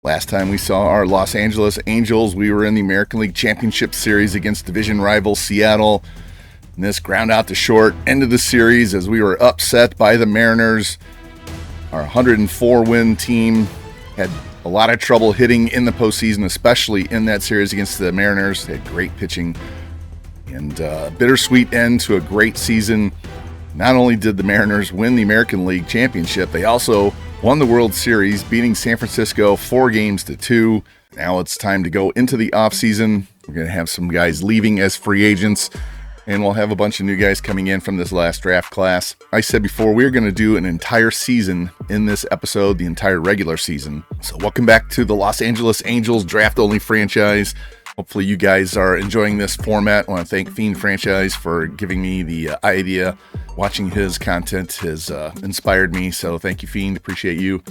Last time we saw our Los Angeles Angels, we were in the American League Championship Series against division rival Seattle. And this ground out to short, end of the series as we were upset by the Mariners. Our 104-win team had a lot of trouble hitting in the postseason, especially in that series against the Mariners. They had great pitching and a bittersweet end to a great season. Not only did the Mariners win the American League Championship, they also won the World Series, beating San Francisco 4-2. Now it's time to go into the offseason. We're going to have some guys leaving as free agents, and we'll have a bunch of new guys coming in from this last draft class. I said before, we're going to do an entire season in this episode, the entire regular season. So welcome back to the Los Angeles Angels draft-only franchise. Hopefully you guys are enjoying this format. I want to thank Fiend Franchise for giving me the idea. Watching his content has inspired me, so thank you, Fiend. Appreciate you.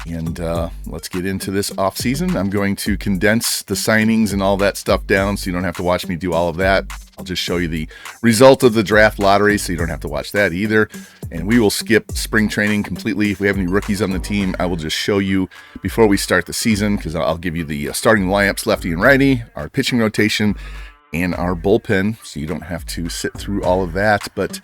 And let's get into this off season. I'm going to condense the signings and all that stuff down so you don't have to watch me do all of that. I'll just show you the result of the draft lottery so you don't have to watch that either. And we will skip spring training completely. If we have any rookies on the team, I will just show you before we start the season, because I'll give you the starting lineups, lefty and righty, our pitching rotation, and our bullpen, so you don't have to sit through all of that. But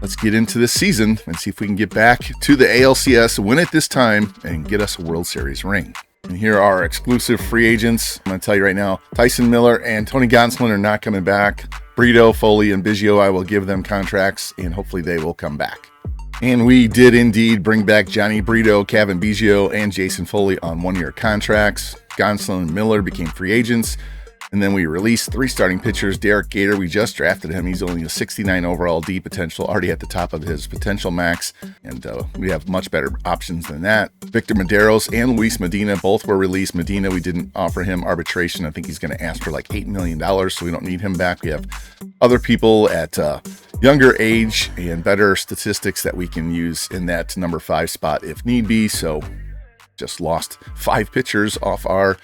let's get into this season and see if we can get back to the ALCS, win it this time, and get us a World Series ring. And here are our exclusive free agents. I'm going to tell you right now, Tyson Miller and Tony Gonsolin are not coming back. Brito, Foley, and Biggio, I will give them contracts, and hopefully they will come back. And we did indeed bring back Johnny Brito, Kevin Biggio, and Jason Foley on one-year contracts. Gonsolin and Miller became free agents. And then we released 3 starting pitchers. Derek Gator, we just drafted him. He's only a 69 overall D potential, already at the top of his potential max. And we have much better options than that. Victor Maderos and Luis Medina both were released. Medina, we didn't offer him arbitration. I think he's going to ask for like $8 million, so we don't need him back. We have other people at younger age and better statistics that we can use in that number 5 spot if need be. So just lost 5 pitchers off our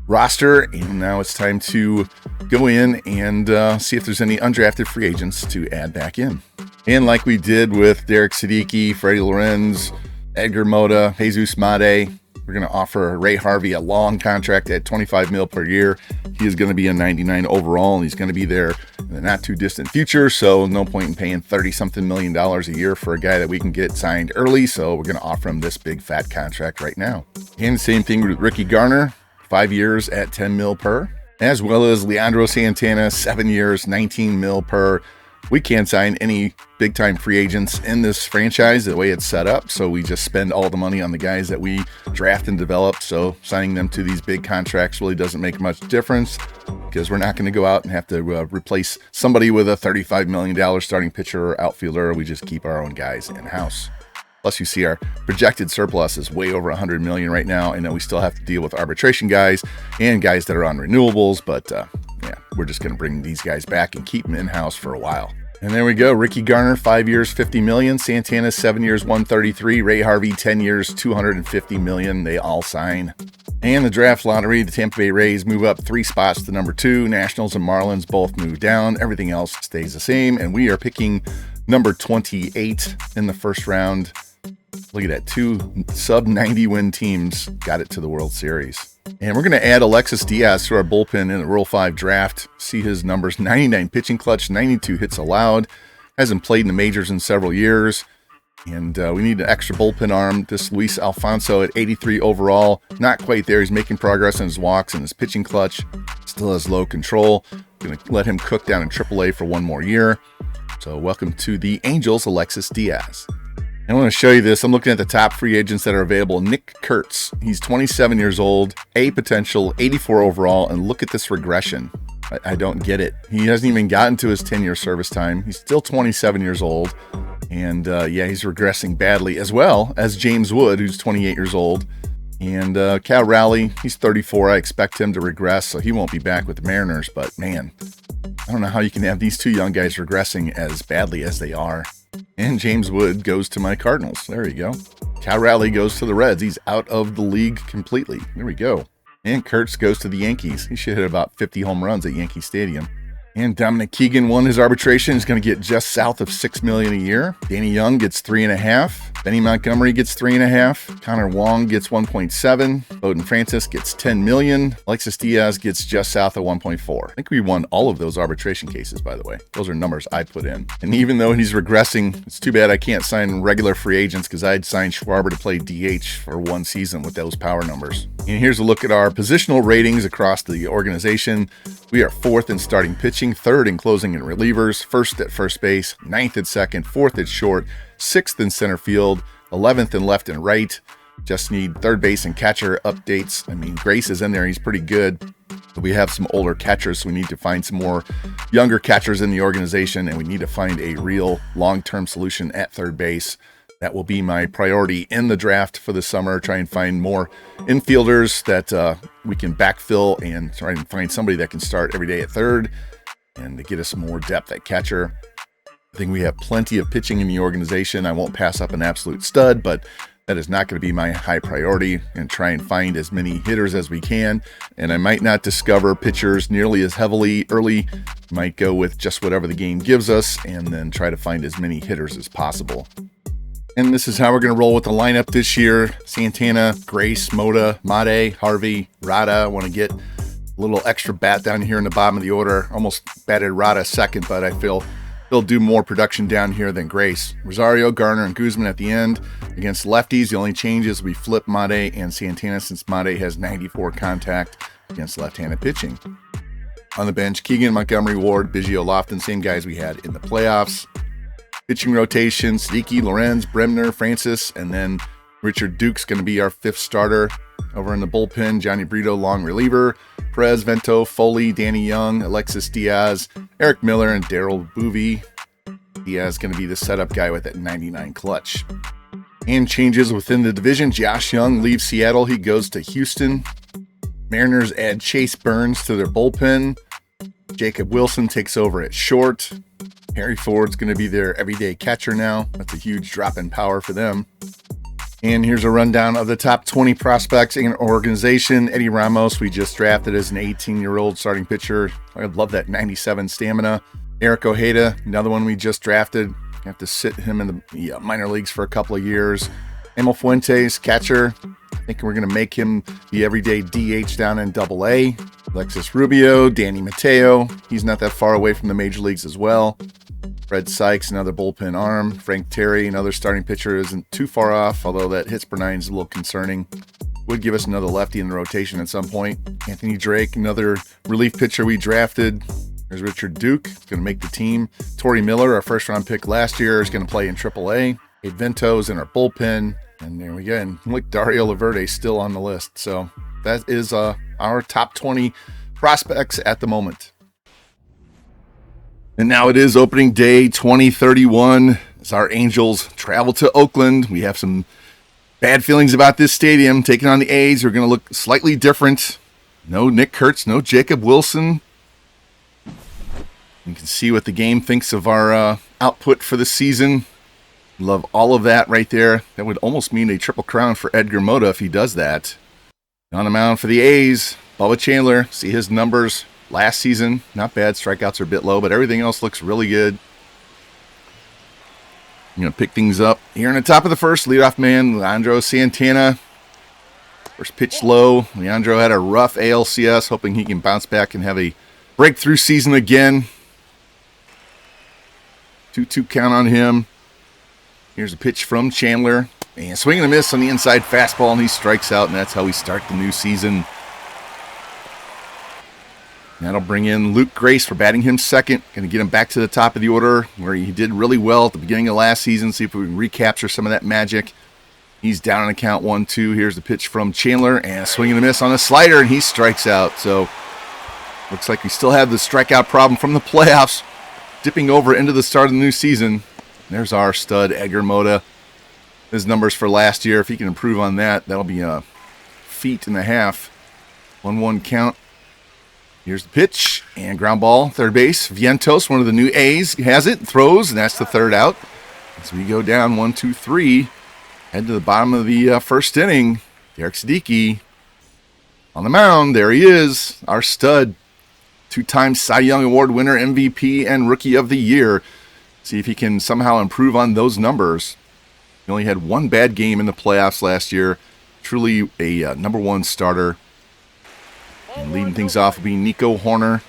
roster, and now it's time to go in and see if there's any undrafted free agents to add back in. And like we did with Derek Siddiqui, Freddie Lorenz, Edgar Mota, Jesus Made, we're going to offer Ray Harvey a long contract at $25 million per year. He is going to be a 99 overall, and he's going to be there in the not too distant future, so no point in paying $30-something million a year for a guy that we can get signed early, so we're going to offer him this big fat contract right now. And the same thing with Ricky Garner, 5 years at $10 million per, as well as Leandro Santana, 7 years, $19 million per. We can't sign any big-time free agents in this franchise the way it's set up, so we just spend all the money on the guys that we draft and develop, so signing them to these big contracts really doesn't make much difference, because we're not going to go out and have to replace somebody with a $35 million starting pitcher or outfielder. We just keep our own guys in-house. Plus, you see our projected surplus is way over $100 million right now. And then we still have to deal with arbitration guys and guys that are on renewables. But yeah, we're just going to bring these guys back and keep them in-house for a while. And there we go. Ricky Garner, 5 years, $50 million. Santana, 7 years, $133. Ray Harvey, 10 years, $250 million. They all sign. And the draft lottery, the Tampa Bay Rays move up 3 spots to number 2. Nationals and Marlins both move down. Everything else stays the same. And we are picking number 28 in the first round. Look at that, 2 sub-90 win teams got it to the World Series. And we're going to add Alexis Diaz to our bullpen in the Rule 5 draft. See his numbers, 99 pitching clutch, 92 hits allowed. Hasn't played in the majors in several years. And we need an extra bullpen arm. This Luis Alfonso at 83 overall, not quite there. He's making progress on his walks and his pitching clutch. Still has low control. Going to let him cook down in AAA for 1 more year. So welcome to the Angels, Alexis Diaz. I want to show you this. I'm looking at the top free agents that are available. Nick Kurtz, he's 27 years old, A potential, 84 overall, and look at this regression. I don't get it. He hasn't even gotten to his 10-year service time. He's still 27 years old, and yeah, he's regressing badly, as well as James Wood, who's 28 years old, and Cal Raleigh, he's 34. I expect him to regress, so he won't be back with the Mariners, but man, I don't know how you can have these 2 young guys regressing as badly as they are. And James Wood goes to my Cardinals. There you go. Cal Raleigh goes to the Reds. He's out of the league completely. There we go. And Kurtz goes to the Yankees. He should hit about 50 home runs at Yankee Stadium. And Dominic Keegan won his arbitration. He's going to get just south of $6 million a year. Danny Young gets 3.5. Benny Montgomery gets 3.5. Connor Wong gets 1.7. Bowden Francis gets 10 million. Alexis Diaz gets just south of 1.4. I think we won all of those arbitration cases, by the way. Those are numbers I put in. And even though he's regressing, it's too bad I can't sign regular free agents because I'd sign Schwarber to play DH for one season with those power numbers. And here's a look at our positional ratings across the organization. We are 4th in starting pitching, 3rd in closing and relievers, 1st at first base, 9th at second, 4th at short, 6th in center field, 11th in left and right. Just need third base and catcher updates. I mean, Grace is in there. He's pretty good. But we have some older catchers, so we need to find some more younger catchers in the organization, and we need to find a real long-term solution at third base. That will be my priority in the draft for the summer. Try and find more infielders that we can backfill and try and find somebody that can start every day at third and to get us some more depth at catcher. I think we have plenty of pitching in the organization. I won't pass up an absolute stud, but that is not going to be my high priority, and try and find as many hitters as we can. And I might not discover pitchers nearly as heavily early. Might go with just whatever the game gives us and then try to find as many hitters as possible. And this is how we're going to roll with the lineup this year. Santana, Grace, Moda, Made, Harvey, Rada. I want to get a little extra bat down here in the bottom of the order. Almost batted Rada second, but I feel he'll do more production down here than Grace. Rosario, Garner, and Guzman at the end. Against lefties, the only change is we flip Made and Santana since Made has 94 contact against left-handed pitching. On the bench, Keegan, Montgomery, Ward, Biggio, Lofton, same guys we had in the playoffs. Pitching rotation, Siddiqui, Lorenz, Bremner, Francis, and then Richard Duke's going to be our 5th starter. Over in the bullpen, Johnny Brito, long reliever, Perez, Vento, Foley, Danny Young, Alexis Diaz, Eric Miller, and Daryl Boovey. Diaz going to be the setup guy with that 99 clutch. And changes within the division, Josh Young leaves Seattle. He goes to Houston. Mariners add Chase Burns to their bullpen. Jacob Wilson takes over at short. Harry Ford's going to be their everyday catcher now. That's a huge drop in power for them. And here's a rundown of the top 20 prospects in our organization. Eddie Ramos, we just drafted as an 18-year-old starting pitcher. I love that 97 stamina. Eric Ojeda, another one we just drafted. Have to sit him in the minor leagues for a couple of years. Emil Fuentes, catcher. I think we're going to make him the everyday DH down in AA. Alexis Rubio, Danny Mateo. He's not that far away from the major leagues as well. Fred Sykes, another bullpen arm. Frank Terry, another starting pitcher, isn't too far off, although that hits per nine is a little concerning. Would give us another lefty in the rotation at some point. Anthony Drake, another relief pitcher we drafted. There's Richard Duke, going to make the team. Torrey Miller, our first-round pick last year, is going to play in AAA. Vento's in our bullpen. And there we go. And look, Dario Laverde still on the list. So that is our top 20 prospects at the moment. And now it is opening day 2031 as our Angels travel to Oakland. We have some bad feelings about this stadium. Taking on the A's, we're going to look slightly different. No Nick Kurtz, no Jacob Wilson. You can see what the game thinks of our output for the season. Love all of that right there. That would almost mean a triple crown for Edgar Mota if he does that. On the mound for the A's, Bubba Chandler. See his numbers last season. Not bad. Strikeouts are a bit low, but everything else looks really good. I'm going to pick things up here in the top of the first. Leadoff man, Leandro Santana. First pitch low. Leandro had a rough ALCS, hoping he can bounce back and have a breakthrough season again. 2-2 count on him. Here's a pitch from Chandler. And swing and a miss on the inside fastball, and he strikes out, and that's how we start the new season. That'll bring in Luke Grace for batting him second. Going to get him back to the top of the order where he did really well at the beginning of last season. See if we can recapture some of that magic. He's down on a count 1-2. Here's the pitch from Chandler, and a swing and a miss on a slider, and he strikes out. So looks like we still have the strikeout problem from the playoffs, dipping over into the start of the new season. There's our stud, Edgar Mota. His numbers for last year, if he can improve on that, that'll be a feat and a half. 1-1 count. Here's the pitch, and ground ball, third base. Vientos, one of the new A's, has it, throws, and that's the third out. As we go down 1-2-3, head to the bottom of the first inning. Derek Siddiqui on the mound. There he is, our stud. two-time Cy Young Award winner, MVP, and Rookie of the Year. See if he can somehow improve on those numbers. He only had one bad game in the playoffs last year. Truly a number one starter. And leading things off will be Nico Hoerner.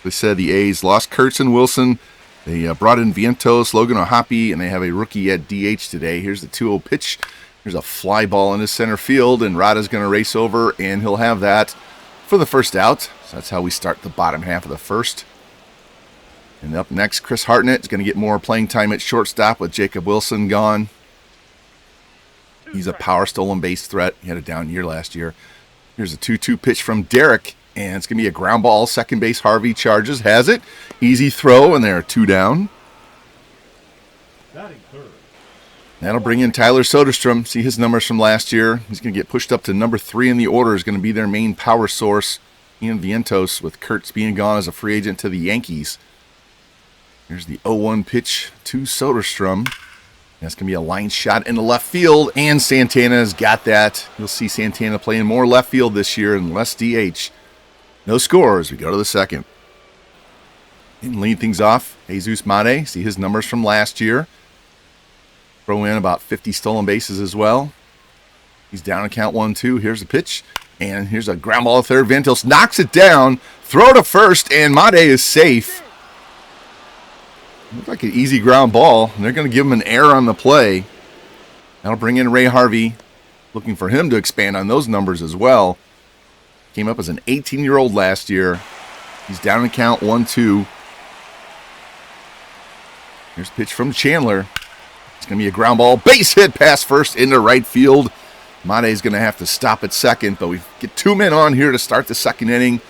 They said the A's lost Kurtz and Wilson. They brought in Vientos, Logan O'Hoppe, and they have a rookie at DH today. Here's the 2-0 pitch. Here's a fly ball in his center field, and Rada's going to race over, and he'll have that for the first out. So that's how we start the bottom half of the first. And up next, Chris Hartnett is going to get more playing time at shortstop with Jacob Wilson gone. He's a power stolen base threat. He had a down year last year. Here's a 2-2 pitch from Derek, and it's going to be a ground ball. Second base, Harvey charges, has it. Easy throw, and there are 2 down. That'll bring in Tyler Soderstrom. See his numbers from last year. He's going to get pushed up to number 3 in the order. Is going to be their main power source. Ian Vientos, with Kurtz being gone as a free agent to the Yankees. Here's the 0-1 pitch to Soderstrom. That's going to be a line shot into left field, and Santana's got that. You'll see Santana playing more left field this year and less DH. No score as we go to the second. And lead things off, Jesus Mate. See his numbers from last year. Throw in about 50 stolen bases as well. He's down to count 1-2. Here's the pitch. And here's a ground ball to third. Ventos knocks it down. Throw to first, and Mate is safe. Looks like an easy ground ball. And they're going to give him an error on the play. That'll bring in Ray Harvey. Looking for him to expand on those numbers as well. Came up as an 18-year-old last year. He's down to count 1-2. Here's a pitch from Chandler. It's going to be a ground ball. Base hit past first into right field. Mate's going to have to stop at second, but we get 2 men on here to start the second inning.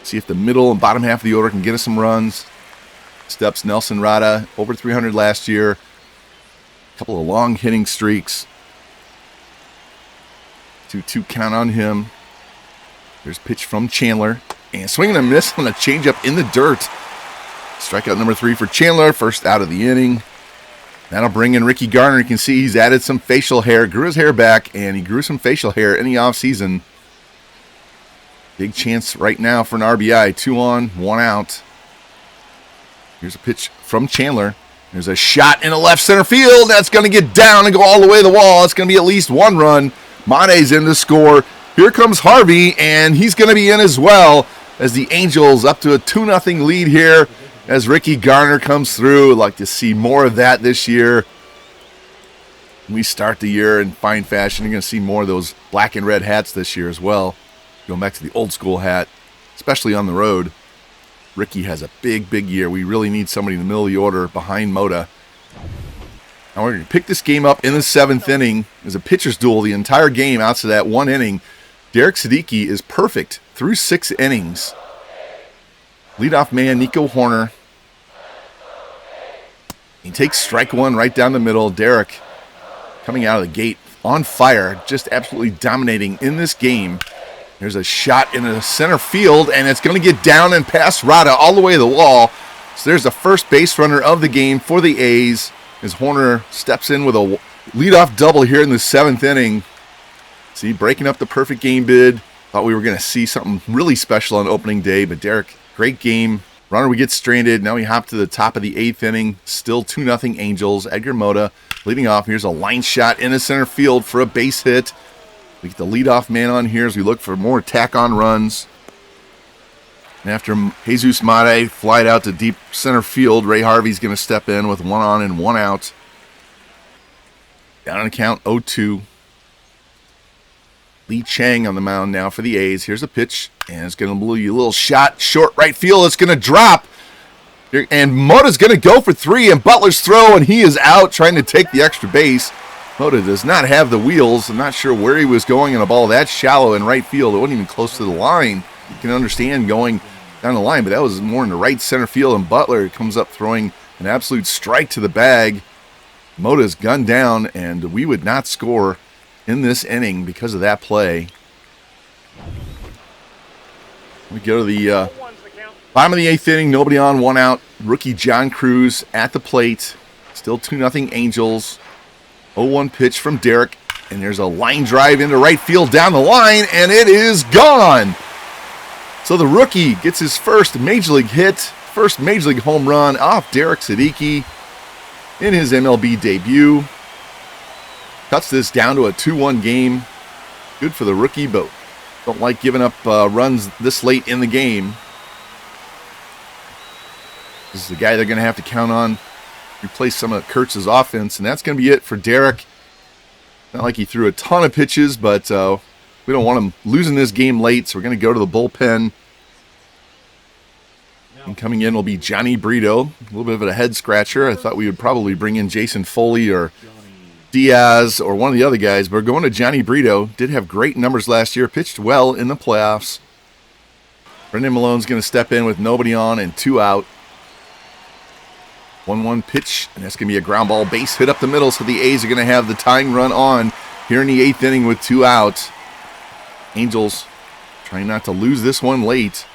See if the middle and bottom half of the order can get us some runs. Steps Nelson Rada, over 300 last year. A couple of long hitting streaks. 2-2 count on him. There's a pitch from Chandler. And swing and a miss on a changeup in the dirt. Strikeout number 3 for Chandler. First out of the inning. That'll bring in Ricky Garner. You can see he's added some facial hair. Grew his hair back, and he grew some facial hair in the offseason. Big chance right now for an RBI. 2 on, 1 out. Here's a pitch from Chandler. There's a shot in the left center field. That's going to get down and go all the way to the wall. It's going to be at least 1 run. Mate's in to score. Here comes Harvey, and he's going to be in as well as the Angels up to a 2-0 lead here as Ricky Garner comes through. I'd like to see more of that this year. We start the year in fine fashion. You're going to see more of those black and red hats this year as well. Going back to the old school hat, especially on the road. Ricky has a big year. We really need somebody in the middle of the order behind Mota. Now we're going to pick this game up in the 7th inning. There's a pitcher's duel the entire game out to that 1 inning. Derek Siddiqui is perfect through 6 innings. Leadoff man, Nico Hoerner. He takes strike 1 right down the middle. Derek coming out of the gate on fire, just absolutely dominating in this game. There's a shot in the center field, and it's going to get down and past Rada all the way to the wall. So there's the first base runner of the game for the A's as Hoerner steps in with a leadoff double here in the 7th inning. See, breaking up the perfect game bid. Thought we were going to see something really special on opening day, but Derek, great game. Runner, we get stranded. Now we hop to the top of the 8th inning. Still 2-0 Angels. Edgar Mota leading off. Here's a line shot in the center field for a base hit. We get the leadoff man on here as we look for more tack-on runs. And after Jesus Mate flied out to deep center field, Ray Harvey's going to step in with 1 on and 1 out. Down on the count, 0-2. Lee Chang on the mound now for the A's. Here's a pitch, and it's going to blow you a little shot. Short right field, it's going to drop. And Mota's going to go for 3, and Butler's throw, and he is out trying to take the extra base. Mota does not have the wheels. I'm not sure where he was going in a ball that shallow in right field. It wasn't even close to the line. You can understand going down the line, but that was more in the right center field, and Butler comes up throwing an absolute strike to the bag. Mota's gunned down, and we would not score in this inning because of that play. We go to the bottom of the 8th inning, nobody on, 1 out. Rookie John Cruz at the plate. Still 2-0 Angels. 0-1 pitch from Derek, and there's a line drive into right field down the line, and it is gone. So the rookie gets his first major league hit, first major league home run off Derek Siddiqui in his MLB debut. Cuts this down to a 2-1 game. Good for the rookie, but don't like giving up runs this late in the game. This is the guy they're going to have to count on, replace some of Kurtz's offense, and that's going to be it for Derek. Not like he threw a ton of pitches, but we don't want him losing this game late, so we're going to go to the bullpen. And coming in will be Johnny Brito, a little bit of a head scratcher. I thought we would probably bring in Jason Foley or Diaz or one of the other guys, but we're going to Johnny Brito. Did have great numbers last year, pitched well in the playoffs. Brendan Malone's going to step in with nobody on and 2 out. 1-1 pitch, and that's going to be a ground ball base hit up the middle, so the A's are going to have the tying run on here in the 8th inning with 2 outs. Angels trying not to lose this one late.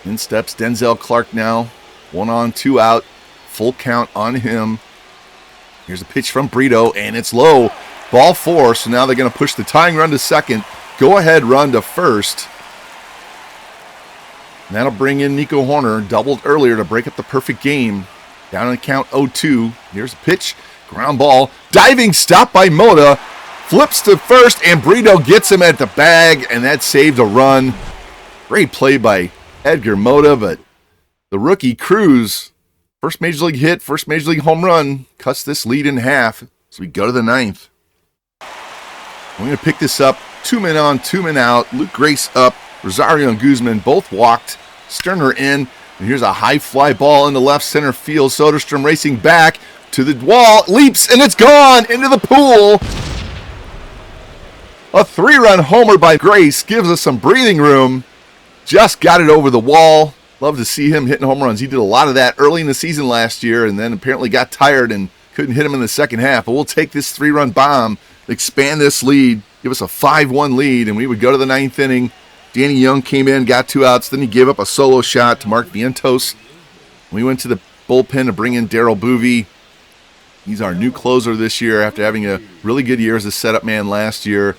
In steps Denzel Clark now. 1 on, 2 out. Full count on him. Here's a pitch from Brito, and it's low. Ball 4, so now they're going to push the tying run to second. Go-ahead run to first. And that'll bring in Nico Horner, doubled earlier to break up the perfect game. Down in the count 0-2. Here's a pitch. Ground ball. Diving stop by Mota. Flips to first, and Brito gets him at the bag, and that saved a run. Great play by Edgar Mota, but the rookie Cruz, first major league hit, first major league home run, cuts this lead in half as we go to the 9th. We're going to pick this up. 2 men on, 2 men out. Luke Grace up. Rosario and Guzman both walked. Sterner in. And here's a high fly ball into left center field. Soderstrom racing back to the wall. Leaps, and it's gone into the pool. A 3-run homer by Grace gives us some breathing room. Just got it over the wall. Love to see him hitting home runs. He did a lot of that early in the season last year and then apparently got tired and couldn't hit him in the second half. But we'll take this 3-run bomb, expand this lead, give us a 5-1 lead, and we would go to the 9th inning. Danny Young came in, got 2 outs. Then he gave up a solo shot to Mark Vientos. We went to the bullpen to bring in Darryl Boovey. He's our new closer this year after having a really good year as a setup man last year.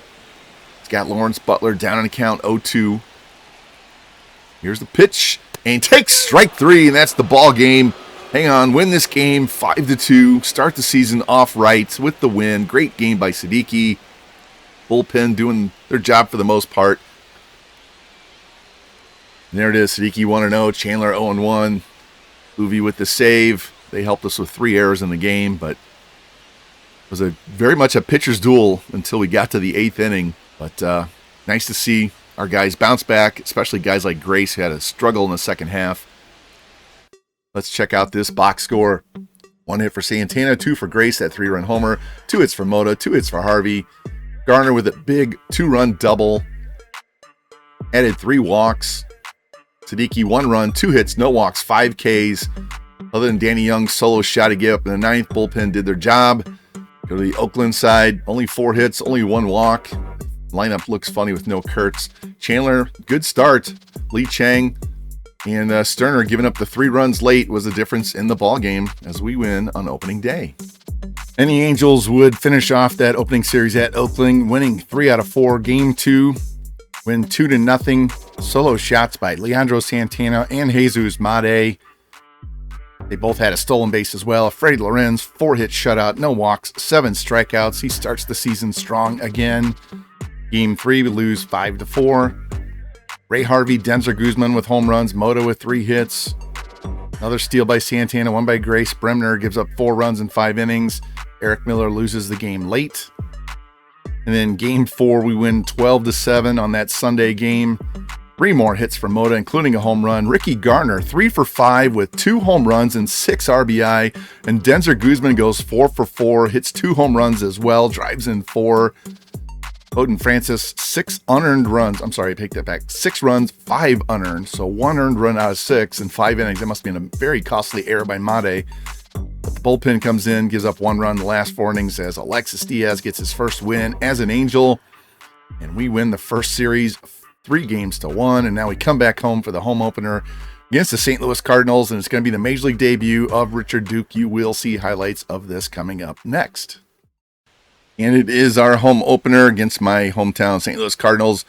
He's got Lawrence Butler down in the count 0-2. Here's the pitch, and takes strike 3, and that's the ball game. Hang on, win this game 5-2. Start the season off right with the win. Great game by Siddiqui. Bullpen doing their job for the most part. And there it is, Siddiqui 1-0, Chandler 0-1. Boovey with the save. They helped us with 3 errors in the game, but it was very much a pitcher's duel until we got to the 8th inning. But nice to see our guys bounce back, especially guys like Grace who had a struggle in the second half. Let's check out this box score. 1 hit for Santana, 2 for Grace, that 3-run homer. 2 hits for Mota, 2 hits for Harvey. Garner with a big 2-run double. Added 3 walks. Siddiqui 1 run, 2 hits, no walks, 5 Ks. Other than Danny Young's solo shot he gave up in the 9th, bullpen did their job. Go to the Oakland side, only 4 hits, only 1 walk. Lineup looks funny with no Kurtz. Chandler, good start. Lee Chang and Sterner giving up the 3 runs late was the difference in the ball game as we win on opening day. And the Angels would finish off that opening series at Oakland, winning 3 out of 4. Game 2, win 2-0. Solo shots by Leandro Santana and Jesus Made. They both had a stolen base as well. Freddie Lorenz, 4-hit shutout, no walks, 7 strikeouts. He starts the season strong again. Game 3, we lose 5-4. Ray Harvey, Denzer Guzman with home runs, Mota with 3 hits. Another steal by Santana, 1 by Grace. Bremner gives up 4 runs in 5 innings. Eric Miller loses the game late. And then game 4, we win 12-7 on that Sunday game. 3 more hits for Mota, including a home run. Ricky Garner, 3 for 5 with 2 home runs and 6 RBI. And Denzer Guzman goes 4 for 4, hits 2 home runs as well, drives in 4. Bowden Francis, 6 unearned runs. I'm sorry, I take that back. 6 runs, 5 unearned. So 1 earned run out of 6 in 5 innings. That must have been a very costly error by Made. But the bullpen comes in, gives up 1 run in the last 4 innings as Alexis Diaz gets his first win as an Angel. And we win the first series 3-1. And now we come back home for the home opener against the St. Louis Cardinals. And it's going to be the Major League debut of Richard Duke. You will see highlights of this coming up next. And it is our home opener against my hometown St. Louis Cardinals.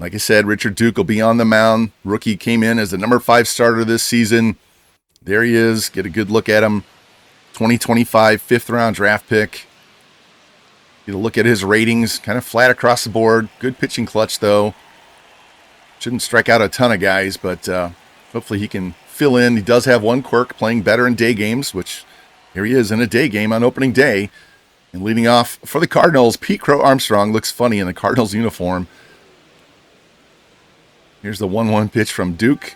Like I said, Richard Duke will be on the mound. Rookie came in as the number 5 starter this season. There he is. Get a good look at him. 2025 5th-round draft pick. Get a look at his ratings. Kind of flat across the board. Good pitching clutch, though. Shouldn't strike out a ton of guys, but hopefully he can fill in. He does have one quirk, playing better in day games, which here he is in a day game on opening day. And leading off for the Cardinals, Pete Crow Armstrong looks funny in the Cardinals uniform. Here's the 1-1 pitch from Duke.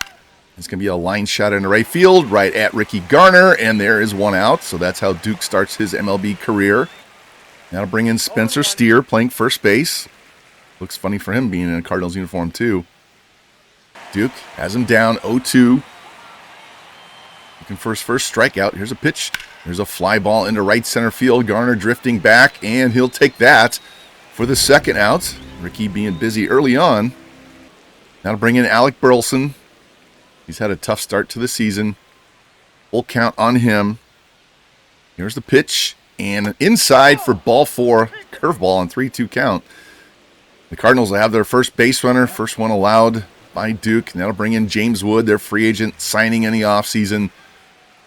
It's going to be a line shot into right field, right at Ricky Garner, and there is one out. So that's how Duke starts his MLB career. Now to bring in Spencer Steer, playing first base. Looks funny for him being in a Cardinals uniform, too. Duke has him down 0-2. Looking for his first strikeout. Here's a pitch. There's a fly ball into right center field. Garner drifting back, and he'll take that for the second out. Ricky being busy early on. Now to bring in Alec Burleson. He's had a tough start to the season. Full count on him. Here's the pitch. And inside for ball 4. Curveball on 3-2 count. The Cardinals will have their first base runner. First one allowed by Duke. And that'll bring in James Wood, their free agent, signing in the offseason.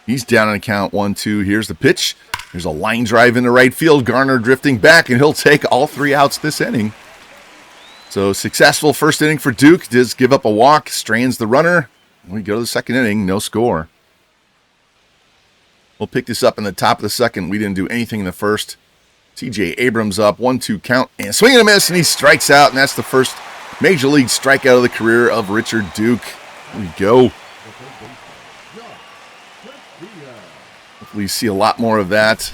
He's down on count 1-2. Here's the pitch. There's a line drive into right field. Garner drifting back, and he'll take all 3 outs this inning. So successful first inning for Duke. Does give up a walk, strains the runner. We go to the second inning, no score. We'll pick this up in the top of the second. We didn't do anything in the first. TJ Abrams up, 1-2 count, and swing and a miss, and he strikes out, and that's the first major league strikeout of the career of Richard Duke. Here we go. Hopefully you see a lot more of that.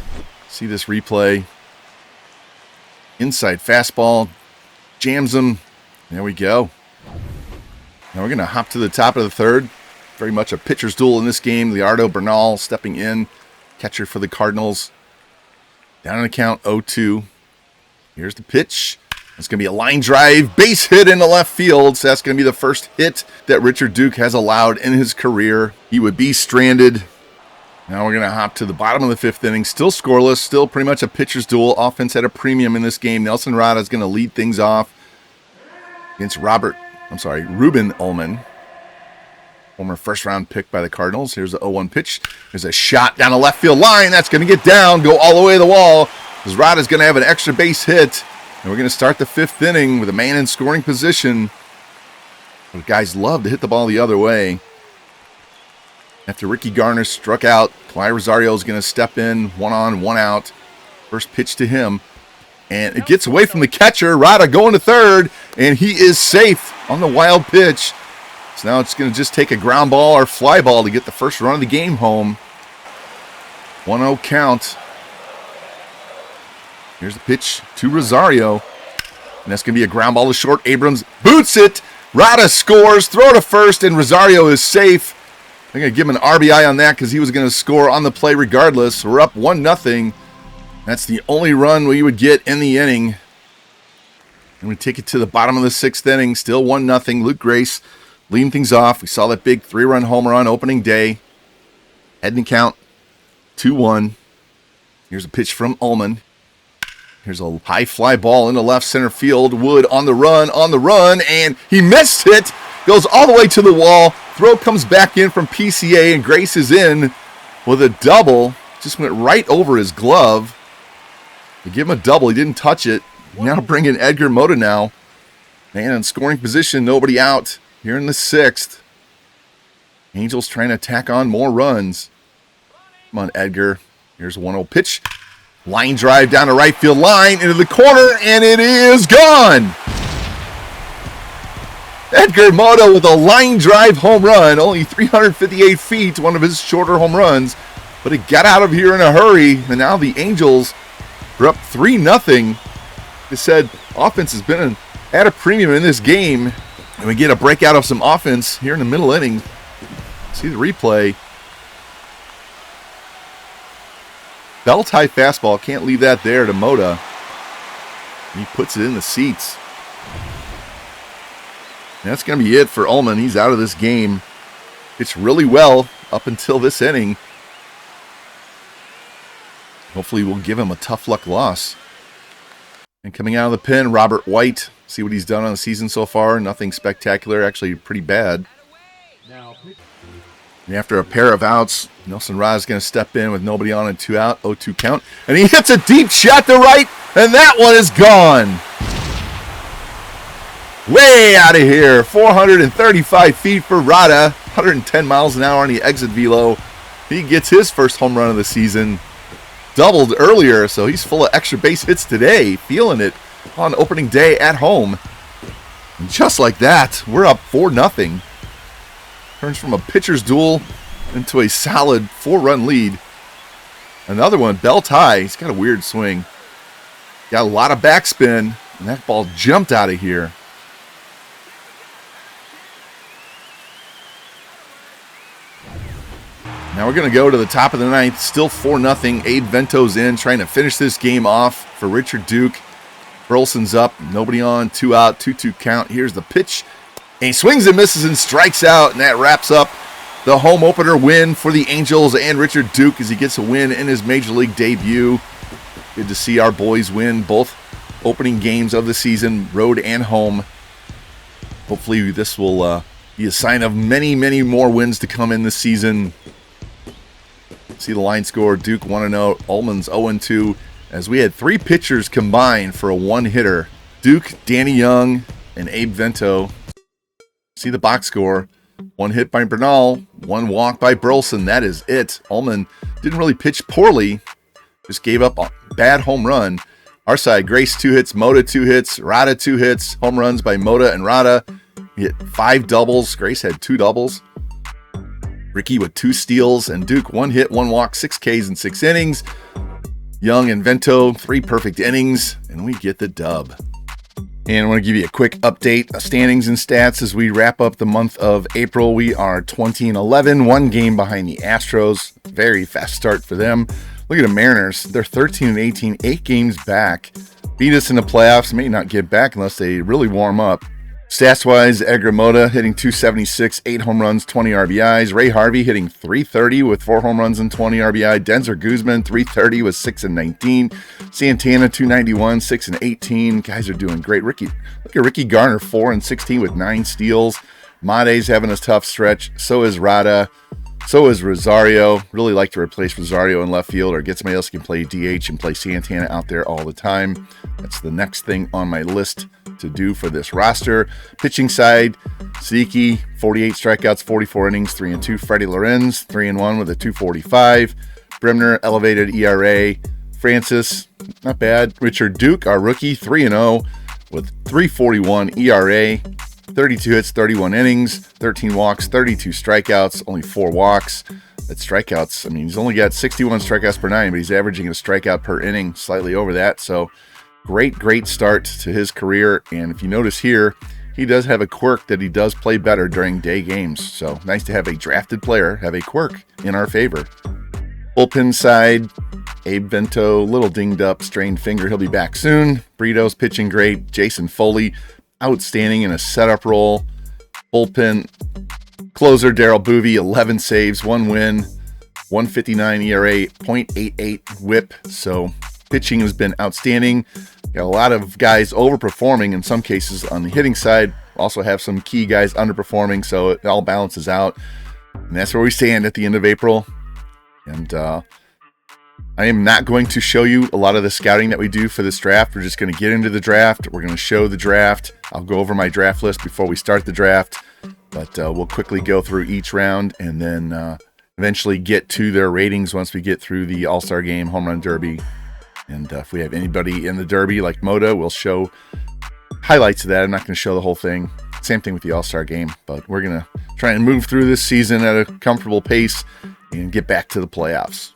See this replay. Inside fastball. Jams him. There we go. Now we're going to hop to the top of the third. Very much a pitcher's duel in this game. Leonardo Bernal stepping in. Catcher for the Cardinals. Down on the count, 0-2. Here's the pitch. It's going to be a line drive. Base hit into left field. So that's going to be the first hit that Richard Duke has allowed in his career. He would be stranded. Now we're going to hop to the bottom of the 5th inning. Still scoreless. Still pretty much a pitcher's duel. Offense at a premium in this game. Nelson Rada is going to lead things off against Ruben Ullman. Former first-round pick by the Cardinals. Here's the 0-1 pitch. There's a shot down the left field line. That's going to get down, go all the way to the wall. Because Rada's going to have an extra base hit. And we're going to start the 5th inning with a man in scoring position. The guys love to hit the ball the other way. After Ricky Garner struck out, Clyde Rosario is going to step in, 1 on, 1 out. First pitch to him. And it gets away from the catcher. Rada going to third, and he is safe on the wild pitch. So now it's going to just take a ground ball or fly ball to get the first run of the game home. 1-0 count. Here's the pitch to Rosario. And that's going to be a ground ball to short. Abrams boots it. Rada scores. Throw to first, and Rosario is safe. I'm going to give him an RBI on that because he was going to score on the play regardless. We're up 1-0. That's the only run we would get in the inning. And we take it to the bottom of the 6th inning. Still 1-0. Luke Grace leading things off. We saw that big 3-run home run opening day. Heading count 2-1. Here's a pitch from Ullman. Here's a high fly ball into left center field. Wood on the run, and he missed it. Goes all the way to the wall. Throw comes back in from PCA, and Grace is in with a double. Just went right over his glove. They give him a double. He didn't touch it. Now bring in Edgar Mota now. Man in scoring position. Nobody out here in the 6th. Angels trying to tack on more runs. Come on, Edgar. Here's a 1-0 pitch. Line drive down the right field line into the corner, and it is gone. Edgar Mota with a line drive home run. Only 358 feet, one of his shorter home runs. But it got out of here in a hurry, and now the Angels are up 3-0. They said offense has been at a premium in this game, and we get a breakout of some offense here in the middle inning. See the replay. Belt-high fastball, can't leave that there to Mota. He puts it in the seats. And that's going to be it for Ullman. He's out of this game. Pitched really well up until this inning. Hopefully we'll give him a tough luck loss. And coming out of the pen, Robert White. See what he's done on the season so far. Nothing spectacular, actually pretty bad. And after a pair of outs, Nelson Rod is going to step in with nobody on and 2 out, 0-2 count. And he hits a deep shot to right, and that one is gone. Way out of here. 435 feet for Rada. 110 miles an hour on the exit velo. He gets his first home run of the season. Doubled earlier, so he's full of extra base hits today. Feeling it on opening day at home. And just like that, we're up 4-0. Turns from a pitcher's duel into a solid 4-run lead. Another one, belt high. He's got a weird swing. Got a lot of backspin, and that ball jumped out of here. Now we're going to go to the top of the ninth. Still 4-0. Abe Vento's in, trying to finish this game off for Richard Duke. Burleson's up. Nobody on. 2 out. 2-2 count. Here's the pitch. And he swings and misses and strikes out. And that wraps up the home opener win for the Angels and Richard Duke as he gets a win in his Major League debut. Good to see our boys win both opening games of the season, road and home. Hopefully this will be a sign of many, many more wins to come in this season. See the line score. Duke 1-0. Ullman's 0-2. As we had 3 pitchers combined for a 1-hitter. Duke, Danny Young, and Abe Vento. See the box score. 1 hit by Bernal. 1 walk by Burleson. That is it. Ullman didn't really pitch poorly. Just gave up a bad home run. Our side, Grace 2 hits. Moda 2 hits. Rada 2 hits. Home runs by Moda and Rada. He hit 5 doubles. Grace had 2 doubles. Ricky with 2 steals, and Duke 1 hit, 1 walk, 6 Ks in 6 innings. Young and Vento 3 perfect innings, and we get the dub. And I want to give you a quick update of standings and stats as we wrap up the month of April. We are 20-11, 1 game behind the Astros. Very fast start for them. Look at the Mariners. They're 13-18, 8 games back. Beat us in the playoffs. May not get back unless they really warm up. Stats-wise, Edgar Mota hitting 276, 8 home runs, 20 RBIs. Ray Harvey hitting 330 with 4 home runs and 20 RBI. Denzer Guzman, 330 with 6 and 19. Santana, 291, 6 and 18. Guys are doing great. Look at Ricky Garner, 4 and 16 with 9 steals. Made's having a tough stretch. So is Rada. So is Rosario. Really like to replace Rosario in left field or get somebody else who can play DH and play Santana out there all the time. That's the next thing on my list to do for this roster. Pitching side, Siki, 48 strikeouts, 44 innings, 3-2. Freddie Lorenz, 3-1 with a 245. Bremner, elevated ERA. Francis, not bad. Richard Duke, our rookie, 3-0 with 341 ERA. 32 hits, 31 innings, 13 walks, 32 strikeouts, only 4 walks. That's strikeouts. I mean, he's only got 61 strikeouts per 9, but he's averaging a strikeout per inning, slightly over that. So great start to his career. And if you notice here, he does have a quirk that he does play better during day games. So nice to have a drafted player have a quirk in our favor. Bullpen side, Abe Vento, little dinged up, strained finger. He'll be back soon. Brito's pitching great. Jason Foley, outstanding in a setup role. Bullpen closer Daryl Boovey, 11 saves, 1 win, 159 ERA, .88 whip. So pitching has been outstanding. Got a lot of guys overperforming in some cases on the hitting side. Also have some key guys underperforming, so it all balances out. And that's where we stand at the end of April. And I am not going to show you a lot of the scouting that we do for this draft. We're just going to get into the draft. We're going to show the draft. I'll go over my draft list before we start the draft, but we'll quickly go through each round and then eventually get to their ratings once we get through the All-Star Game, Home Run Derby. And if we have anybody in the Derby like Moda, we'll show highlights of that. I'm not going to show the whole thing. Same thing with the All-Star Game, but we're going to try and move through this season at a comfortable pace and get back to the playoffs.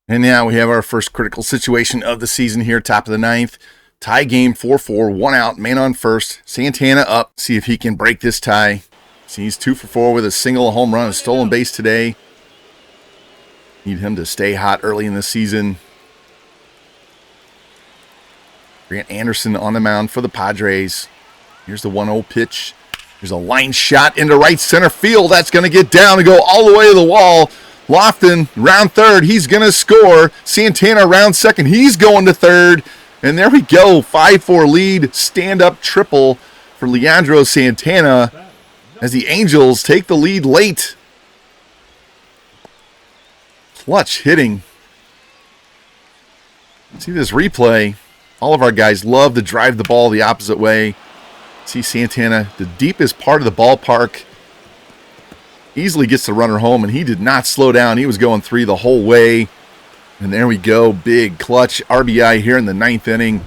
And now we have our first critical situation of the season here, top of the ninth. Tie game, 4-4, 1 out, man on first. Santana up, see if he can break this tie. He's 2 for 4 with a single, a home run, a stolen base today. Need him to stay hot early in the season. Grant Anderson on the mound for the Padres. Here's the 1-0 pitch. There's a line shot into right center field. That's going to get down and go all the way to the wall. Lofton, round third, he's going to score. Santana, round second, he's going to third. And there we go. 5-4 lead. Stand-up triple for Leandro Santana as the Angels take the lead late. Clutch hitting. See this replay. All of our guys love to drive the ball the opposite way. See Santana, the deepest part of the ballpark. Easily gets the runner home, and he did not slow down. He was going 3 the whole way. And there we go. Big clutch RBI here in the 9th inning.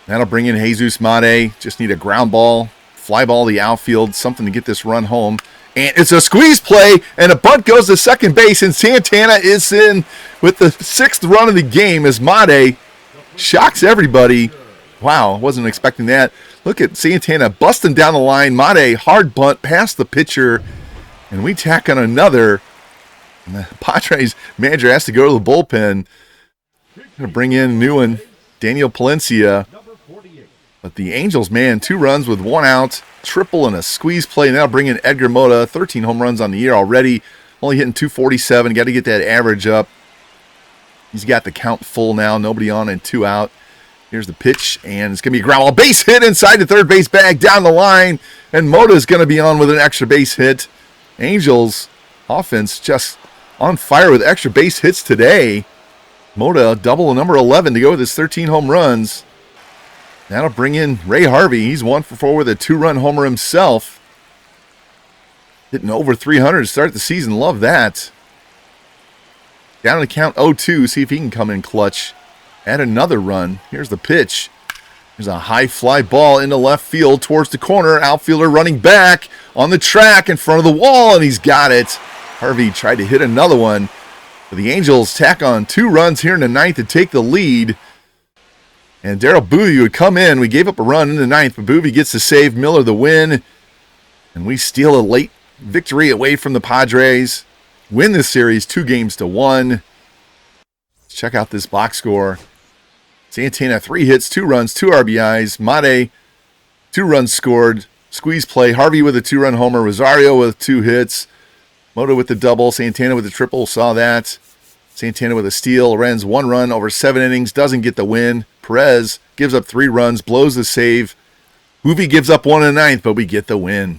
That'll bring in Jesus Mate. Just need a ground ball, fly ball to the outfield, something to get this run home. And it's a squeeze play, and a bunt goes to second base, and Santana is in with the 6th run of the game as Mate shocks everybody. Wow, wasn't expecting that. Look at Santana busting down the line. Mate, hard bunt past the pitcher, and we tack on another. And the Padres manager has to go to the bullpen. Going to bring in a new one, Daniel Palencia. But the Angels, man, 2 runs with 1 out, triple and a squeeze play. Now bring in Edgar Mota, 13 home runs on the year already. Only hitting 247. Got to get that average up. He's got the count full now. Nobody on and 2 out. Here's the pitch, and it's going to be a ground ball. Base hit inside the third base bag down the line, and Mota's going to be on with an extra base hit. Angels offense just on fire with extra base hits today. Mota double number 11 to go with his 13 home runs. That'll bring in Ray Harvey. He's 1 for 4 with a 2-run homer himself. Hitting over 300 to start the season. Love that. Down to count 0-2. See if he can come in clutch. Add another run. Here's the pitch. There's a high fly ball into left field towards the corner. Outfielder running back on the track in front of the wall, and he's got it. Harvey tried to hit another one. But the Angels tack on 2 runs here in the 9th to take the lead. And Darrell Boovie would come in. We gave up a run in the 9th, but Boovie gets the save. Miller the win. And we steal a late victory away from the Padres. Win this series 2-1. Let's check out this box score. Santana, 3 hits, 2 runs, 2 RBIs. Mate, 2 runs scored. Squeeze play. Harvey with a 2-run homer. Rosario with 2 hits. Mota with the double. Santana with the triple. Saw that. Santana with a steal. Lorenz 1 run over 7 innings. Doesn't get the win. Perez gives up 3 runs. Blows the save. Boovie gives up 1 in the 9th, but we get the win.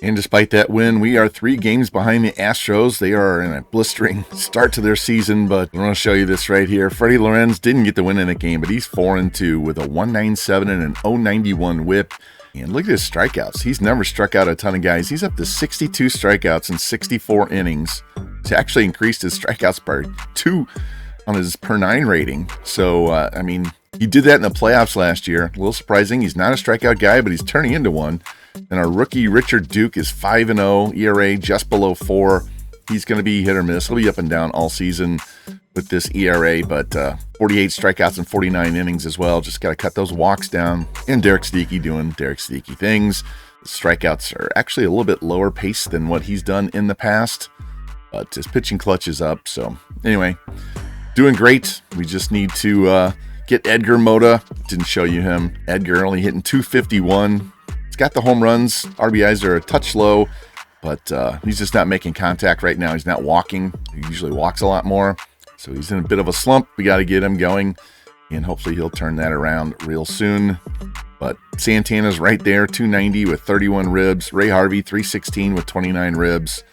And despite that win, we are 3 games behind the Astros. They are in a blistering start to their season, but I want to show you this right here. Freddie Lorenz didn't get the win in the game, but he's 4-2 with a 197 and an 091 whip. And look at his strikeouts. He's never struck out a ton of guys. He's up to 62 strikeouts in 64 innings. He's actually increased his strikeouts by 2 on his per 9 rating. So, I mean, he did that in the playoffs last year. A little surprising. He's not a strikeout guy, but he's turning into one. And our rookie, Richard Duke, is 5-0, ERA just below 4. He's going to be hit or miss. He'll be up and down all season with this ERA, but 48 strikeouts and 49 innings as well. Just got to cut those walks down. And Derek Steaky doing Derek Steaky things. The strikeouts are actually a little bit lower pace than what he's done in the past, but his pitching clutch is up. So anyway, doing great. We just need to get Edgar Mota. Didn't show you him. Edgar only hitting 251. He's got the home runs. RBIs are a touch low, but he's just not making contact right now. He's not walking. He usually walks a lot more. So he's in a bit of a slump. We got to get him going, and hopefully he'll turn that around real soon. But Santana's right there, 290 with 31 ribs. Ray Harvey, 316 with 29 ribs.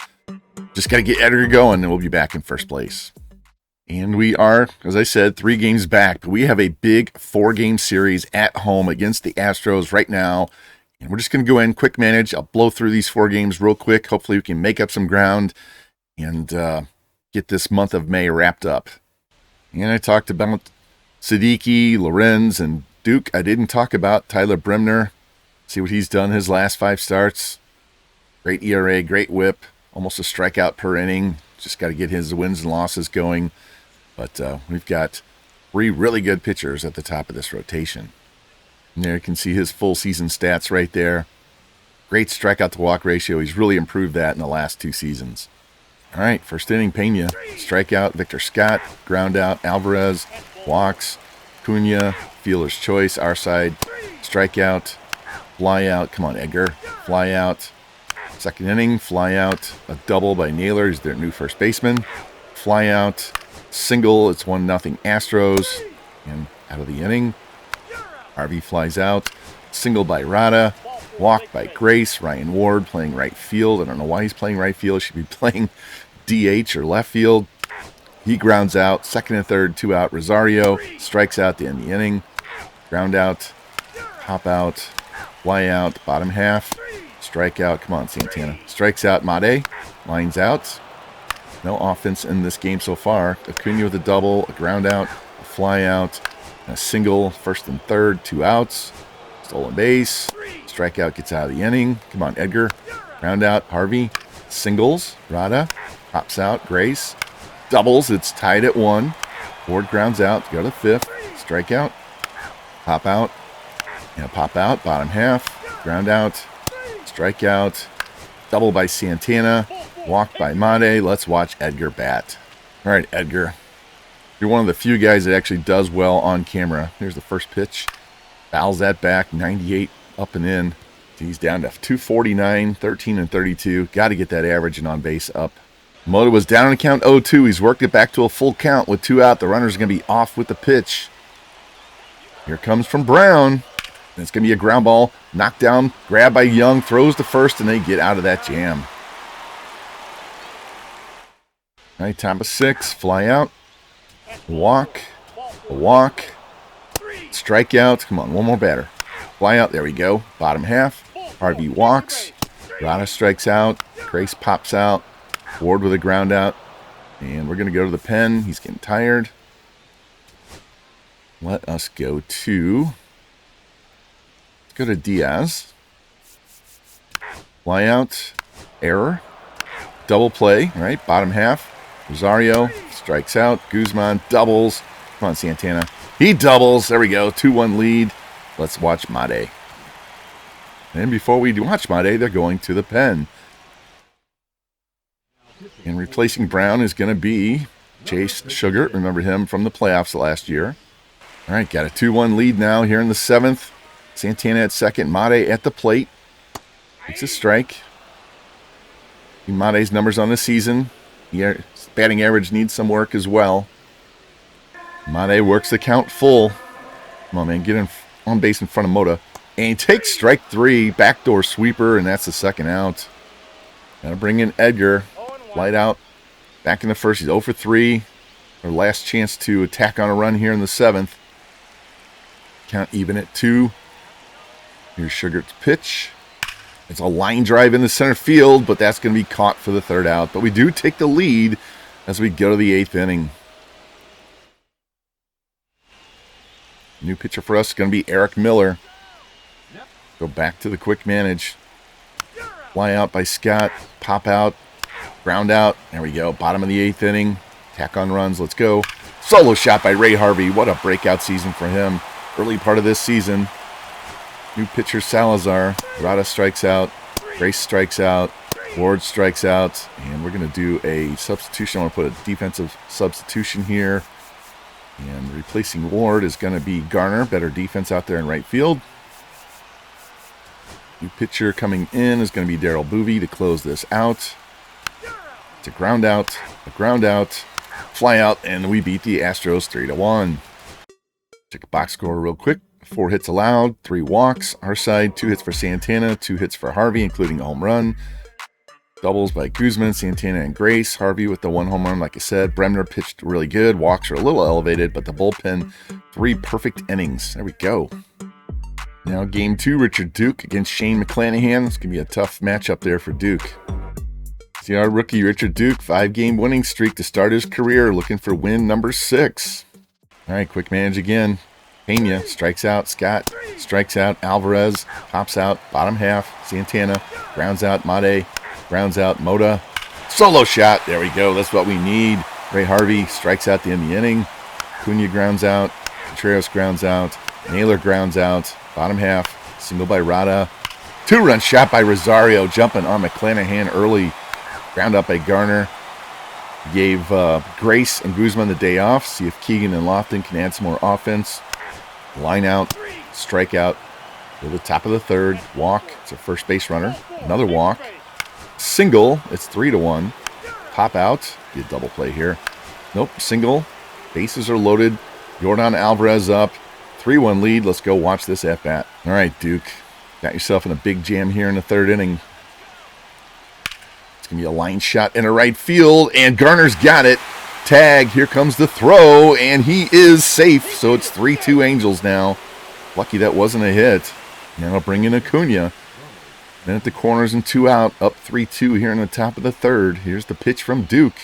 Just got to get Edgar going, and we'll be back in first place. And we are, as I said, 3 games back. But we have a big 4-game series at home against the Astros right now. And we're just going to go in, quick manage. I'll blow through these 4 games real quick. Hopefully we can make up some ground and get this month of May wrapped up. And I talked about Siddiqui, Lorenz, and Duke. I didn't talk about Tyler Bremner. See what he's done his last 5 starts. Great ERA, great whip, almost a strikeout per inning. Just got to get his wins and losses going. But we've got 3 really good pitchers at the top of this rotation. And there you can see his full season stats right there. Great strikeout to walk ratio. He's really improved that in the last 2 seasons. All right, first inning, Pena. Strikeout, Victor Scott. Ground out, Alvarez. Walks, Cunha. Fielder's choice, our side. Strikeout, fly out. Come on, Edgar. Fly out. Second inning, fly out. A double by Naylor. He's their new first baseman. Fly out. Single, it's 1-0 Astros. And out of the inning. Harvey flies out. Single by Rada. Walk by Grace. Ryan Ward playing right field. I don't know why he's playing right field. He should be playing DH or left field. He grounds out. Second and third, 2 out. Rosario strikes out to end the inning. Ground out. Hop out. Fly out. Bottom half. Strikeout. Come on, Santana. Strikes out. Made. Lines out. No offense in this game so far. Acuna with a double. A ground out. A fly out. A single. First and third. 2 outs. Stolen base. Strikeout gets out of the inning. Come on, Edgar. Ground out. Harvey. Singles. Rada. Pops out. Grace. Doubles. It's tied at 1. Ward grounds out. Go to 5th. Strikeout. Pop out. And pop out. Bottom half. Ground out. Strikeout. Double by Santana. Walk by Made. Let's watch Edgar bat. All right, Edgar. You're one of the few guys that actually does well on camera. Here's the first pitch. Fouls that back. 98 up and in. He's down to 249, 13 and 32. Got to get that average and on base up. Moda was down on count 0-2. He's worked it back to a full count with 2 out. The runner's going to be off with the pitch. Here comes from Brown. And it's going to be a ground ball. Knocked down. Grabbed by Young. Throws to first, and they get out of that jam. All right, top of 6. Fly out. Walk. A walk. Strikeout. Come on, one more batter. Fly out. There we go. Bottom half. Harvey walks. Rada strikes out. Grace pops out. Ward with a ground out. And we're going to go to the pen. He's getting tired. Let us go to... Let's go to Diaz. Fly out. Error. Double play. All right, bottom half. Rosario strikes out. Guzman doubles. Come on, Santana. He doubles. There we go. 2-1 lead. Let's watch Made. And before we watch Made, they're going to the pen. And replacing Brown is going to be Chase Sugar. Remember him from the playoffs last year. All right, got a 2-1 lead now here in the 7th. Santana at second. Made at the plate. Takes a strike. Made's numbers on the season. His batting average needs some work as well. Made works the count full. Come on, man. Get on base in front of Moda. And he takes strike 3. Backdoor sweeper, and that's the second out. Got to bring in Edgar. Light out. Back in the first. He's 0 for 3. Our last chance to attack on a run here in the 7th. Count even at 2. Here's Sugar's pitch. It's a line drive in the center field, but that's going to be caught for the 3rd out. But we do take the lead as we go to the 8th inning. New pitcher for us is going to be Eric Miller. Go back to the quick manage. Fly out by Scott. Pop out. Ground out. There we go. Bottom of the 8th inning. Tack on runs. Let's go. Solo shot by Ray Harvey. What a breakout season for him. Early part of this season. New pitcher Salazar. Rada strikes out. Grace strikes out. Ward strikes out. And we're going to do a substitution. I want to put a defensive substitution here. And replacing Ward is going to be Garner. Better defense out there in right field. New pitcher coming in is going to be Daryl Boovie to close this out. It's a ground out. A ground out. Fly out. And we beat the Astros 3-1. Check the box score real quick. 4 hits allowed, 3 walks. Our side, 2 hits for Santana, 2 hits for Harvey, including a home run. Doubles by Guzman, Santana, and Grace. Harvey with the 1 home run, like I said. Bremner pitched really good. Walks are a little elevated, but the bullpen, 3 perfect innings. There we go. Now game 2, Richard Duke against Shane McClanahan. It's going to be a tough matchup there for Duke. See our rookie, Richard Duke, 5-game winning streak to start his career, looking for win number 6. All right, quick manage again. Pena strikes out. Scott strikes out. Alvarez pops out. Bottom half. Santana grounds out. Made grounds out. Moda. Solo shot. There we go. That's what we need. Ray Harvey strikes out the end of the inning. Cunha grounds out. Contreras grounds out. Naylor grounds out. Bottom half. Single by Rada. 2-run shot by Rosario. Jumping on McClanahan early. Ground up by Garner. Gave Grace and Guzman the day off. See if Keegan and Lofton can add some more offense. Line out, strikeout, to the top of the 3rd, walk. It's a first base runner. Another walk. Single. It's 3-1. Pop out. Get a double play here. Nope. Single. Bases are loaded. Yordan Alvarez up. 3-1 lead. Let's go watch this at bat. All right, Duke. Got yourself in a big jam here in the third inning. It's going to be a line shot in a right field, and Garner's got it. Tag. Here comes the throw, and he is safe. So it's 3-2 Angels now. Lucky that wasn't a hit. Now I'll bring in Acuna. Then at the corners and 2 out. Up 3-2 here in the top of the third. Here's the pitch from Duke.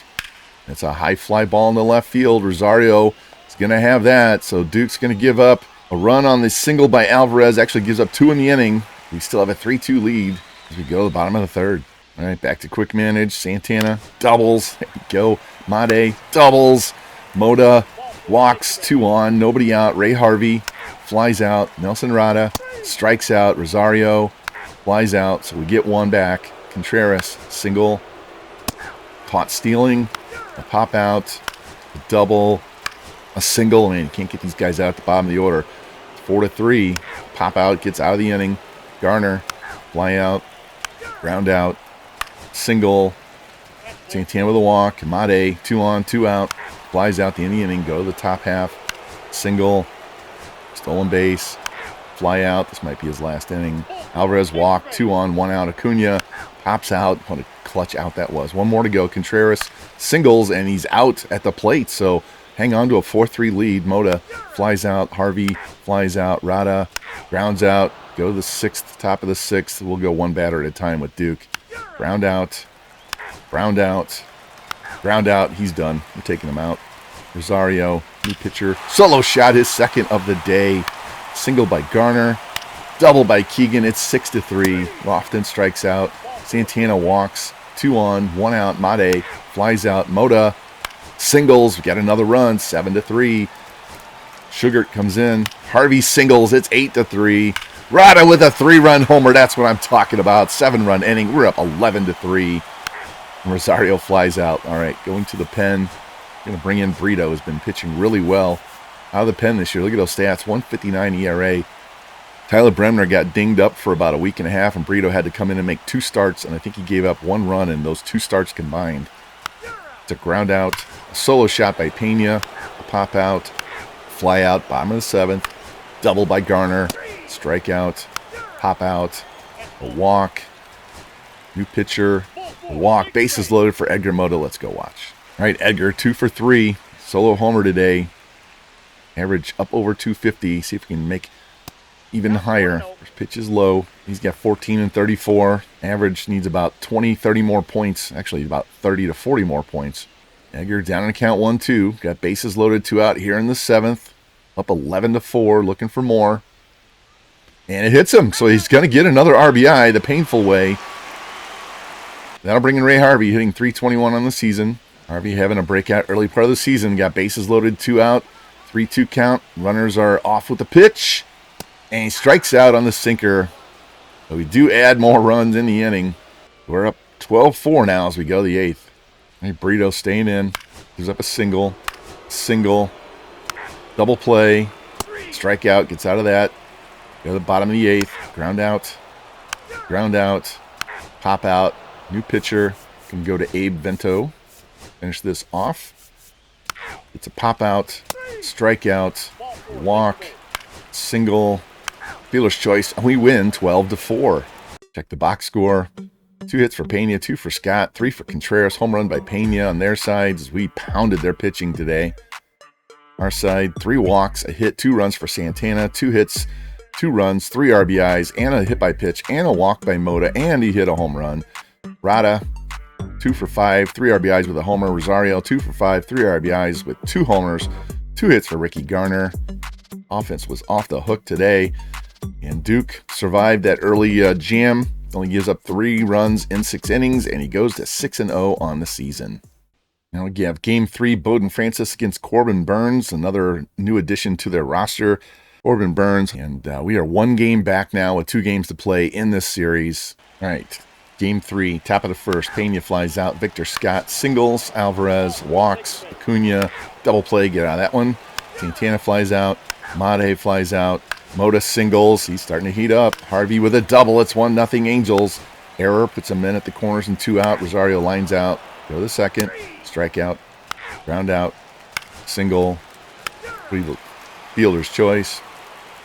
It's a high fly ball in the left field. Rosario is going to have that. So Duke's going to give up a run on the single by Alvarez. Actually gives up 2 in the inning. We still have a 3-2 lead as we go to the bottom of the third. All right, back to quick manage. Santana doubles. There we go. Made doubles. Moda walks, 2 on. Nobody out. Ray Harvey flies out. Nelson Rada strikes out. Rosario flies out. So we get 1 back. Contreras single. Caught stealing. A pop out. A double. A single. Man, you can't get these guys out at the bottom of the order. 4-3. Pop out. Gets out of the inning. Garner. Fly out. Ground out. Single. Santana with a walk. Made, 2 on, 2 out. Flies out the end of the inning. Go to the top half. Single. Stolen base. Fly out. This might be his last inning. Alvarez walk. 2 on, 1 out. Acuna pops out. What a clutch out that was. 1 more to go. Contreras singles, and he's out at the plate. So hang on to a 4-3 lead. Moda flies out. Harvey flies out. Rada grounds out. Go to the 6th, top of the 6th. We'll go 1 batter at a time with Duke. Ground out. Ground out. Ground out. He's done. We're taking him out. Rosario, new pitcher. Solo shot, his 2nd of the day. Single by Garner. Double by Keegan. It's 6-3. Lofton strikes out. Santana walks. 2 on, 1 out. Made flies out. Moda singles. We got another run. 7-3. Sugart comes in. Harvey singles. It's 8-3. Rada with a 3-run homer. That's what I'm talking about. 7-run inning. We're up 11-3. Rosario flies out. All right, going to the pen. Going to bring in Brito, who's been pitching really well out of the pen this year. Look at those stats. 1.59 ERA. Tyler Bremner got dinged up for about a week and a half, and Brito had to come in and make 2 starts, and I think he gave up 1 run in those 2 starts combined. It's a ground out. A solo shot by Pena. A pop out. Fly out. Bottom of the 7th. Double by Garner. Strikeout. Pop out. A walk. New pitcher. A walk. Bases loaded for Edgar Moda. Let's go watch. All right, Edgar, 2 for 3. Solo homer today. Average up over 250. See if we can make even higher. First pitch is low. He's got 14 and 34. Average needs about 20, 30 more points. Actually, about 30 to 40 more points. Edgar down in count 1-2. Got bases loaded, 2 out here in the 7th. Up 11-4. Looking for more. And it hits him. So he's going to get another RBI the painful way. That'll bring in Ray Harvey, hitting .321 on the season. Harvey having a breakout early part of the season. Got bases loaded, 2 out. 3-2 count. Runners are off with the pitch. And he strikes out on the sinker. So we do add more runs in the inning. We're up 12-4 now as we go to the 8th. Hey, Brito staying in. Gives up a single. Single. Double play. Strikeout. Gets out of that. Go to the bottom of the 8th. Ground out. Ground out. Pop out. New pitcher. Can go to Abe Vento. Finish this off. It's a pop out. Strikeout. Walk. Single. Fielder's choice. And we win 12-4. Check the box score. 2 hits for Pena, 2 for Scott, 3 for Contreras. Home run by Pena on their sides. We pounded their pitching today. Our side, 3 walks, a hit, 2 runs for Santana, 2 hits, 2 runs, 3 RBIs, and a hit by pitch, and a walk by Moda, and he hit a home run. Rada, 2 for 5, 3 RBIs with a homer. Rosario, 2 for 5, 3 RBIs with 2 homers, 2 hits for Ricky Garner. Offense was off the hook today, and Duke survived that early jam. Only gives up 3 runs in 6 innings, and he goes to 6-0 on the season. Now we have Game 3, Bowden Francis against Corbin Burns, another new addition to their roster. Corbin Burns, and we are 1 game back now with 2 games to play in this series. All right, Game 3, top of the first. Pena flies out. Victor Scott singles. Alvarez walks. Acuna double play, get out of that one. Santana flies out. Made flies out. Moda singles. He's starting to heat up. Harvey with a double. It's 1-0 Angels. Error puts him in at the corners and 2 out. Rosario lines out. Go to the second. Strikeout. Ground out. Single. Fielder's choice.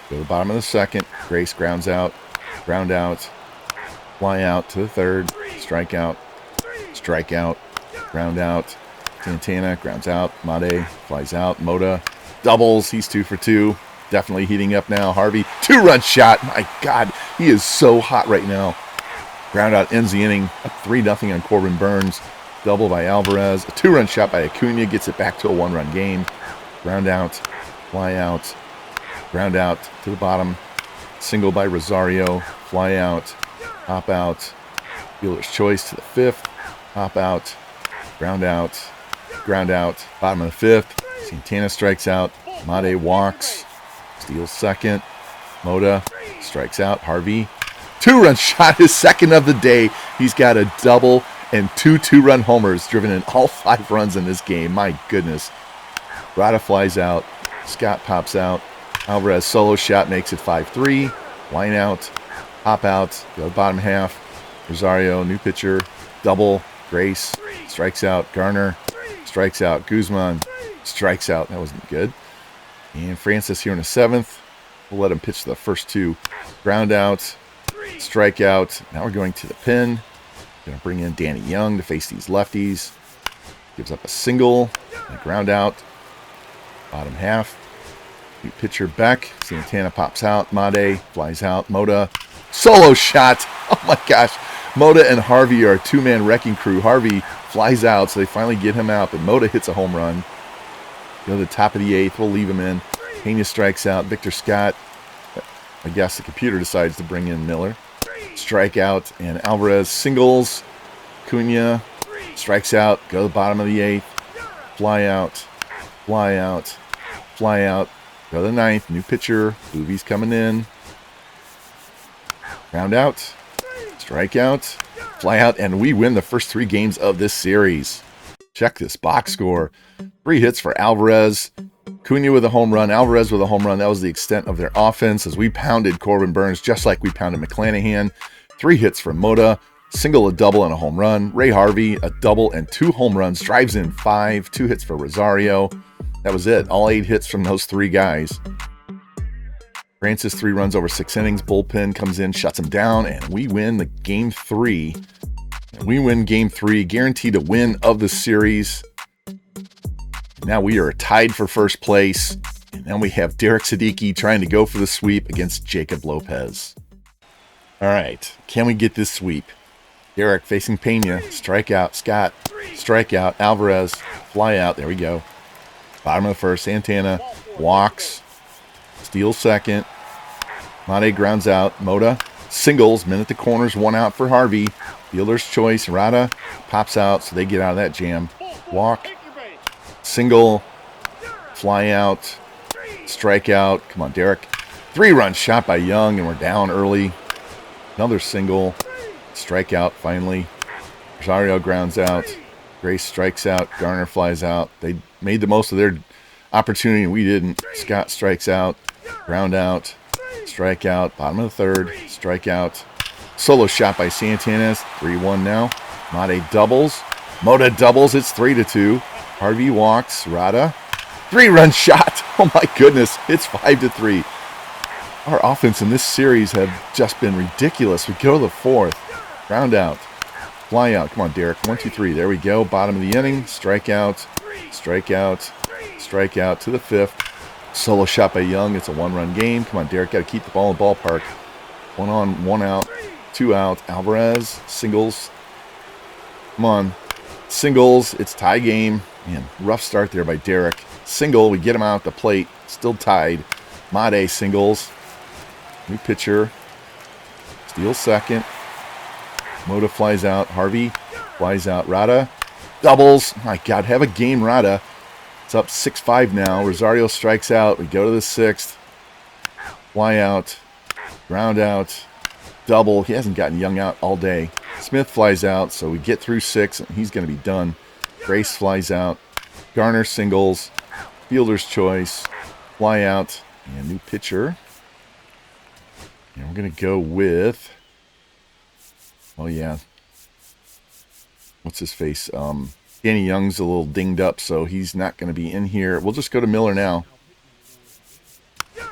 Go to the bottom of the second. Grace grounds out. Ground out. Fly out to the third. Strikeout. Strikeout. Ground out. Santana grounds out. Made flies out. Moda doubles. He's 2 for 2. Definitely heating up now. Harvey, 2-run shot. My God, he is so hot right now. Ground out ends the inning. Up 3-0 on Corbin Burns. Double by Alvarez. A 2-run shot by Acuna gets it back to a 1-run game. Ground out. Fly out. Ground out to the bottom. Single by Rosario. Fly out. Hop out. Fielder's choice to the 5th. Hop out. Ground out. Ground out. Bottom of the 5th. Santana strikes out. Made walks. Steals second. Moda strikes out. Harvey. 2-run shot, his second of the day. He's got a double and 2 2-run homers, driven in all 5 runs in this game. My goodness. Rada flies out. Scott pops out. Alvarez solo shot makes it 5-3. Line out. Hop out. Go bottom half. Rosario, new pitcher. Double. Grace strikes out. Garner strikes out. Guzman strikes out. That wasn't good. And Francis here in the 7th. We'll let him pitch the first 2. Ground out. Strikeout. Now we're going to the pen. Going to bring in Danny Young to face these lefties. Gives up a single. And a ground out. Bottom half. New pitcher Beck. Santana pops out. Made flies out. Moda. Solo shot. Oh my gosh. Moda and Harvey are a 2-man wrecking crew. Harvey flies out, so they finally get him out. But Moda hits a home run. Go to the top of the 8th. We'll leave him in. Pena strikes out. Victor Scott. I guess the computer decides to bring in Miller. Strikeout, and Alvarez singles. Cunha strikes out. Go to the bottom of the 8th. Fly out. Fly out. Fly out. Go to the 9th. New pitcher. Boovy's coming in. Ground out. Strikeout. Fly out, and we win the first 3 games of this series. Check this box score. 3 hits for Alvarez. Cunha with a home run, Alvarez with a home run. That was the extent of their offense as we pounded Corbin Burns just like we pounded McClanahan. 3 hits for Moda, single, a double, and a home run. Ray Harvey, a double and 2 home runs, drives in 5, 2 hits for Rosario. That was it. All 8 hits from those 3 guys. Francis 3 runs over 6 innings. Bullpen comes in, shuts him down, and we win the game 3. We win game 3, guaranteed a win of the series. Now we are tied for first place. And then we have Derek Siddiqui trying to go for the sweep against Jacob Lopez. All right, can we get this sweep? Derek facing Pena, strikeout. Scott, strikeout. Alvarez, fly out. There we go. Bottom of the 1st, Santana walks, steals second. Mate grounds out. Moda singles, men at the corners, 1 out for Harvey. Fielder's choice. Rada pops out, so they get out of that jam. Walk. Single, fly out, strikeout. Come on, Derek. 3-run shot by Young, and we're down early. Another single, strikeout finally. Rosario grounds out. Grace strikes out. Garner flies out. They made the most of their opportunity, and we didn't. Scott strikes out. Ground out. Strikeout. Bottom of the 3rd. Strikeout. Solo shot by Santana. 3-1 now. Mate doubles. Moda doubles. It's 3-2. Harvey walks. Rada. 3-run shot. Oh my goodness. It's 5-3. Our offense in this series have just been ridiculous. We go to the 4th. Ground out. Fly out. Come on, Derek. 1, 2, 3. There we go. Bottom of the inning. Strikeout. Strikeout. Strikeout to the 5th. Solo shot by Young. It's a 1-run game. Come on, Derek. Got to keep the ball in the ballpark. 1 on, 1 out. 2 out. Alvarez. Singles. Come on. Singles. It's tie game. Man, rough start there by Derek. Single. We get him out at the plate. Still tied. Made singles. New pitcher. Steals second. Moda flies out. Harvey flies out. Rada doubles. My God, have a game, Rada. It's up 6-5 now. Rosario strikes out. We go to the 6th. Fly out. Ground out. Double. He hasn't gotten Young out all day. Smith flies out, so we get through 6, and he's going to be done. Grace flies out. Garner singles. Fielder's choice. Fly out. And new pitcher. And we're going to go with... Oh, yeah. What's his face? Danny Young's a little dinged up, so he's not going to be in here. We'll just go to Miller now.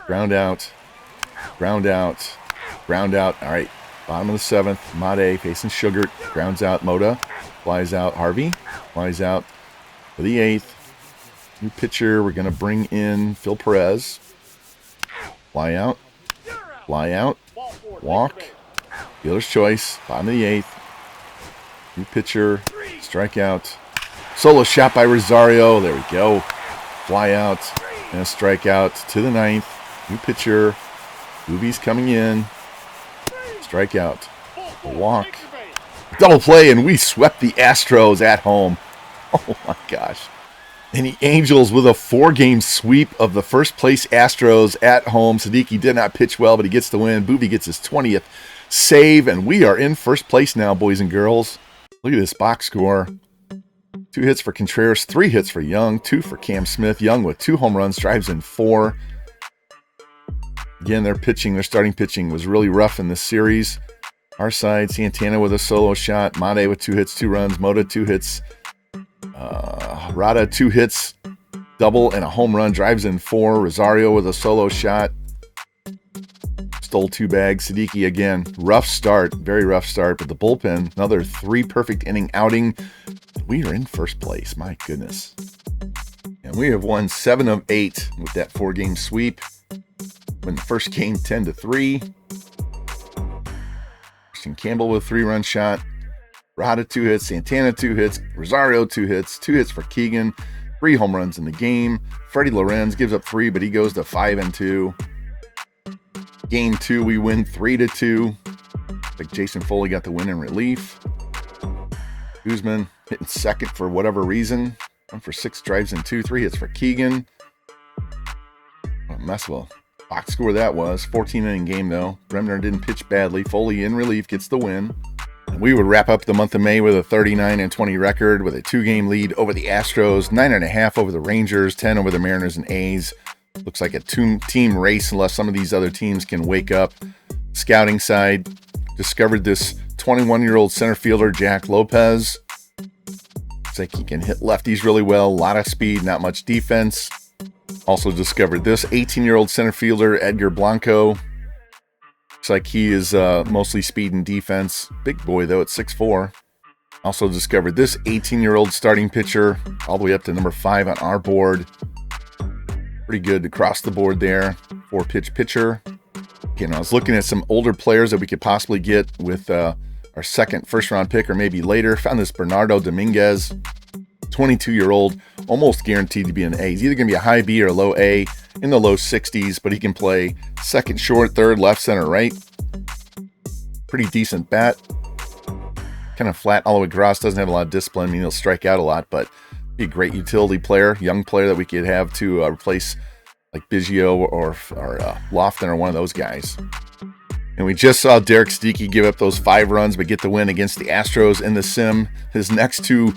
Ground out. Ground out. Ground out. All right. Bottom of the 7th. Made facing Sugar. Grounds out. Moda. Flies out. Harvey. Flies out for the 8th. New pitcher. We're going to bring in Phil Perez. Fly out. Fly out. Walk. Fielder's choice. Bottom of the 8th. New pitcher. Strikeout. Solo shot by Rosario. There we go. Fly out. And a strikeout to the 9th. New pitcher. Booby's coming in. Strikeout. A walk. Double play, and we swept the Astros at home. Oh my gosh. And the Angels with a 4-game sweep of the first place Astros at home. Siddiqui did not pitch well, but he gets the win. Booby gets his 20th save, and we are in first place now, boys and girls. Look at this box score. 2 hits for Contreras, 3 hits for Young, 2 for Cam Smith. Young with 2 home runs, drives in 4. Again, their starting pitching was really rough in this series. Our side, Santana with a solo shot, Made with 2 hits, 2 runs, Moda 2 hits, Rada 2 hits, double and a home run, drives in 4. Rosario with a solo shot, stole 2 bags. Siddiqui again, rough start, very rough start, but the bullpen, another 3 perfect inning outing. We are in first place, my goodness. And we have won 7 of 8 with that 4-game sweep. Win the first game 10-3. Christian Campbell with a 3-run shot. Rada 2 hits, Santana 2 hits, Rosario 2 hits, 2 hits for Keegan, 3 home runs in the game. Freddie Lorenz gives up 3, but he goes to 5-2. Game 2, we win 3-2. Like Jason Foley got the win in relief. Guzman hitting second for whatever reason. 1 for 6, drives in 2, 3 hits for Keegan. What a mess of a box score that was. 14-inning game, though. Bremner didn't pitch badly. Foley in relief gets the win. And we would wrap up the month of May with a 39-20 record with a 2-game lead over the Astros, 9.5 over the Rangers, 10 over the Mariners and A's. Looks like a team race unless some of these other teams can wake up. Scouting side discovered this 21-year-old center fielder, Jack Lopez. Looks like he can hit lefties really well. A lot of speed, not much defense. Also discovered this 18-year-old center fielder, Edgar Blanco. Looks like he is mostly speed and defense. Big boy, though, at 6'4". Also discovered this 18-year-old starting pitcher, all the way up to number 5 on our board. Pretty good across the board there. 4-pitch pitcher. Again, I was looking at some older players that we could possibly get with our second first-round pick or maybe later. Found this Bernardo Dominguez, 22-year-old, almost guaranteed to be an A. He's either going to be a high B or a low A, in the low 60s, but he can play second, short, third, left, center, right. Pretty decent bat. Kind of flat all the way across, doesn't have a lot of discipline. I mean, he'll strike out a lot, but be a great utility player, young player that we could have to replace like Biggio or Lofton or one of those guys. And we just saw Derek Siddiqui give up those 5 runs but get the win against the Astros in the sim. His next 2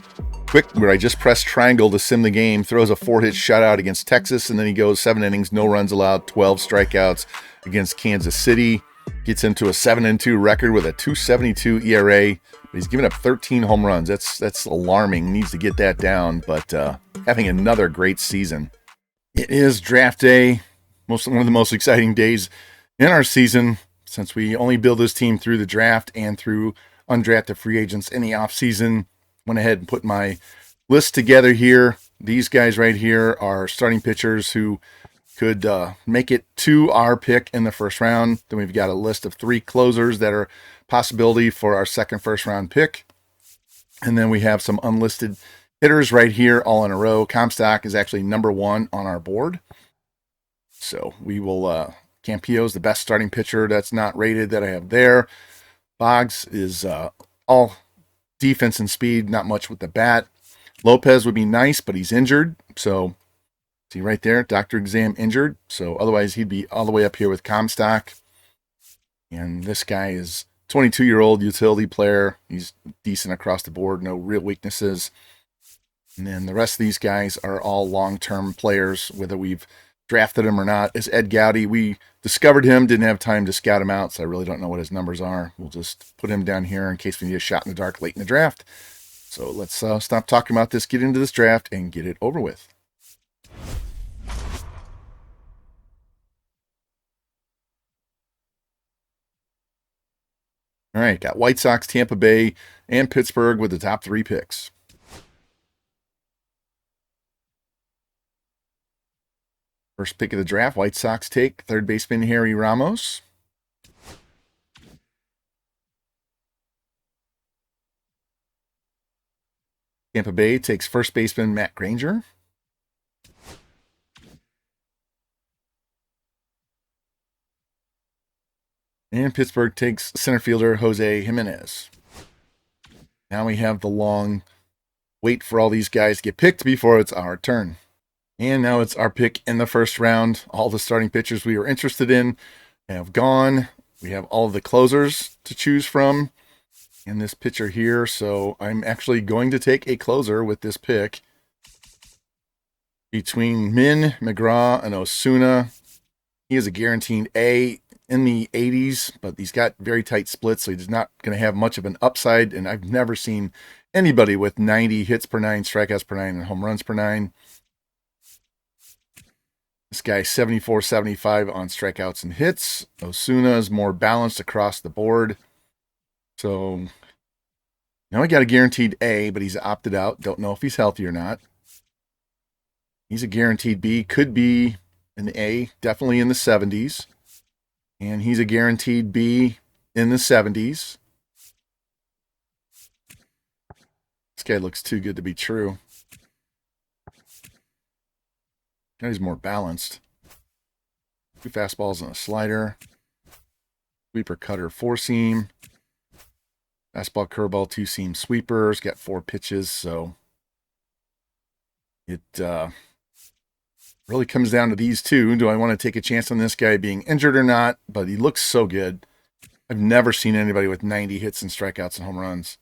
quick, where I just pressed triangle to sim the game, throws a 4-hit shutout against Texas, and then he goes 7 innings, no runs allowed, 12 strikeouts against Kansas City. Gets into a 7-2 record with a 2.72 ERA. But he's given up 13 home runs. That's alarming. Needs to get that down, but having another great season. It is draft day, one of the most exciting days in our season, since we only build this team through the draft and through undrafted free agents in the offseason. Went ahead and put my list together here. These guys right here are starting pitchers who could make it to our pick in the first round. Then we've got a list of 3 closers that are possibility for our second first round pick. And then we have some unlisted hitters right here all in a row. Comstock is actually number 1 on our board. So we will, Campillo's the best starting pitcher that's not rated that I have there. Boggs is all defense and speed, not much with the bat. Lopez would be nice, but he's injured. So see right there, doctor exam injured. So otherwise he'd be all the way up here with Comstock. And this guy is 22-year-old utility player. He's decent across the board, no real weaknesses. And then the rest of these guys are all long-term players, whether we've drafted him or not. Is Ed Gowdy. We discovered him, didn't have time to scout him out, so I really don't know what his numbers are. We'll just put him down here in case we need a shot in the dark late in the draft. So let's stop talking about this, get into this draft, and get it over with. All right, got White Sox, Tampa Bay, and Pittsburgh with the top 3 picks. First pick of the draft, White Sox take third baseman Harry Ramos. Tampa Bay takes first baseman Matt Granger. And Pittsburgh takes center fielder Jose Jimenez. Now we have the long wait for all these guys to get picked before it's our turn. And now it's our pick in the first round. All the starting pitchers we were interested in have gone. We have all of the closers to choose from in this pitcher here. So I'm actually going to take a closer with this pick between Min, McGraw, and Osuna. He is a guaranteed A in the 80s, but he's got very tight splits, so he's not going to have much of an upside. And I've never seen anybody with 90 hits per 9, strikeouts per 9, and home runs per 9. This guy's 74, 75 on strikeouts and hits. Osuna is more balanced across the board. So now he got a guaranteed A, but he's opted out. Don't know if he's healthy or not. He's a guaranteed B, could be an A, definitely in the 70s. And he's a guaranteed B in the 70s. This guy looks too good to be true. Guy's more balanced. 2 fastballs and a slider. Sweeper, cutter, 4-seam. Fastball, curveball, 2-seam sweepers. Got 4 pitches, so it really comes down to these two. Do I want to take a chance on this guy being injured or not? But he looks so good. I've never seen anybody with 90 hits and strikeouts and home runs.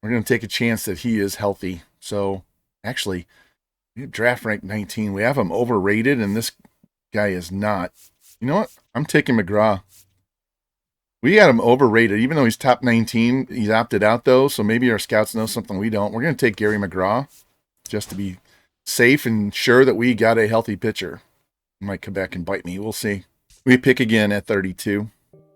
We're going to take a chance that he is healthy. So, actually, draft rank 19. We have him overrated, and this guy is not. You know what? I'm taking McGraw. We got him overrated. Even though he's top 19, he's opted out, though. So maybe our scouts know something we don't. We're going to take Gary McGraw just to be safe and sure that we got a healthy pitcher. He might come back and bite me. We'll see. We pick again at 32.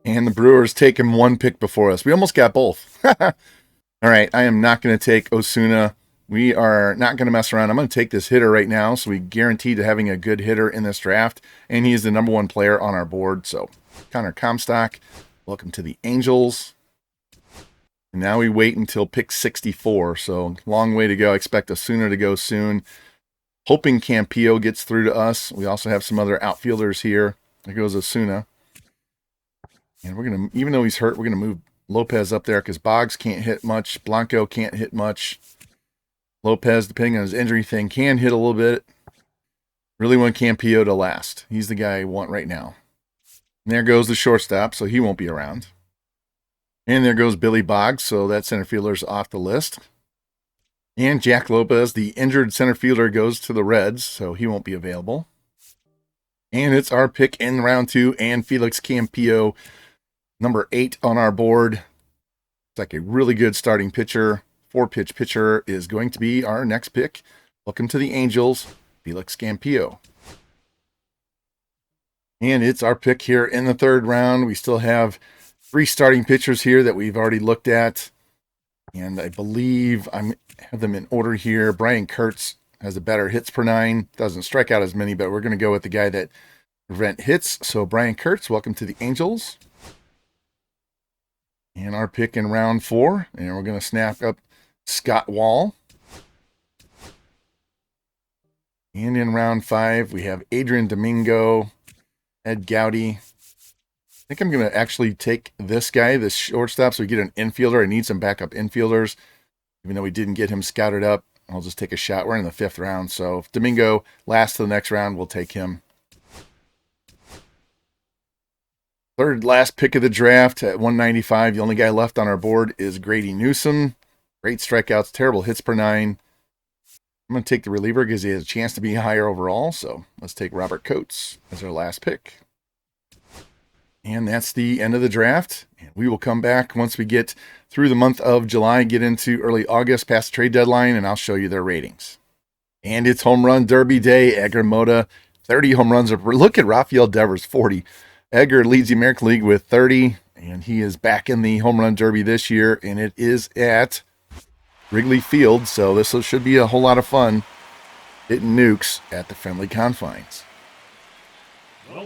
And the Brewers take him 1 pick before us. We almost got both. All right, I am not going to take Osuna. We are not going to mess around. I'm going to take this hitter right now, so we guaranteed to having a good hitter in this draft, and he is the number 1 player on our board. So, Connor Comstock, welcome to the Angels. And now we wait until pick 64, so long way to go. I expect Osuna to go soon. Hoping Campillo gets through to us. We also have some other outfielders here. There goes Osuna. And we're going to, even though he's hurt, we're going to move Lopez up there because Boggs can't hit much. Blanco can't hit much. Lopez, depending on his injury thing, can hit a little bit. Really want Campillo to last. He's the guy I want right now. And there goes the shortstop, so he won't be around. And there goes Billy Boggs, so that center fielder's off the list. And Jack Lopez, the injured center fielder, goes to the Reds, so he won't be available. And it's our pick in round 2, and Felix Campillo, number 8 on our board. It's like a really good starting pitcher. 4-pitch pitcher is going to be our next pick. Welcome to the Angels, Felix Campillo. And it's our pick here in the 3rd round. We still have 3 starting pitchers here that we've already looked at. And I believe I have them in order here. Brian Kurtz has a better hits per 9. Doesn't strike out as many, but we're going to go with the guy that prevent hits. So Brian Kurtz, welcome to the Angels. And our pick in round 4. And we're going to snap up Scott Wall. And in round 5, we have Adrian Domingo, Ed Gowdy. I think I'm going to actually take this guy, this shortstop, so we get an infielder. I need some backup infielders. Even though we didn't get him scouted up, I'll just take a shot. We're in the 5th round, so if Domingo lasts to the next round, we'll take him. 3rd last pick of the draft at 195. The only guy left on our board is Grady Newsome. Great strikeouts, terrible hits per 9. I'm going to take the reliever because he has a chance to be higher overall. So let's take Robert Coates as our last pick. And that's the end of the draft. And we will come back once we get through the month of July, get into early August, past the trade deadline, and I'll show you their ratings. And it's home run derby day. Edgar Mota, 30 home runs. Look at Rafael Devers, 40. Edgar leads the American League with 30. And he is back in the home run derby this year, and it is at Wrigley Field, so this should be a whole lot of fun hitting nukes at the friendly confines.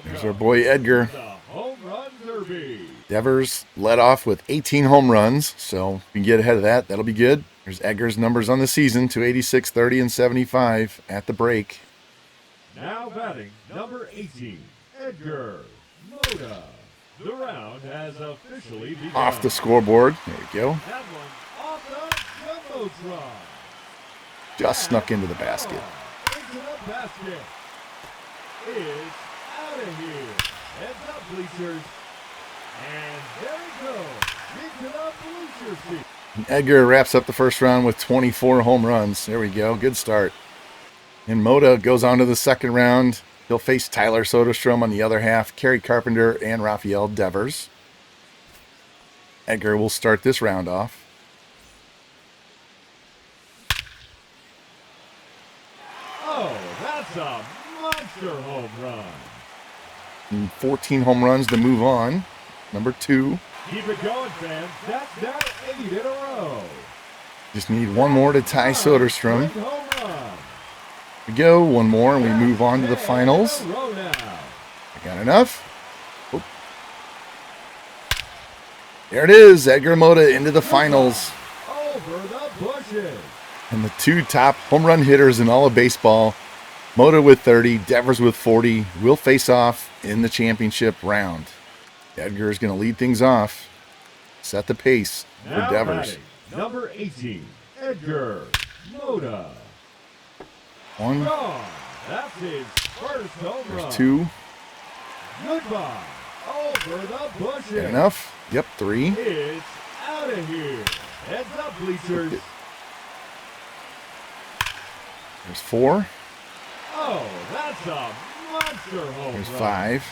There's our boy Edgar. Home Run Derby. Devers led off with 18 home runs, so if we can get ahead of that, that'll be good. There's Edgar's numbers on the season, 286, 30, and 75 at the break. Now batting number 18, Edgar Moda. The round has officially begun. Off the scoreboard. There we go. That one off the Jumbotron. Just snuck into the basket. Into the basket. It's out of here. Heads up, bleachers. And there he goes. Into the bleacher seat. And Edgar wraps up the first round with 24 home runs. There we go. Good start. And Moda goes on to the second round. He'll face Tyler Soderstrom on the other half, Kerry Carpenter, and Rafael Devers. Edgar will start this round off. Oh, that's a monster home run. And 14 home runs to move on. Number 2. Keep it going, fans. That's now 8 in a row. Just need one more to tie Soderstrom. Big home run. We go. One more, and we move on to the finals. Row now. I got enough. Oh. There it is. Edgar Moda into the finals. Over the bushes. And the 2 top home run hitters in all of baseball, Moda with 30, Devers with 40, will face off in the championship round. Edgar is going to lead things off, set the pace for Now Devers. batting, number 18, Edgar Moda. 1, Gone. That's his first home run. there's 2, Goodbye. Over the bushes. got enough. Yep, 3, It's out of here. Heads up, bleachers. there's 4, Oh, that's a monster home there's run. 5,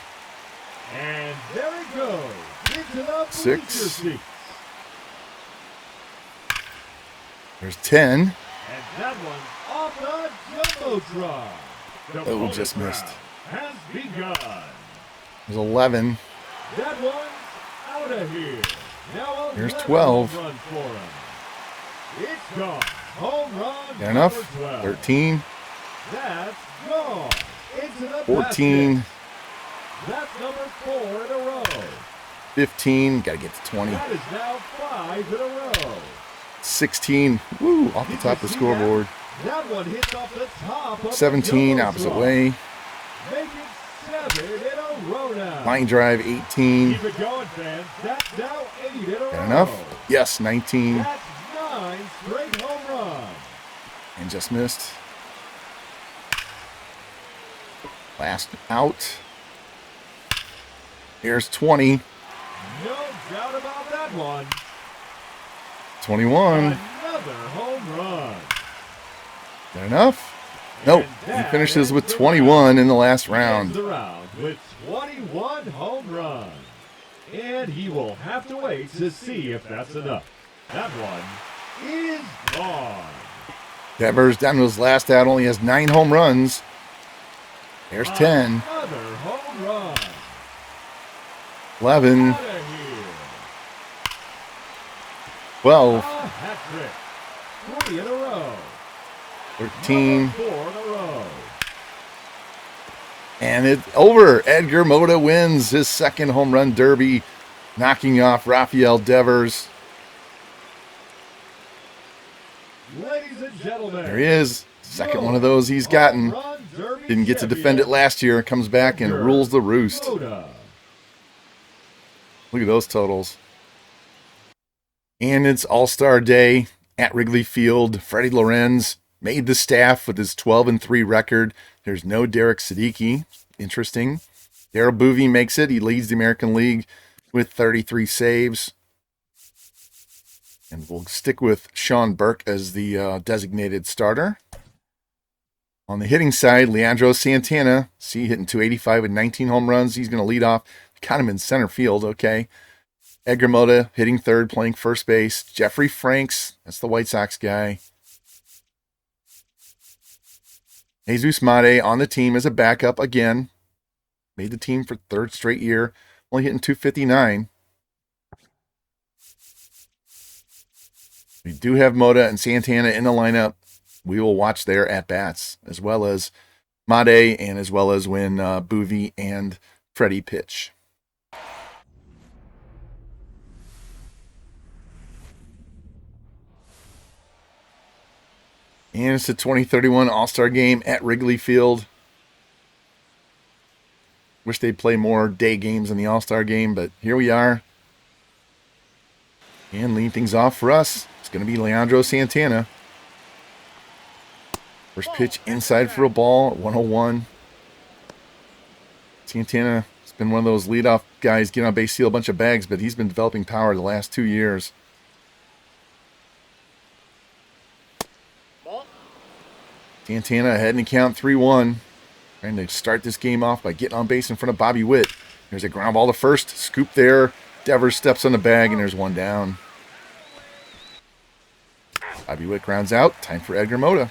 And there he goes. Into the 6. bleacher seat. there's 10. And that one off the Jumbotron. The Oh, bonus just missed. round has begun. There's 11. That one's out of here. Now Here's 11 12. home runs for him. It's gone. Home run Got enough. number 12. 13, That's gone. Into the 14, basket. That's number 4 in a row. 15. Got to get to 20. That is now 5 in a row. 16. Woo, off the Did top you of the see scoreboard. That one hits off the top of 17, the opposite Jumbotron. way. Make it 7 in a row now. Line drive, 18. Keep it going, fans. That's now 8 in a row. Got enough? Yes, 19. That's 9 straight home runs. And just missed. Last out. Here's 20. No doubt about that one. 21. Another home run. Got enough? Nope. And He finishes that with ends the 21 in the last Ends round. the round with 21 home runs. And he will have to wait to see if that's enough. That one is gone. Devers down to his last out, only has 9 home runs. There's 10. Another home run. 11. Out of here. 12. A hat trick. 3 in a row. 13. Number 4 in a row. And it's over. Edgar Moda wins his second home run derby, knocking off Rafael Devers. Ladies and gentlemen. There he is. Second one of those he's gotten. Home Run Derby Didn't get to defend it champion, last year. Comes back and rules the roost. Moda. Look at those totals. And it's All-Star Day at Wrigley Field. Freddie Lorenz made the staff with his 12-3 record. There's no Derek Siddiqui. Interesting. Darryl Boovey makes it. He leads the American League with 33 saves. And we'll stick with Sean Burke as the designated starter. On the hitting side, Leandro Santana, hitting 285 with 19 home runs. He's going to lead off. Got him in center field, okay. Edgar Moda hitting third, playing first base. Jeffrey Franks, that's the White Sox guy. Jesus Mate on the team as a backup again. Made the team for third straight year. Only hitting 259. We do have Moda and Santana in the lineup. We will watch their at-bats, as well as Made, and as well as when Boovie and Freddie pitch. And it's the 2031 All-Star Game at Wrigley Field. Wish they'd play more day games in the All-Star Game, but here we are. And leading things off for us, it's going to be Leandro Santana. First pitch inside for a ball at 101. Santana has been one of those leadoff guys, getting on base, steal a bunch of bags, but he's been developing power the last 2 years. Santana ahead in the count 3-1. Trying to start this game off by getting on base in front of Bobby Witt. There's a ground ball to first. Scoop there. Devers steps on the bag, and there's one down. Bobby Witt grounds out. Time for Edgar Moda.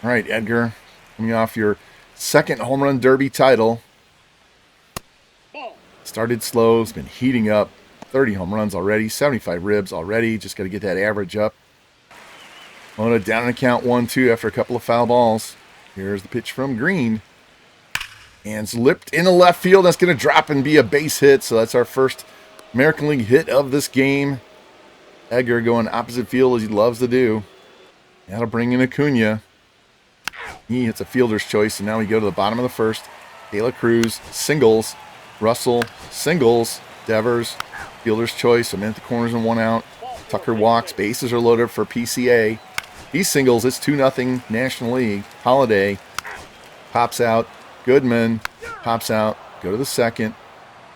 All right, Edgar, coming off your second home run derby title. Started slow. It's been heating up. 30 home runs already. 75 ribs already. Just got to get that average up. Moda down in the count 1-2 after a couple of foul balls. Here's the pitch from Green. And it's lipped into left field. That's going to drop and be a base hit. So that's our first American League hit of this game. Edgar going opposite field as he loves to do. That'll bring in Acuna. He hits a fielder's choice. And now we go to the bottom of the first. De La Cruz singles. Russell singles. Devers fielder's choice. A man at the corners and 1 out. Tucker walks. Bases are loaded for PCA. He singles. It's 2-0 National League. Holiday pops out. Goodman pops out. Go to the second.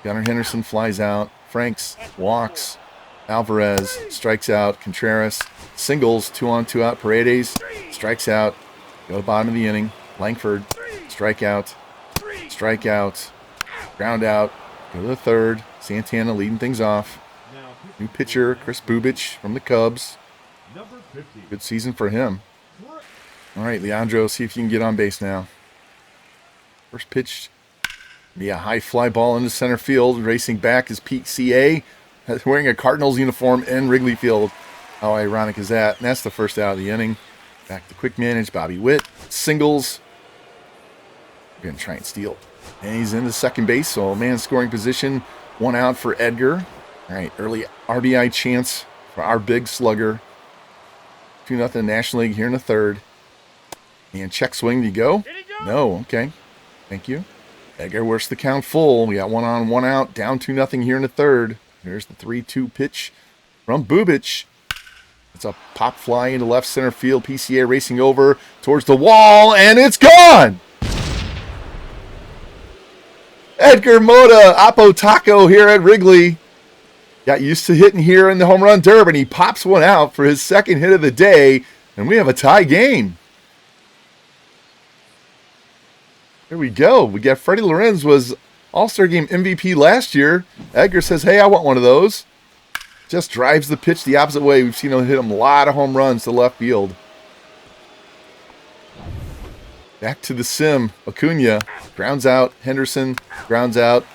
Gunnar Henderson flies out. Franks walks. Alvarez strikes out. Contreras singles. 2-on-2 out. Paredes strikes out. Go to the bottom of the inning. Langford strikeout. Strikeout. Ground out. Go to the third. Santana leading things off. New pitcher, Chris Bubich from the Cubs. Good season for him. All right, Leandro, see if you can get on base now. First pitch, be a high fly ball into center field. Racing back is Pete C.A. wearing a Cardinals uniform in Wrigley Field. How ironic is that? And that's the first out of the inning. Back to quick manage, Bobby Witt. Singles. We're going to try and steal. And he's into second base, so man scoring position. 1 out for Edgar. All right, early RBI chance for our big slugger. 2-0 National League here in the third. And check swing, do you go? No, okay. Thank you. Edgar works the count full. We got 1 on, 1 out. Down 2-0 here in the third. Here's the 3-2 pitch from Bubich. It's a pop fly into left center field. PCA racing over towards the wall, and it's gone! Edgar Moda, Apo Taco here at Wrigley. Got used to hitting here in the home run derby, and he pops one out for his second hit of the day, and we have a tie game. There we go. We got Freddie Lorenz was All-Star Game MVP last year. Edgar says, hey, I want one of those. Just drives the pitch the opposite way. We've seen him hit a lot of home runs to left field. Back to the sim. Acuna grounds out. Henderson grounds out.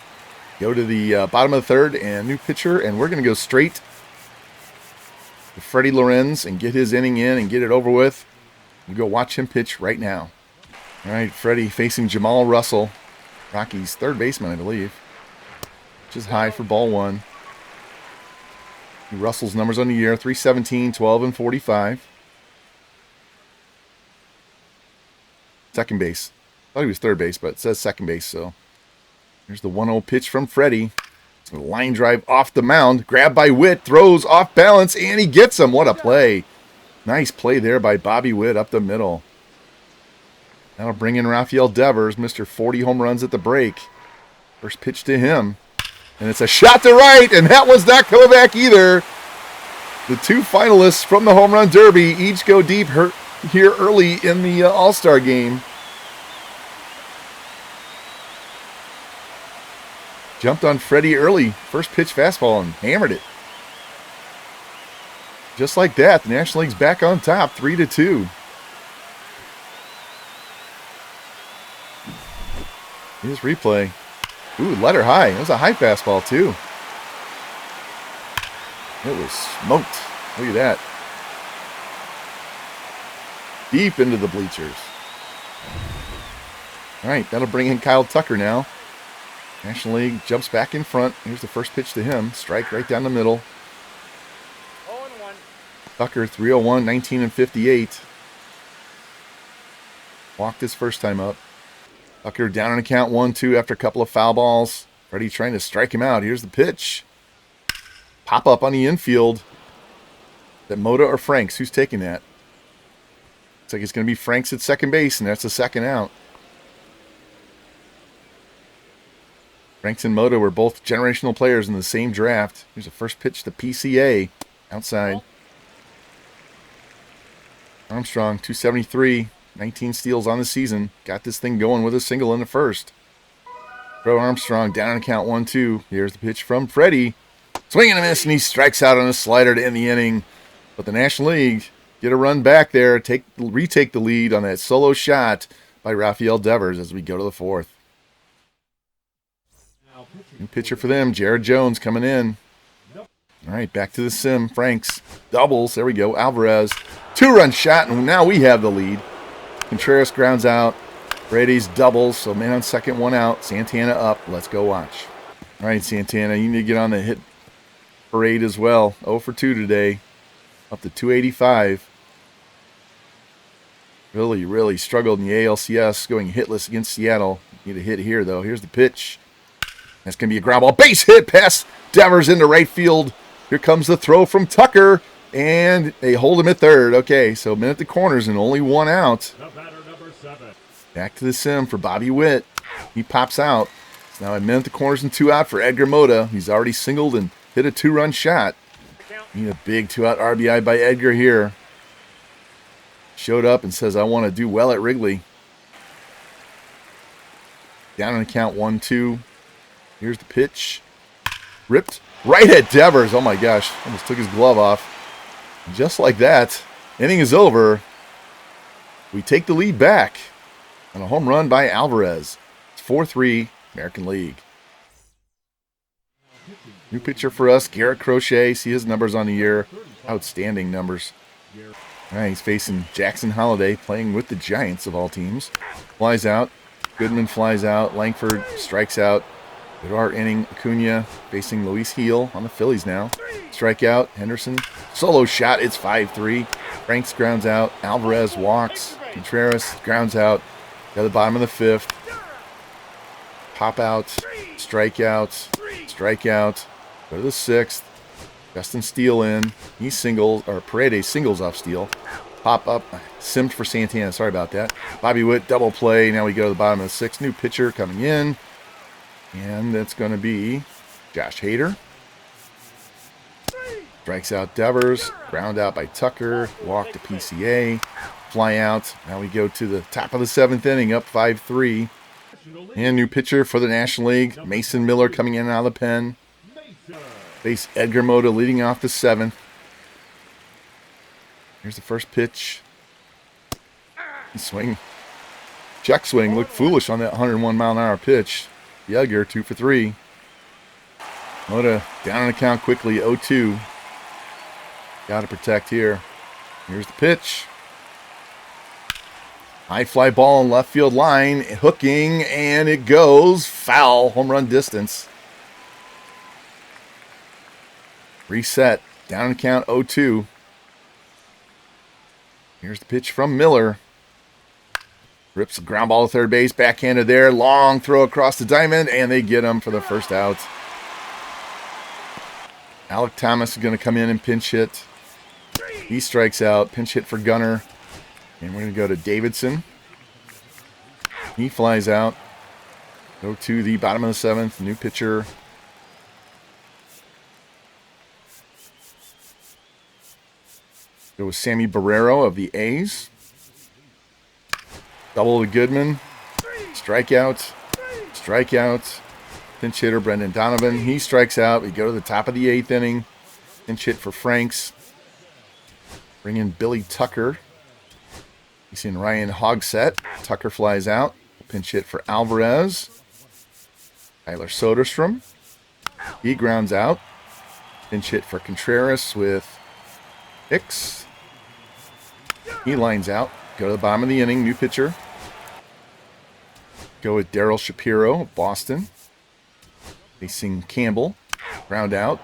Go to the bottom of the third and new pitcher. And we're going to go straight to Freddie Lorenz and get his inning in and get it over with. We'll go watch him pitch right now. All right, Freddie facing Jamal Russell. Rocky's third baseman, I believe. Which is high for ball 1. Russell's numbers on the year, 317, 12, and 45. Second base. I thought he was third base, but it says second base, so. Here's the 1-0 pitch from Freddie. It's a line drive off the mound. Grabbed by Witt, throws off balance, and he gets him. What a play. Nice play there by Bobby Witt up the middle. That'll bring in Rafael Devers, Mr. 40 home runs at the break. First pitch to him. And it's a shot to right, and that one's not coming back either. The 2 finalists from the Home Run Derby each go deep here early in the All-Star Game. Jumped on Freddie early. First pitch fastball and hammered it. Just like that, the National League's back on top, 3-2. Here's replay. Ooh, let her high. It was a high fastball, too. It was smoked. Look at that. deep into the bleachers. All right, that'll bring in Kyle Tucker now. National League jumps back in front. Here's the first pitch to him. Strike right down the middle. 0-1. Tucker, 301, 19 and 58. Walked his first time up. Tucker down on a count 1-2 after a couple of foul balls. Freddie trying to strike him out. Here's the pitch. Pop up on the infield. Is that Moda or Franks? Who's taking that? Looks like it's going to be Franks at second base, and that's the second out. Franks and Moda were both generational players in the same draft. Here's the first pitch to PCA. Outside. Armstrong, 273. 19 steals on the season. Got this thing going with a single in the first. Throw Armstrong down on count 1-2. Here's the pitch from Freddie. Swing and a miss, and he strikes out on a slider to end the inning. But the National League get a run back there, retake the lead on that solo shot by Rafael Devers as we go to the fourth. New pitcher for them, Jared Jones coming in. All right, back to the sim. Franks doubles. There we go. Alvarez, 2-run shot, and now we have the lead. Contreras grounds out. Brady's doubles, so man on second, 1 out. Santana up. Let's go watch. All right, Santana, you need to get on the hit parade as well. 0 for 2 today. Up to 285. Really struggled in the ALCS, going hitless against Seattle. Need a hit here, though. Here's the pitch. That's going to be a ground ball. Base hit past Devers into right field. Here comes the throw from Tucker, and they hold him at third. Okay, so man at the corners and only 1 out. The batter, number 7. Back to the sim for Bobby Witt. He pops out. It's now a man at the corners and 2 out for Edgar Mota. He's already singled and hit a 2-run shot. Need a big 2-out RBI by Edgar here. Showed up and says, I want to do well at Wrigley. Down on the count 1-2. Here's the pitch. Ripped right at Devers. Oh my gosh. Almost took his glove off. And just like that, inning is over. We take the lead back on a home run by Alvarez. It's 4-3 American League. New pitcher for us, Garrett Crochet. See his numbers on the year. Outstanding numbers. All right, he's facing Jackson Holiday, playing with the Giants of all teams. Flies out. Goodman flies out. Langford strikes out. Good art inning. Acuna facing Luis Heel on the Phillies now. Strikeout. Henderson. Solo shot. It's 5-3. Franks grounds out. Alvarez walks. Contreras grounds out. Got the bottom of the 5th. Pop out. Strikeout. Strikeout. Go to the 6th. Justin Steele in. He singles, or Paredes singles off Steele. Pop up. Simmed for Santana. Sorry about that. Bobby Witt double play. Now we go to the bottom of the 6th. New pitcher coming in. And that's going to be Josh Hader. Strikes out Devers. Ground out by Tucker. Walk to PCA. Fly out. Now we go to the top of the 7th inning. Up 5-3. And new pitcher for the National League. Mason Miller coming in and out of the pen. Face Edgar Mota leading off the 7th. Here's the first pitch. Swing. Check swing. Looked foolish on that 101-mile-an-hour pitch. Edgar, 2 for 3. Mota down on the count quickly, 0-2. Got to protect here. Here's the pitch. High fly ball in left field line. Hooking, and it goes foul. Home run distance. Reset. Down on the count, 0-2. Here's the pitch from Miller. Rips the ground ball to third base. Backhanded there. Long throw across the diamond. And they get him for the first out. Alec Thomas is going to come in and pinch hit. He strikes out. Pinch hit for Gunner. And we're going to go to Davidson. He flies out. Go to the bottom of the 7th. New pitcher. Go with Sammy Barrero of the A's. Double to Goodman. Strikeout. Strikeout. Pinch hitter Brendan Donovan. He strikes out. We go to the top of the 8th inning. Pinch hit for Franks. Bring in Billy Tucker. He's in Ryan Hogsett. Tucker flies out. Pinch hit for Alvarez. Tyler Soderstrom. He grounds out. Pinch hit for Contreras with Hicks. He lines out. Go to the bottom of the inning. New pitcher. Go with Daryl Shapiro of Boston. Facing Campbell. Ground out.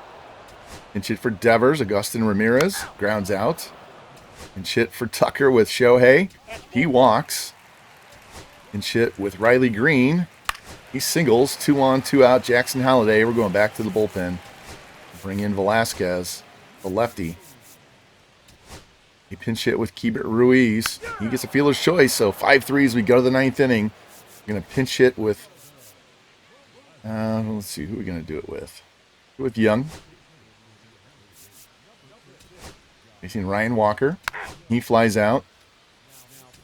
Pinch hit for Devers. Agustin Ramirez. Grounds out. Pinch hit for Tucker with Shohei. He walks. Pinch hit with Riley Green. He singles. 2 on, 2 out. Jackson Holliday. We're going back to the bullpen. Bring in Velasquez, the lefty. He pinch hit with Keibert Ruiz. He gets a fielder's choice, so 5-3 as we go to the 9th inning. We're going to pinch hit with, let's see, who are we going to do it with? With Young. Facing Ryan Walker. He flies out.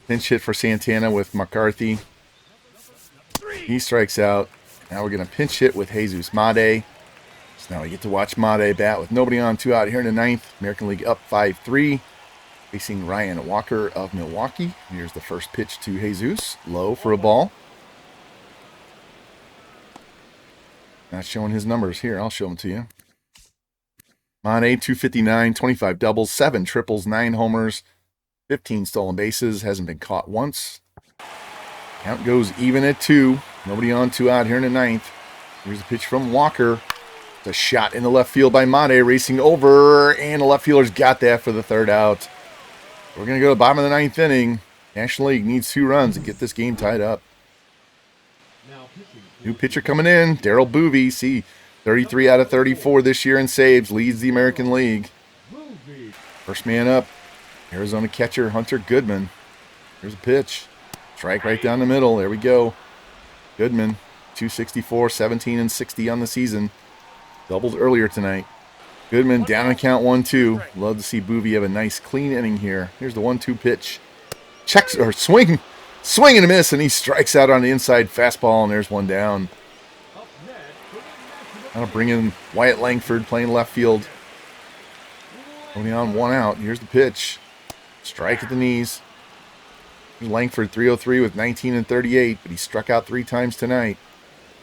Pinch hit for Santana with McCarthy. He strikes out. Now we're going to pinch hit with Jesus Made. So now we get to watch Made bat with nobody on, 2 out here in the 9th. American League up 5-3. Facing Ryan Walker of Milwaukee. Here's the first pitch to Jesus. Low for a ball. Not showing his numbers here. I'll show them to you. Made, 259, 25 doubles, 7 triples, 9 homers, 15 stolen bases. Hasn't been caught once. Count goes even at 2. Nobody on, 2 out here in the 9th. Here's a pitch from Walker. It's a shot in the left field by Made, racing over, and the left fielder's got that for the 3rd out. We're going to go to the bottom of the 9th inning. National League needs 2 runs to get this game tied up. New pitcher coming in, Daryl Boovey. See, 33 out of 34 this year in saves, leads the American League. First man up, Arizona catcher Hunter Goodman. Here's a pitch. Strike right down the middle. There we go. Goodman, 264, 17 and 60 on the season. Doubled earlier tonight. Goodman down and count 1-2. Love to see Boovey have a nice clean inning here. Here's the 1-2 pitch. Checks or swing and a miss, and he strikes out on the inside fastball, and there's one down. That'll bring in Wyatt Langford playing left field. Only on 1 out. Here's the pitch. Strike at the knees. Here's Langford, 303 with 19 and 38, but he struck out 3 times tonight.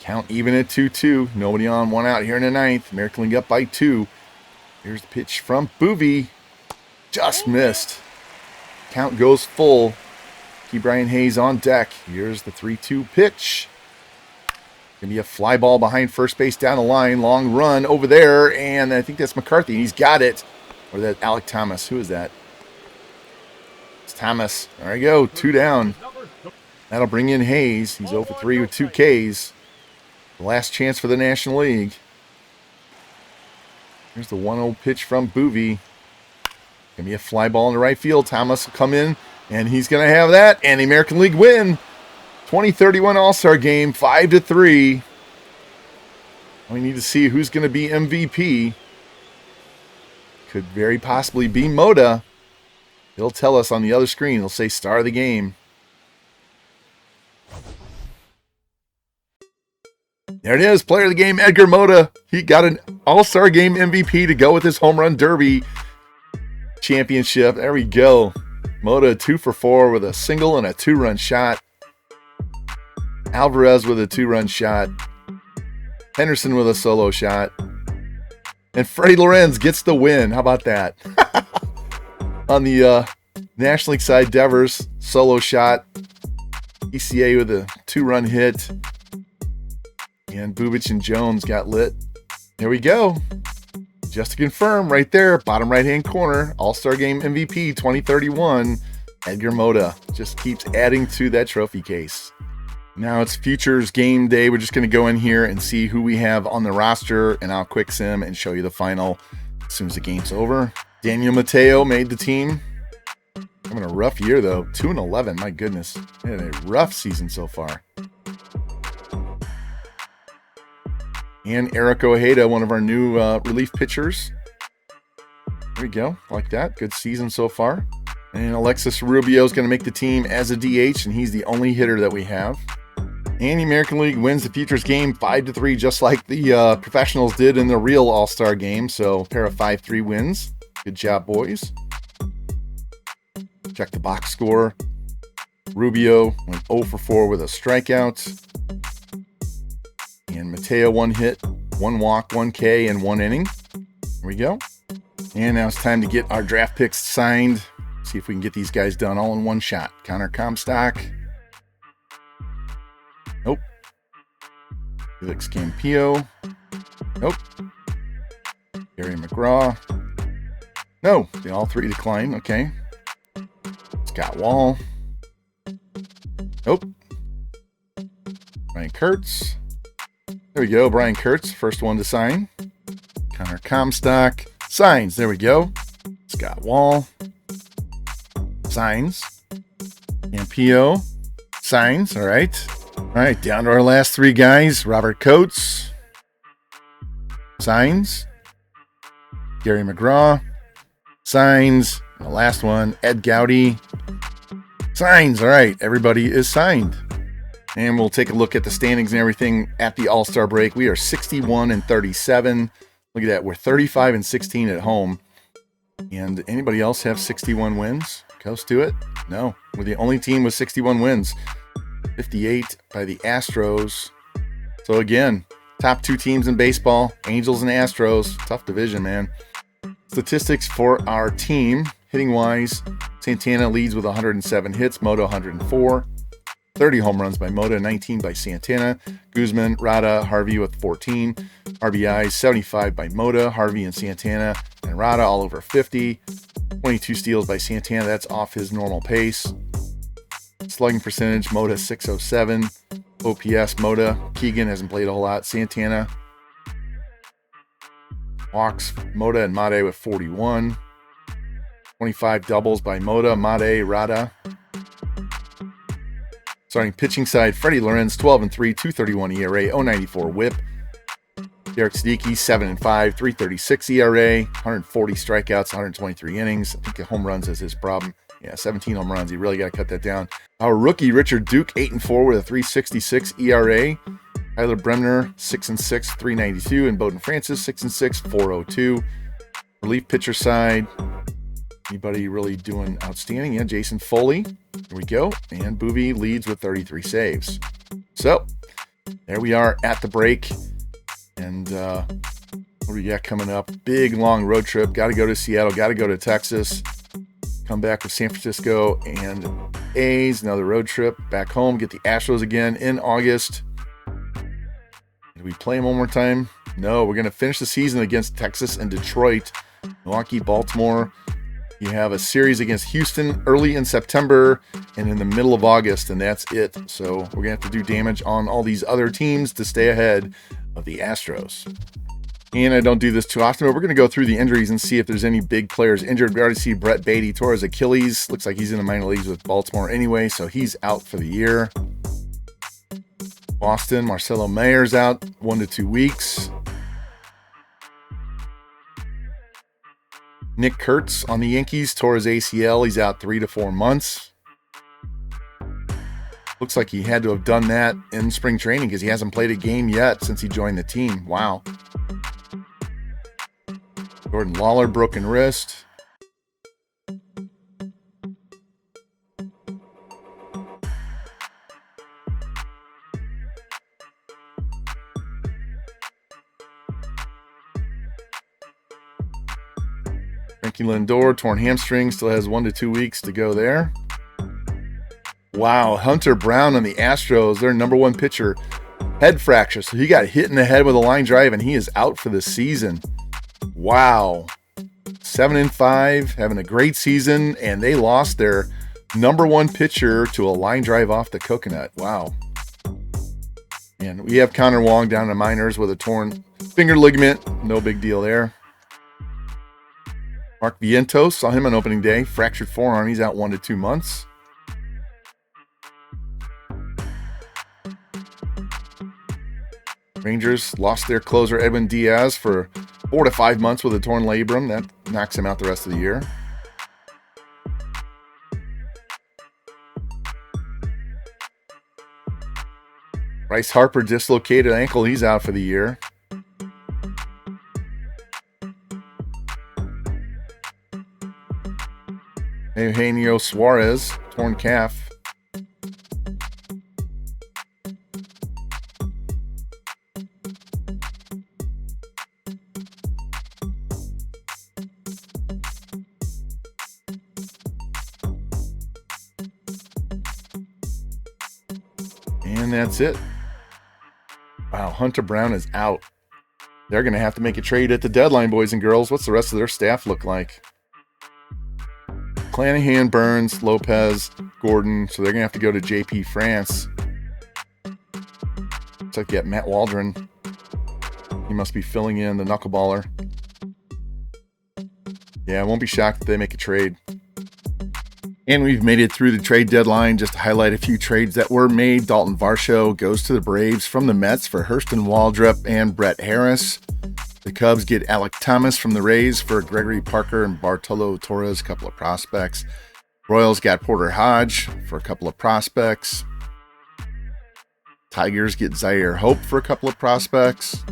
Count even at 2-2. Nobody on, 1 out here in the 9th. American League up by 2. Here's the pitch from Boovey. Just missed. Count goes full. Keep Brian Hayes on deck. Here's the 3-2 pitch. Gonna be a fly ball behind first base down the line. Long run over there, and I think that's McCarthy. He's got it. Or that Alec Thomas. Who is that? It's Thomas. There we go. 2 down. That'll bring in Hayes. He's 0 for 3 with 2 Ks. The last chance for the National League. Here's the 1-0 pitch from Boovey. Gonna be a fly ball in the right field. Thomas will come in, and he's gonna have that, and the American League win. 2031 All-Star Game, 5-3. We need to see who's gonna be MVP. Could very possibly be Moda. He'll tell us on the other screen. He'll say star of the game. There it is, player of the game, Edgar Moda. He got an All-Star Game MVP to go with his Home Run Derby championship. There we go. Moda 2 for 4 with a single and a 2-run shot. Alvarez with a 2-run shot. Henderson with a solo shot. And Freddie Lorenz gets the win. How about that? On the National League side, Devers, solo shot. ECA with a 2-run hit. And Bubic and Jones got lit. There we go. Just to confirm, right there, bottom right-hand corner, All-Star Game MVP 2031, Edgar Moda. Just keeps adding to that trophy case. Now it's Futures Game Day. We're just going to go in here and see who we have on the roster, and I'll quick sim and show you the final as soon as the game's over. Daniel Mateo made the team. Having a rough year, though. 2-11, my goodness. He had a rough season so far. And Eric Ojeda, one of our new relief pitchers. There we go, like that. Good season so far. And Alexis Rubio is going to make the team as a DH, and he's the only hitter that we have. And the American League wins the Futures game 5-3, just like the professionals did in the real All-Star game. So a pair of 5-3 wins. Good job, boys. Check the box score. Rubio went 0 for 4 with a strikeout. And Mateo 1 hit, 1 walk, 1 K, and 1 inning. Here we go. And now it's time to get our draft picks signed. See if we can get these guys done all in one shot. Connor Comstock. Nope. Felix Campillo. Nope. Gary McGraw. No, they all three decline. Okay. Scott Wall. Nope. Brian Kurtz. There we go. Brian Kurtz, first one to sign. Connor Comstock. Signs. There we go. Scott Wall. Signs. Campillo. Signs. All right. All right. Down to our last three guys. Robert Coates. Signs. Gary McGraw. Signs. And the last one, Ed Gowdy. Signs. All right. Everybody is signed. And we'll take a look at the standings and everything at the All-Star break. We are 61-37. Look at that. We're 35-16 at home. And anybody else have 61 wins? Close to it? No. We're the only team with 61 wins. 58 by the Astros. So again, top two teams in baseball, Angels and Astros. Tough division, man. Statistics for our team. Hitting-wise, Santana leads with 107 hits, Moto 104. 30 home runs by Moda, 19 by Santana. Guzman, Rada, Harvey with 14. RBIs, 75 by Moda, Harvey and Santana. And Rada all over 50. 22 steals by Santana. That's off his normal pace. Slugging percentage, Moda 607. OPS, Moda. Keegan hasn't played a whole lot. Santana. Walks, Moda and Made with 41. 25 doubles by Moda, Made, Rada. Starting pitching side, Freddie Lorenz, 12-3, 231 ERA, 094 whip. Derek Siddiqui, 7-5, 336 ERA, 140 strikeouts, 123 innings. I think the home runs is his problem. Yeah, 17 home runs. You really got to cut that down. Our rookie, Richard Duke, 8-4 with a 366 ERA. Tyler Bremner, 6-6, 392. And Bowden Francis, 6-6, 402. Relief pitcher side, anybody really doing outstanding? Yeah, Jason Foley. Here we go. And Boovie leads with 33 saves. So, there we are at the break. And what do we got coming up? Big, long road trip. Got to go to Seattle. Got to go to Texas. Come back with San Francisco and A's. Another road trip. Back home. Get the Astros again in August. Did we play them one more time? No, we're going to finish the season against Texas and Detroit. Milwaukee, Baltimore. You have a series against Houston early in September and in the middle of August, and that's it. So we're going to have to do damage on all these other teams to stay ahead of the Astros. And I don't do this too often, but we're going to go through the injuries and see if there's any big players injured. We already see Brett Beatty tore his Achilles. Looks like he's in the minor leagues with Baltimore anyway, so he's out for the year. Boston, Marcelo Mayer's out 1 to 2 weeks. Nick Kurtz on the Yankees tore his ACL. He's out 3 to 4 months. Looks like he had to have done that in spring training because he hasn't played a game yet since he joined the team. Wow. Jordan Lawler, broken wrist. Frankie Lindor, torn hamstring, still has 1 to 2 weeks to go there. Wow, Hunter Brown on the Astros, their number one pitcher, head fracture. So he got hit in the head with a line drive, and he is out for the season. Wow. 7-5, having a great season, and they lost their number one pitcher to a line drive off the coconut. Wow. And we have Connor Wong down in the minors with a torn finger ligament. No big deal there. Mark Vientos, saw him on opening day. Fractured forearm. He's out 1 to 2 months. Rangers lost their closer, Edwin Diaz, for 4 to 5 months with a torn labrum. That knocks him out the rest of the year. Bryce Harper dislocated ankle. He's out for the year. Eugenio Suarez, torn calf. And that's it. Wow, Hunter Brown is out. They're going to have to make a trade at the deadline, boys and girls. What's the rest of their staff look like? Clanahan, Burns, Lopez, Gordon. So they're going to have to go to JP France. Looks like you got Matt Waldron. He must be filling in the knuckleballer. Yeah, I won't be shocked if they make a trade. And we've made it through the trade deadline. Just to highlight a few trades that were made. Dalton Varsho goes to the Braves from the Mets for Hurston Waldrep and Brett Harris. The Cubs get Alec Thomas from the Rays for Gregory Parker and Bartolo Torres, a couple of prospects. Royals got Porter Hodge for a couple of prospects. Tigers get Zaire Hope for a couple of prospects.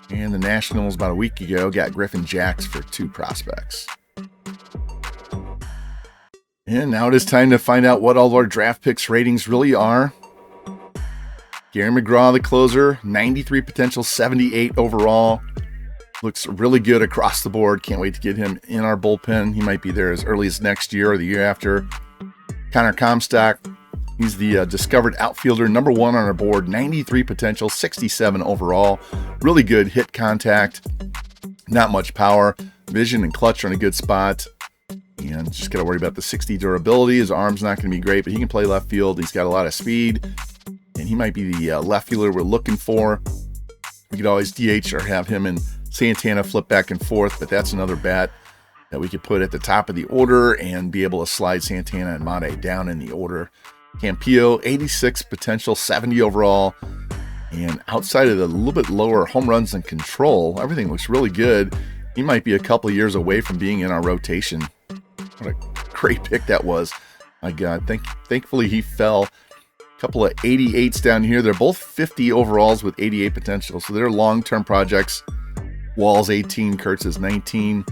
And the Nationals, about a week ago, got Griffin Jacks for 2 prospects. And now it is time to find out what all of our draft picks ratings really are. Gary McGraw, the closer, 93 potential, 78 overall. Looks really good across the board. Can't wait to get him in our bullpen. He might be there as early as next year or the year after. Connor Comstock, he's the discovered outfielder, number 1 on our board, 93 potential, 67 overall. Really good hit contact, not much power. Vision and clutch are in a good spot. And just got to worry about the 60 durability. His arm's not going to be great, but he can play left field. He's got a lot of speed, and he might be the left fielder we're looking for. We could always DH or have him and Santana flip back and forth, but that's another bat that we could put at the top of the order and be able to slide Santana and Mate down in the order. Campillo, 86 potential, 70 overall. And outside of the little bit lower home runs and control, everything looks really good. He might be a couple of years away from being in our rotation. What a great pick that was. My God, thankfully he fell. A couple of 88s down here. They're both 50 overalls with 88 potential. So they're long-term projects. Wall's 18, Kurtz is 19.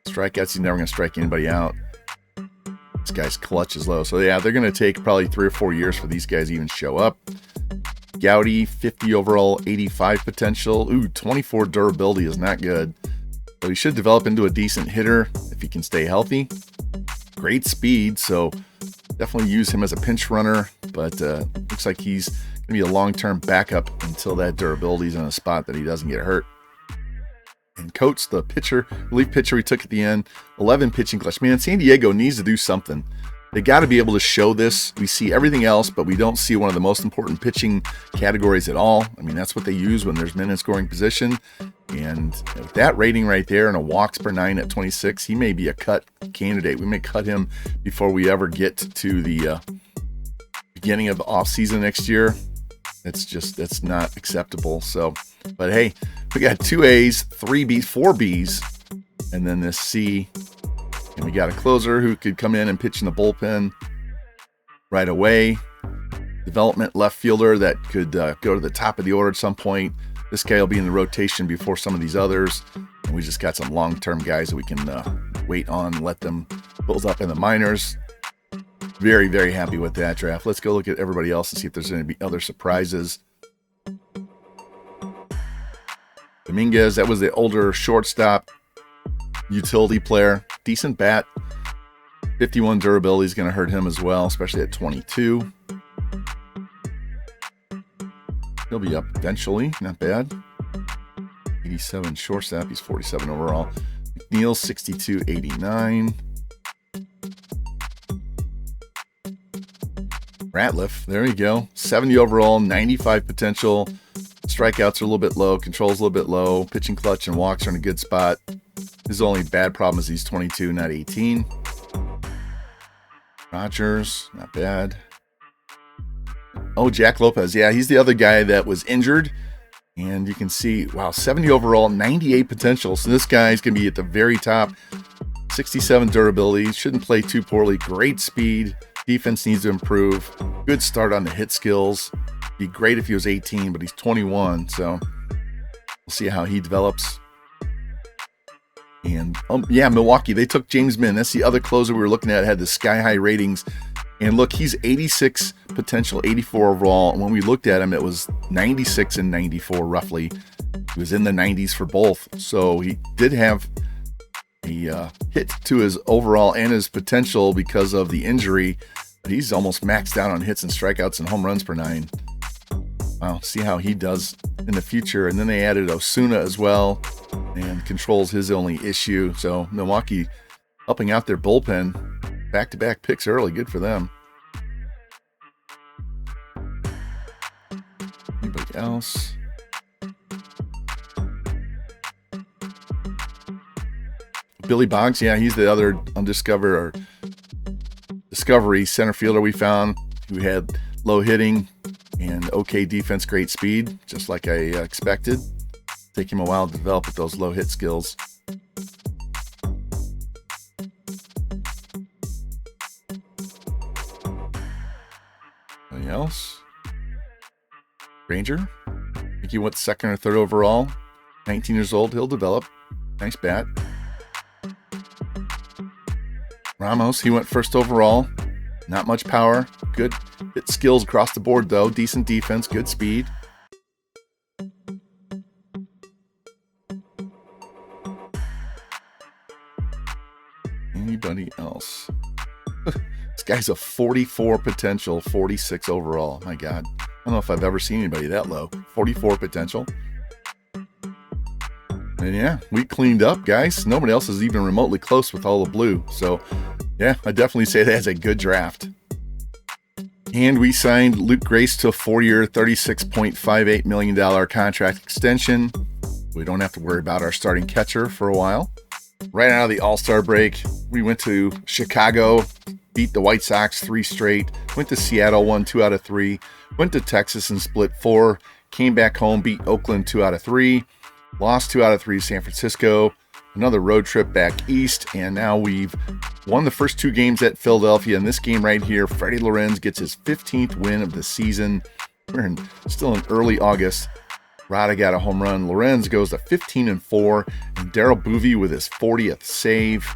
Strikeouts, he's never going to strike anybody out. This guy's clutch is low. So yeah, they're going to take probably 3 or 4 years for these guys to even show up. Gowdy, 50 overall, 85 potential. Ooh, 24 durability is not good. But he should develop into a decent hitter if he can stay healthy. Great speed, so definitely use him as a pinch runner. But looks like he's going to be a long-term backup until that durability is in a spot that he doesn't get hurt. And Coates, the pitcher, relief pitcher we took at the end, 11 pitching clutch. Man, San Diego needs to do something. They got to be able to show this. We see everything else, but we don't see one of the most important pitching categories at all. I mean, that's what they use when there's men in scoring position. And with that rating right there and a walks per 9 at 26, he may be a cut candidate. We may cut him before we ever get to the beginning of the offseason next year. That's not acceptable. So, but hey, we got 2 A's, 3 B's, 4 B's, and then this C. And we got a closer who could come in and pitch in the bullpen right away. Development left fielder that could go to the top of the order at some point. This guy will be in the rotation before some of these others. And we just got some long-term guys that we can wait on and let them build up in the minors. Very, very happy with that draft. Let's go look at everybody else and see if there's going to be other surprises. Dominguez, that was the older shortstop. Utility player, decent bat. 51 durability is going to hurt him as well, especially at 22. He'll be up eventually, not bad. 87 shortstop, he's 47 overall. McNeil, 62, 89. Ratliff, there you go. 70 overall, 95 potential. Strikeouts are a little bit low, control's a little bit low. Pitching clutch and walks are in a good spot. His only bad problem is he's 22, not 18. Rogers, not bad. Oh, Jack Lopez. Yeah, he's the other guy that was injured. And you can see, wow, 70 overall, 98 potential. So this guy's going to be at the very top. 67 durability. Shouldn't play too poorly. Great speed. Defense needs to improve. Good start on the hit skills. Be great if he was 18, but he's 21. So we'll see how he develops. And yeah, Milwaukee, they took James Min. That's the other closer we were looking at. Had the sky-high ratings. And look, he's 86 potential, 84 overall. And when we looked at him, it was 96 and 94 roughly. He was in the 90s for both. So he did have a hit to his overall and his potential because of the injury But he's almost maxed out on hits and strikeouts and home runs per 9. Wow, see how he does in the future. And then they added Osuna as well, and controls his only issue. So Milwaukee helping out their bullpen. Back-to-back picks early. Good for them. Anybody else? Billy Boggs, yeah, he's the other discovery center fielder we found who had low hitting and okay defense, great speed, just like I expected. Take him a while to develop with those low hit skills. Anything else? Ranger, I think he went second or third overall. 19 years old, he'll develop. Nice bat. Ramos, he went first overall. Not much power. Good hit skills across the board, though. Decent defense, good speed. Anybody else? This guy's a 44 potential, 46 overall. My God. I don't know if I've ever seen anybody that low. 44 potential. And yeah, we cleaned up, guys. Nobody else is even remotely close with all the blue. So yeah, I definitely say that's a good draft. And we signed Luke Grace to a 4-year, $36.58 million contract extension. We don't have to worry about our starting catcher for a while. Right out of the All-Star break, we went to Chicago, beat the White Sox 3 straight, went to Seattle, won 2 out of 3, went to Texas and split 4, came back home, beat Oakland 2 out of 3, lost 2 out of 3 to San Francisco, another road trip back east, and now we've won the first 2 games at Philadelphia. In this game right here, Freddie Lorenz gets his 15th win of the season. We're still in early August. Rada got a home run. Lorenz goes to 15-4, and Darrell Boovie with his 40th save.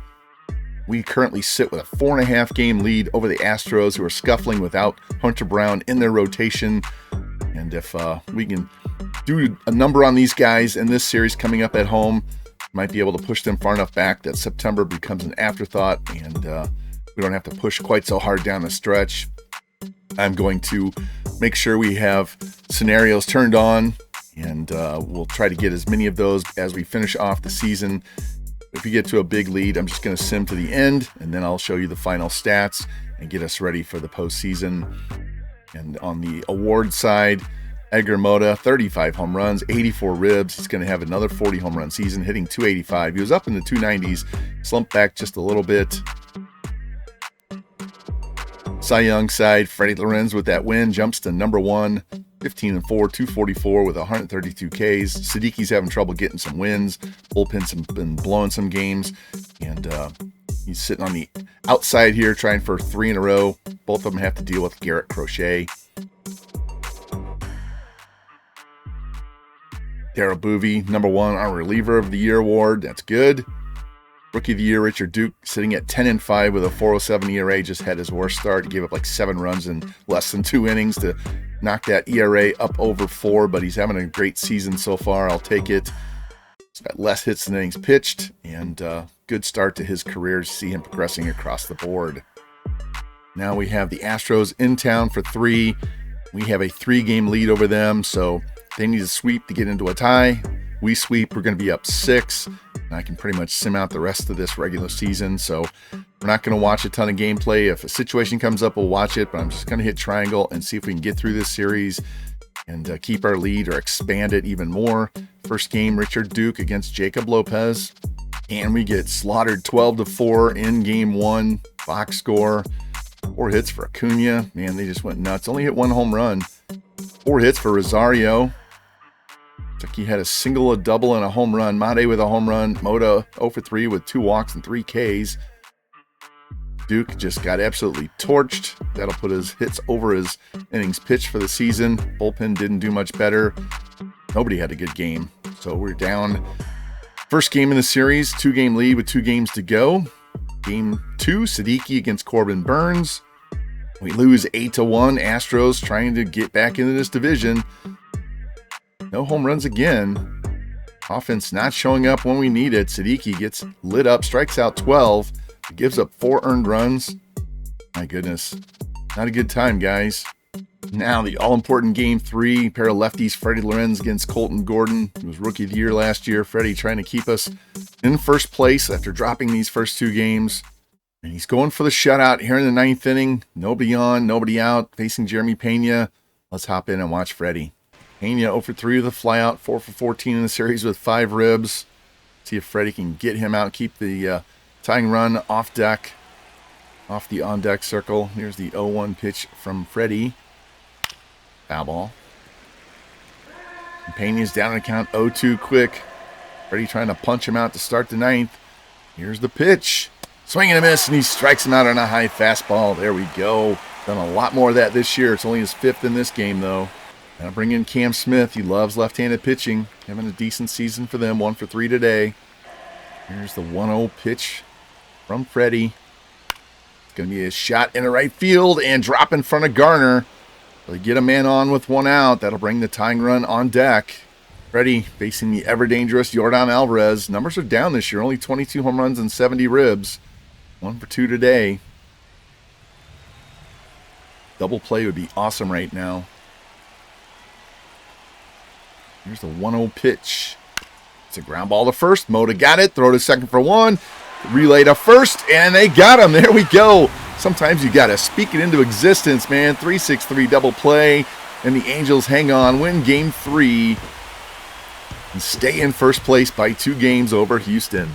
We currently sit with a 4.5 game lead over the Astros, who are scuffling without Hunter Brown in their rotation. And if we can do a number on these guys in this series coming up at home, might be able to push them far enough back that September becomes an afterthought, and we don't have to push quite so hard down the stretch. I'm going to make sure we have scenarios turned on, and we'll try to get as many of those as we finish off the season. If we get to a big lead, I'm just going to sim to the end, and then I'll show you the final stats and get us ready for the postseason. And on the award side, Edgar Mota, 35 home runs, 84 ribs. He's going to have another 40 home run season, hitting 285. He was up in the 290s, slumped back just a little bit. Cy Young side, Freddie Lorenz with that win, jumps to number 1, 15-4, 244 with 132 Ks. Siddiqui's having trouble getting some wins. Bullpen's been blowing some games, and he's sitting on the outside here trying for 3 in a row. Both of them have to deal with Garrett Crochet. Darrell Boovie, number 1 on Reliever of the Year award. That's good. Rookie of the Year, Richard Duke, sitting at 10-5 with a 4.07 ERA. Just had his worst start. He gave up like 7 runs in less than 2 innings to knock that ERA up over 4, but he's having a great season so far. I'll take it. He's got less hits than innings pitched, and good start to his career to see him progressing across the board. Now we have the Astros in town for 3. We have a 3-game lead over them, so they need to sweep to get into a tie. We sweep, we're going to be up 6. And I can pretty much sim out the rest of this regular season. So we're not going to watch a ton of gameplay. If a situation comes up, we'll watch it. But I'm just going to hit triangle and see if we can get through this series and keep our lead or expand it even more. First game, Richard Duke against Jacob Lopez. And we get slaughtered 12-4 in game 1. Box score. 4 hits for Acuna. Man, they just went nuts. Only hit 1 home run. 4 hits for Rosario. He had a single, a double, and a home run. Mate with a home run. Mota 0-for-3 with 2 walks and 3 Ks. Duke just got absolutely torched. That'll put his hits over his innings pitched for the season. Bullpen didn't do much better. Nobody had a good game. So we're down. First game in the series, 2-game lead with 2 games to go. Game 2, Siddiqui against Corbin Burns. We lose 8-1. Astros trying to get back into this division. No home runs again. Offense not showing up when we need it. Siddiqui gets lit up, strikes out 12, gives up 4 earned runs. My goodness. Not a good time, guys. Now, the all-important Game 3, pair of lefties, Freddie Lorenz against Colton Gordon. He was Rookie of the Year last year. Freddie trying to keep us in first place after dropping these first 2 games. And he's going for the shutout here in the 9th inning. Nobody on, nobody out, facing Jeremy Pena. Let's hop in and watch Freddie. Pena 0 for 3 with a flyout, 4 for 14 in the series with 5 ribs. See if Freddie can get him out, keep the tying run off deck, off the on-deck circle. Here's the 0-1 pitch from Freddie. Foul ball. And Pena's down to count 0-2 quick. Freddie trying to punch him out to start the 9th. Here's the pitch. Swing and a miss, and he strikes him out on a high fastball. There we go. Done a lot more of that this year. It's only his 5th in this game, though. Now bring in Cam Smith. He loves left-handed pitching. Having a decent season for them. 1 for 3 today. Here's the 1-0 pitch from Freddie. It's going to be a shot into right field and drop in front of Garner. They get a man on with 1 out. That'll bring the tying run on deck. Freddie facing the ever-dangerous Yordan Alvarez. Numbers are down this year. Only 22 home runs and 70 ribs. 1 for 2 today. Double play would be awesome right now. Here's the 1-0 pitch. It's a ground ball to first. Moda got it. Throw to second for 1. Relay to first, and they got him. There we go. Sometimes you got to speak it into existence, man. 3-6-3 double play, and the Angels hang on, win Game 3, and stay in first place by 2 games over Houston.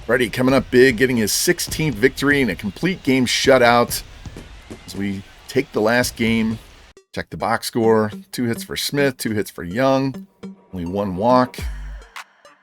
Freddie coming up big, getting his 16th victory and a complete game shutout. As we take the last game, check the box score. 2 hits for Smith, 2 hits for Young, only 1 walk.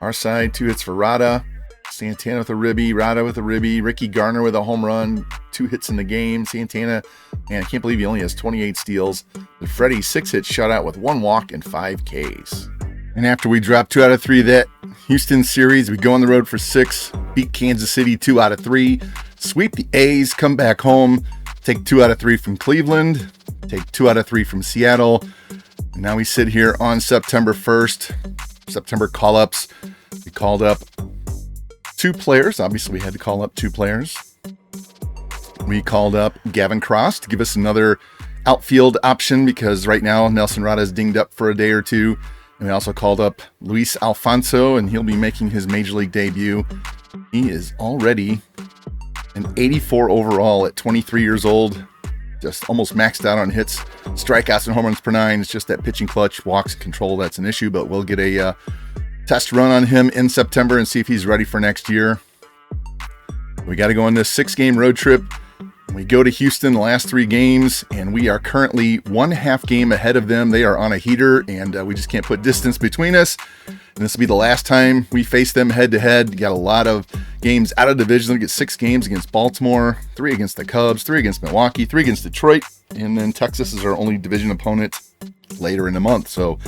Our side, 2 hits for Rada. Santana with a ribby, Rada with a ribby, Ricky Garner with a home run, 2 hits in the game. Santana, man, I can't believe he only has 28 steals. But Freddie, 6 hits shutout with 1 walk and 5 Ks. And after we drop 2 out of 3 that Houston series, we go on the road for 6, beat Kansas City 2 out of 3, sweep the A's, come back home, take 2 out of 3 from Cleveland, take 2 out of 3 from Seattle. And now we sit here on September 1st, September call-ups. We called up 2 players. Obviously, we had to call up 2 players. We called up Gavin Cross to give us another outfield option because right now Nelson Rada is dinged up for a day or 2. And we also called up Luis Alfonso, and he'll be making his Major League debut. He is already an 84 overall at 23 years old. Just almost maxed out on hits, strikeouts, and home runs per 9. It's just that pitching clutch, walks, control, that's an issue. But we'll get a test run on him in September and see if he's ready for next year. We got to go on this 6-game road trip. We go to Houston the last 3 games, and we are currently 1.5 game ahead of them. They are on a heater, and we just can't put distance between us. And this will be the last time we face them head-to-head. Got a lot of games out of division. We get 6 games against Baltimore, 3 against the Cubs, 3 against Milwaukee, 3 against Detroit, and then Texas is our only division opponent later in the month. So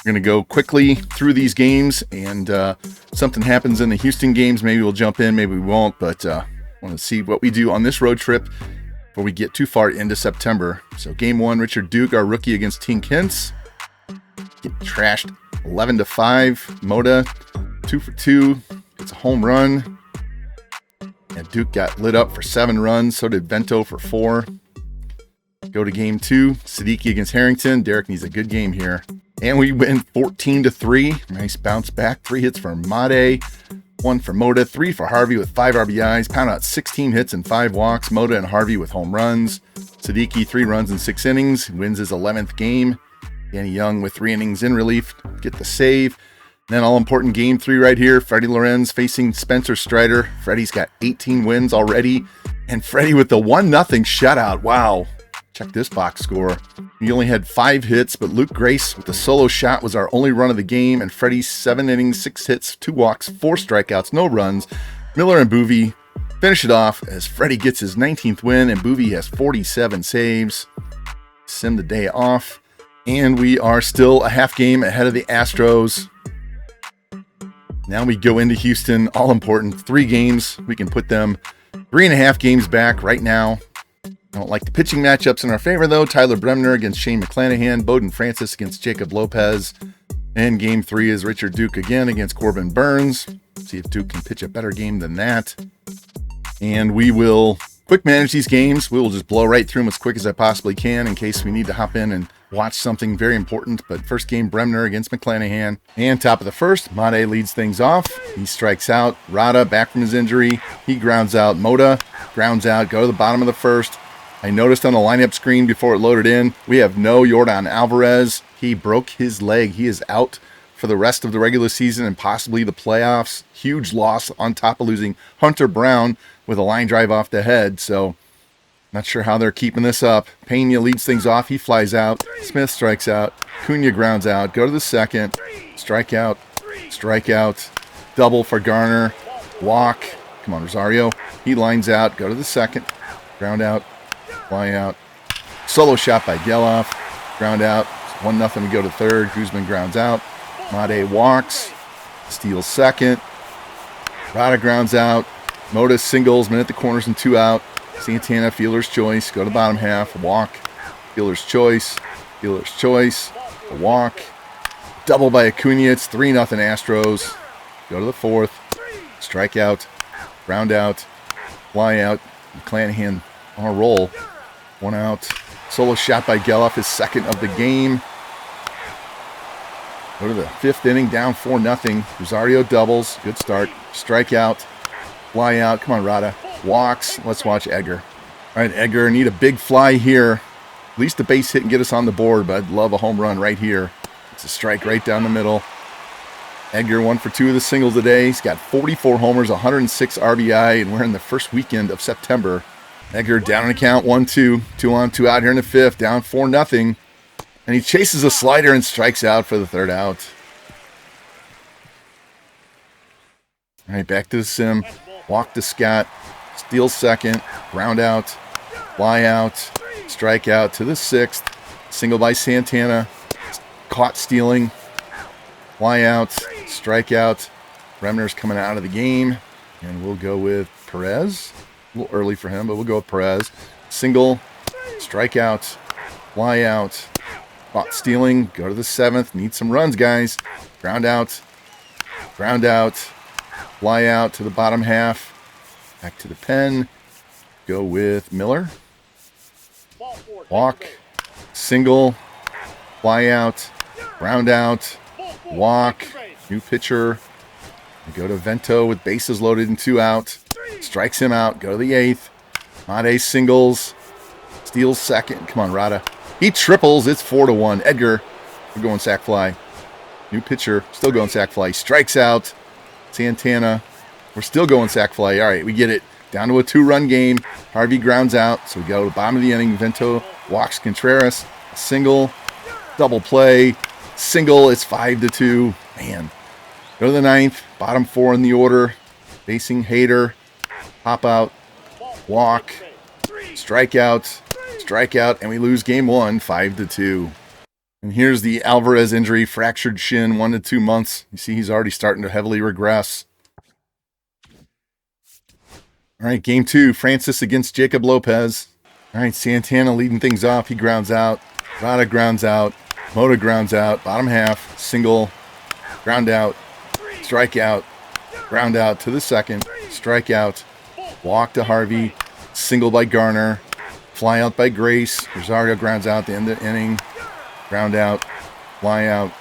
we're going to go quickly through these games, and something happens in the Houston games. Maybe we'll jump in, maybe we won't, but want to see what we do on this road trip before we get too far into September. So game 1, Richard Duke, our rookie against Tink Hintz. Get trashed 11-5. Moda, 2 for 2. It's a home run. And Duke got lit up for 7 runs. So did Vento for 4. Go to game 2, Siddiqui against Harrington. Derek needs a good game here. And we win 14-3. Nice bounce back. 3 hits for Made. 1 for Moda, 3 for Harvey with 5 RBIs, pound out 16 hits and 5 walks. Moda and Harvey with home runs. Siddiqui 3 runs in 6 innings, wins his 11th game. Danny Young with 3 innings in relief, get the save. And then all important game 3 right here, Freddie Lorenz facing Spencer Strider. Freddie's got 18 wins already, and Freddie with the 1-0 shutout. Wow. Check this box score. He only had 5 hits, but Luke Grace with the solo shot was our only run of the game, and Freddie's 7 innings, 6 hits, 2 walks, 4 strikeouts, no runs. Miller and Boovie finish it off as Freddie gets his 19th win, and Boovie has 47 saves. Sim the day off, and we are still a half game ahead of the Astros. Now we go into Houston, all important, 3 games. We can put them 3.5 games back right now. I don't like the pitching matchups in our favor, though. Tyler Bremner against Shane McClanahan. Bowden Francis against Jacob Lopez. And game 3 is Richard Duke again against Corbin Burns. See if Duke can pitch a better game than that. And we will quick manage these games. We will just blow right through them as quick as I possibly can in case we need to hop in and watch something very important. But first game, Bremner against McClanahan. And top of the first, Made leads things off. He strikes out. Rada back from his injury. He grounds out. Moda grounds out. Go to the bottom of the first. I noticed on the lineup screen before it loaded in, we have no Yordan Alvarez. He broke his leg. He is out for the rest of the regular season and possibly the playoffs. Huge loss on top of losing Hunter Brown with a line drive off the head. So not sure how they're keeping this up. Pena leads things off. He flies out. Smith strikes out. Cunha grounds out. Go to the second. Strikeout. Strikeout. Double for Garner. Walk. Come on, Rosario. He lines out. Go to the second. Ground out. Fly out. Solo shot by Geloff. Ground out. 1-0 to go to third. Guzman grounds out. Made walks. Steals second. Rada grounds out. Moda singles. Man at the corners and 2 out. Santana, fielder's choice. Go to the bottom half. Walk. Fielder's choice. Fielder's choice. A walk. Double by Acuna. It's 3-0 Astros. Go to the fourth. Strikeout. Ground out. Fly out. McClanahan on a roll. 1 out. Solo shot by Geloff, his second of the game. Go to the 5th inning, down 4-0. Rosario doubles. Good start. Strikeout. Fly out. Come on, Rada. Walks. Let's watch Edgar. All right, Edgar, need a big fly here. At least a base hit and get us on the board, but I'd love a home run right here. It's a strike right down the middle. Edgar 1 for 2 of the singles today. He's got 44 homers, 106 RBI, and we're in the first weekend of September. Edgar down in the count, 1-2. 2 on, 2 out here in the 5th, down 4-0. And he chases a slider and strikes out for the 3rd out. All right, back to the sim. Walk to Scott. Steals second. Ground out. Fly out. Strike out to the 6th. Single by Santana. Caught stealing. Fly out. Strike out. Bremner's coming out of the game. And we'll go with Perez. A little early for him, but we'll go with Perez. Single. Strikeout. Fly out. Caught stealing. Go to the 7th. Need some runs, guys. Ground out. Ground out. Fly out to the bottom half. Back to the pen. Go with Miller. Walk. Single. Fly out. Ground out. Walk. New pitcher. We go to Vento with bases loaded and 2 out. Strikes him out. Go to the 8th. Made singles. Steals second. Come on, Rada. He triples. It's 4-1. Edgar. We're going sac fly. New pitcher. Still going sac fly. Strikes out. Santana. We're still going sac fly. All right, we get it. Down to a 2-run game. Harvey grounds out. So we go to the bottom of the inning. Vento walks Contreras. Single. Double play. Single. It's 5-2. Man. Go to the 9th. Bottom 4 in the order. Facing Hader. Hop out. Walk. Strikeout. Strikeout. And we lose game 1, 5-2. And here's the Alvarez injury. Fractured shin, 1 to 2 months. You see he's already starting to heavily regress. All right, game 2. Francis against Jacob Lopez. All right, Santana leading things off. He grounds out. Rada grounds out. Moda grounds out. Bottom half. Single. Ground out. Strikeout. Ground out to the 2nd. Strikeout. Walk to Harvey. Single by Garner. Fly out by Grace. Rosario grounds out at the end of the inning. Ground out. Fly out.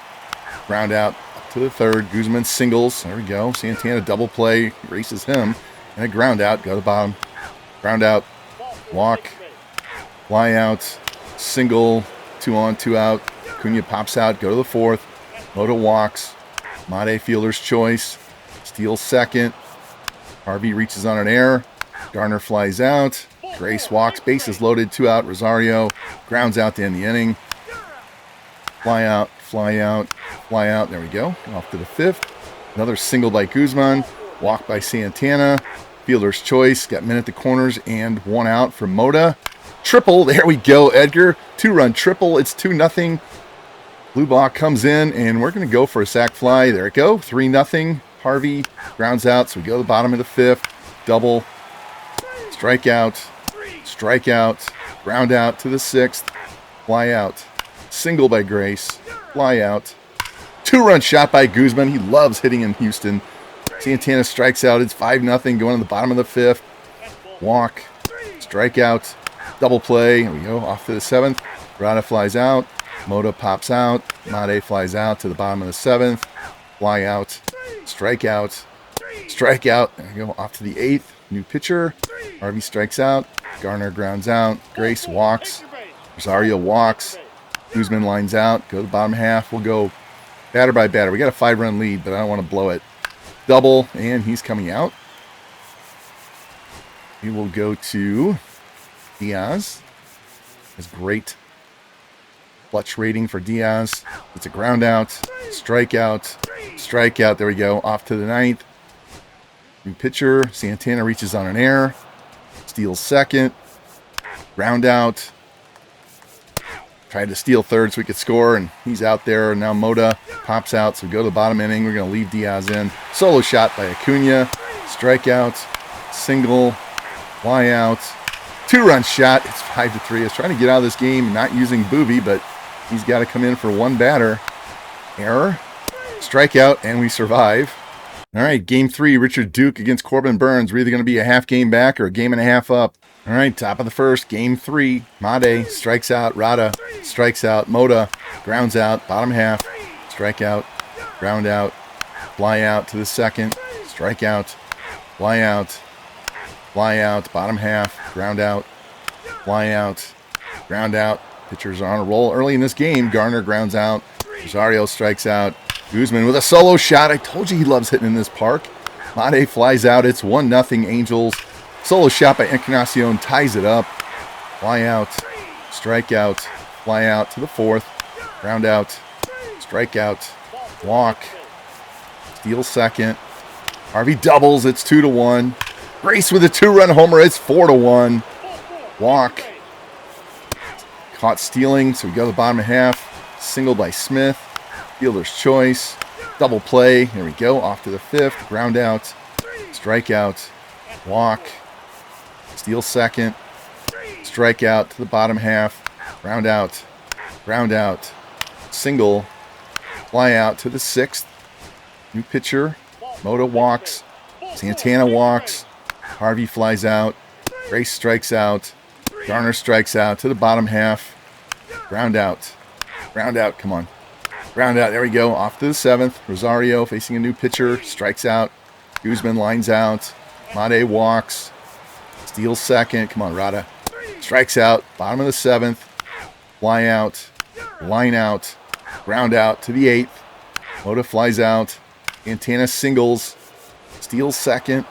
Ground out up to the 3rd. Guzman singles. There we go. Santana double play. Erases him. And a ground out. Go to the bottom. Ground out. Walk. Fly out. Single. 2 on, 2 out. Cunha pops out. Go to the 4th. Moda walks. Made fielder's choice. Steals second. Harvey reaches on an error. Garner flies out. Grace walks. Bases loaded. 2 out. Rosario grounds out to end the inning. Fly out. Fly out. Fly out. There we go. Off to the 5th. Another single by Guzman. Walk by Santana. Fielder's choice. Got men at the corners and 1 out for Moda. Triple. There we go, Edgar. 2-run triple. It's 2-0. Blue Block comes in, and we're going to go for a sac fly. There it go. 3-0. Harvey grounds out, so we go to the bottom of the 5th. Double. Strikeout. Strikeout. Ground out to the 6th. Fly out. Single by Grace. Fly out. 2-run shot by Guzman. He loves hitting in Houston. Santana strikes out. It's 5-0 going to the bottom of the 5th. Walk. strikeout, double play. Here we go, off to the 7th. Rada flies out. Moda pops out. Made flies out to the bottom of the 7th. Fly out. Strikeout. Strikeout. There we go, off to the 8th. New pitcher. Harvey strikes out. Garner grounds out. Grace walks. Rosario walks. Guzman lines out. Go to the bottom half. We'll go batter by batter. We got a 5-run lead, but I don't want to blow it. Double, and he's coming out. We will go to Diaz. That's great clutch rating for Diaz. It's a ground out, strikeout, strikeout. There we go. Off to the 9th. New pitcher. Santana reaches on an error. Steals second. Ground out. Tried to steal third so we could score, and he's out there. And now Moda pops out, so we go to the bottom inning. We're going to leave Diaz in. Solo shot by Acuna. Strikeout. Single. Fly out. 2-run shot. It's 5-3. I was trying to get out of this game not using Boobie, but he's got to come in for one batter. Error. Strikeout, and we survive. All right, game 3, Richard Duke against Corbin Burns. We're either going to be a half game back or a game and a half up. All right, top of the first, game 3. Made strikes out. Rada strikes out. Moda grounds out. Bottom half. Strikeout. Ground out. Fly out to the 2nd. Strikeout. Fly out. Fly out. Bottom half. Ground out. Fly out. Ground out. Pitchers are on a roll early in this game. Garner grounds out. Rosario strikes out. Guzman with a solo shot. I told you he loves hitting in this park. Made flies out. It's 1-0 Angels. Solo shot by Encarnacion ties it up. Fly out. Strikeout. Fly out to the 4th. Ground out. Strikeout. Walk. Steals second. Harvey doubles. It's 2-1. Grace with a 2-run homer. It's 4-1. Walk. Caught stealing, so we go to the bottom half. Single by Smith. Fielder's choice. Double play. There we go. Off to the 5th. Ground out. Strikeout. Walk. Steal second. Strikeout to the bottom half. Ground out. Ground out. Single. Fly out to the 6th. New pitcher. Moda walks. Santana walks. Harvey flies out. Grace strikes out. Garner strikes out to the bottom half. Ground out. Ground out. Come on. Ground out. There we go. Off to the 7th. Rosario facing a new pitcher. Strikes out. Guzman lines out. Made walks. Steals second. Come on, Rada. Strikes out. Bottom of the 7th. Fly out. Line out. Ground out to the 8th. Moda flies out. Santana singles. Steals second.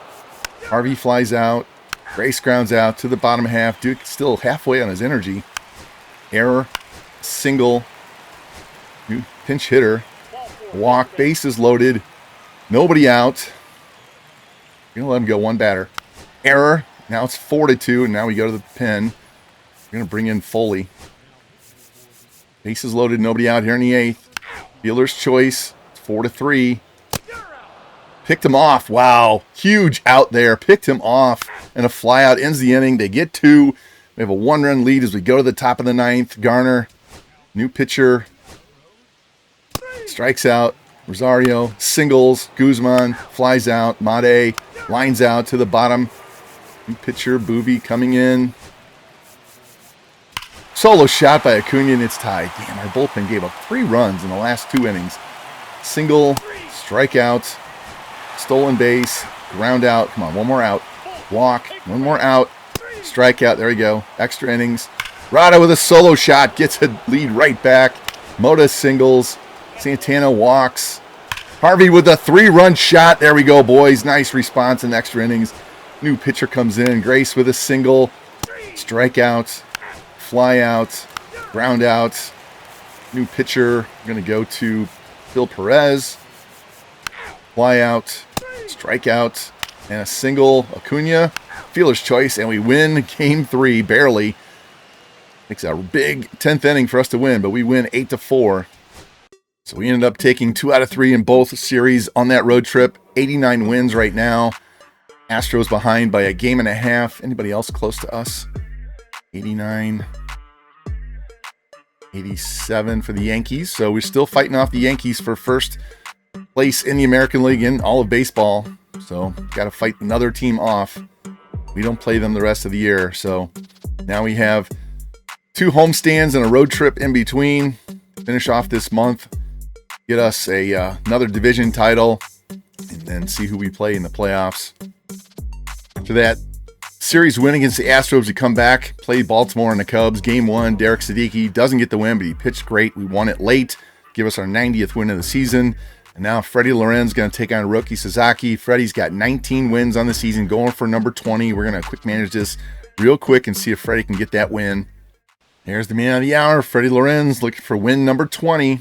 Harvey flies out. Grace grounds out to the bottom half. Duke still halfway on his energy. Error. Single. New pinch hitter. Walk. Bases loaded. Nobody out. We're going to let him go one batter. Error. Now it's 4-2, and now we go to the pen. We're going to bring in Foley. Bases loaded. Nobody out here in the 8th. Fielder's choice. It's 4-3. Picked him off. Wow. Huge out there. Picked him off. And a flyout ends the inning. They get 2. We have a 1-run lead as we go to the top of the 9th. Garner, new pitcher, strikes out. Rosario singles. Guzman flies out. Made lines out to the bottom. New pitcher, Boobie coming in. Solo shot by Acuna, and it's tied. Damn, our bullpen gave up 3 runs in the last 2 innings. Single, strikeout, stolen base, ground out. Come on, one more out. Walk, one more out. Strikeout, there we go. Extra innings. Rada with a solo shot, gets a lead right back. Moda singles. Santana walks. Harvey with a 3-run shot. There we go, boys. Nice response in extra innings. New pitcher comes in. Grace with a single. Strikeout. Fly out. Ground out. New pitcher. We're going to go to Phil Perez. Fly out. Strikeout. And a single. Acuna. Fielder's choice. And we win game 3. Barely. Takes a big 10th inning for us to win, but we win 8-4. So we ended up taking 2 out of 3 in both series on that road trip. 89 wins right now. Astros behind by a game and a half. Anybody else close to us? 89. 87 for the Yankees. So we're still fighting off the Yankees for first place in the American League in all of baseball. So got to fight another team off. We don't play them the rest of the year. So now we have 2 homestands and a road trip in between. Finish off this month, get us another division title, and then see who we play in the playoffs. After that series win against the Astros, we come back, play Baltimore and the Cubs. Game 1, Derek Siddiqui doesn't get the win, but he pitched great. We won it late, give us our 90th win of the season. And now Freddie Lorenz going to take on rookie Sasaki. Freddie's got 19 wins on the season, going for number 20. We're going to quick manage this real quick and see if Freddie can get that win. There's the man of the hour, Freddie Lorenz, looking for win number 20.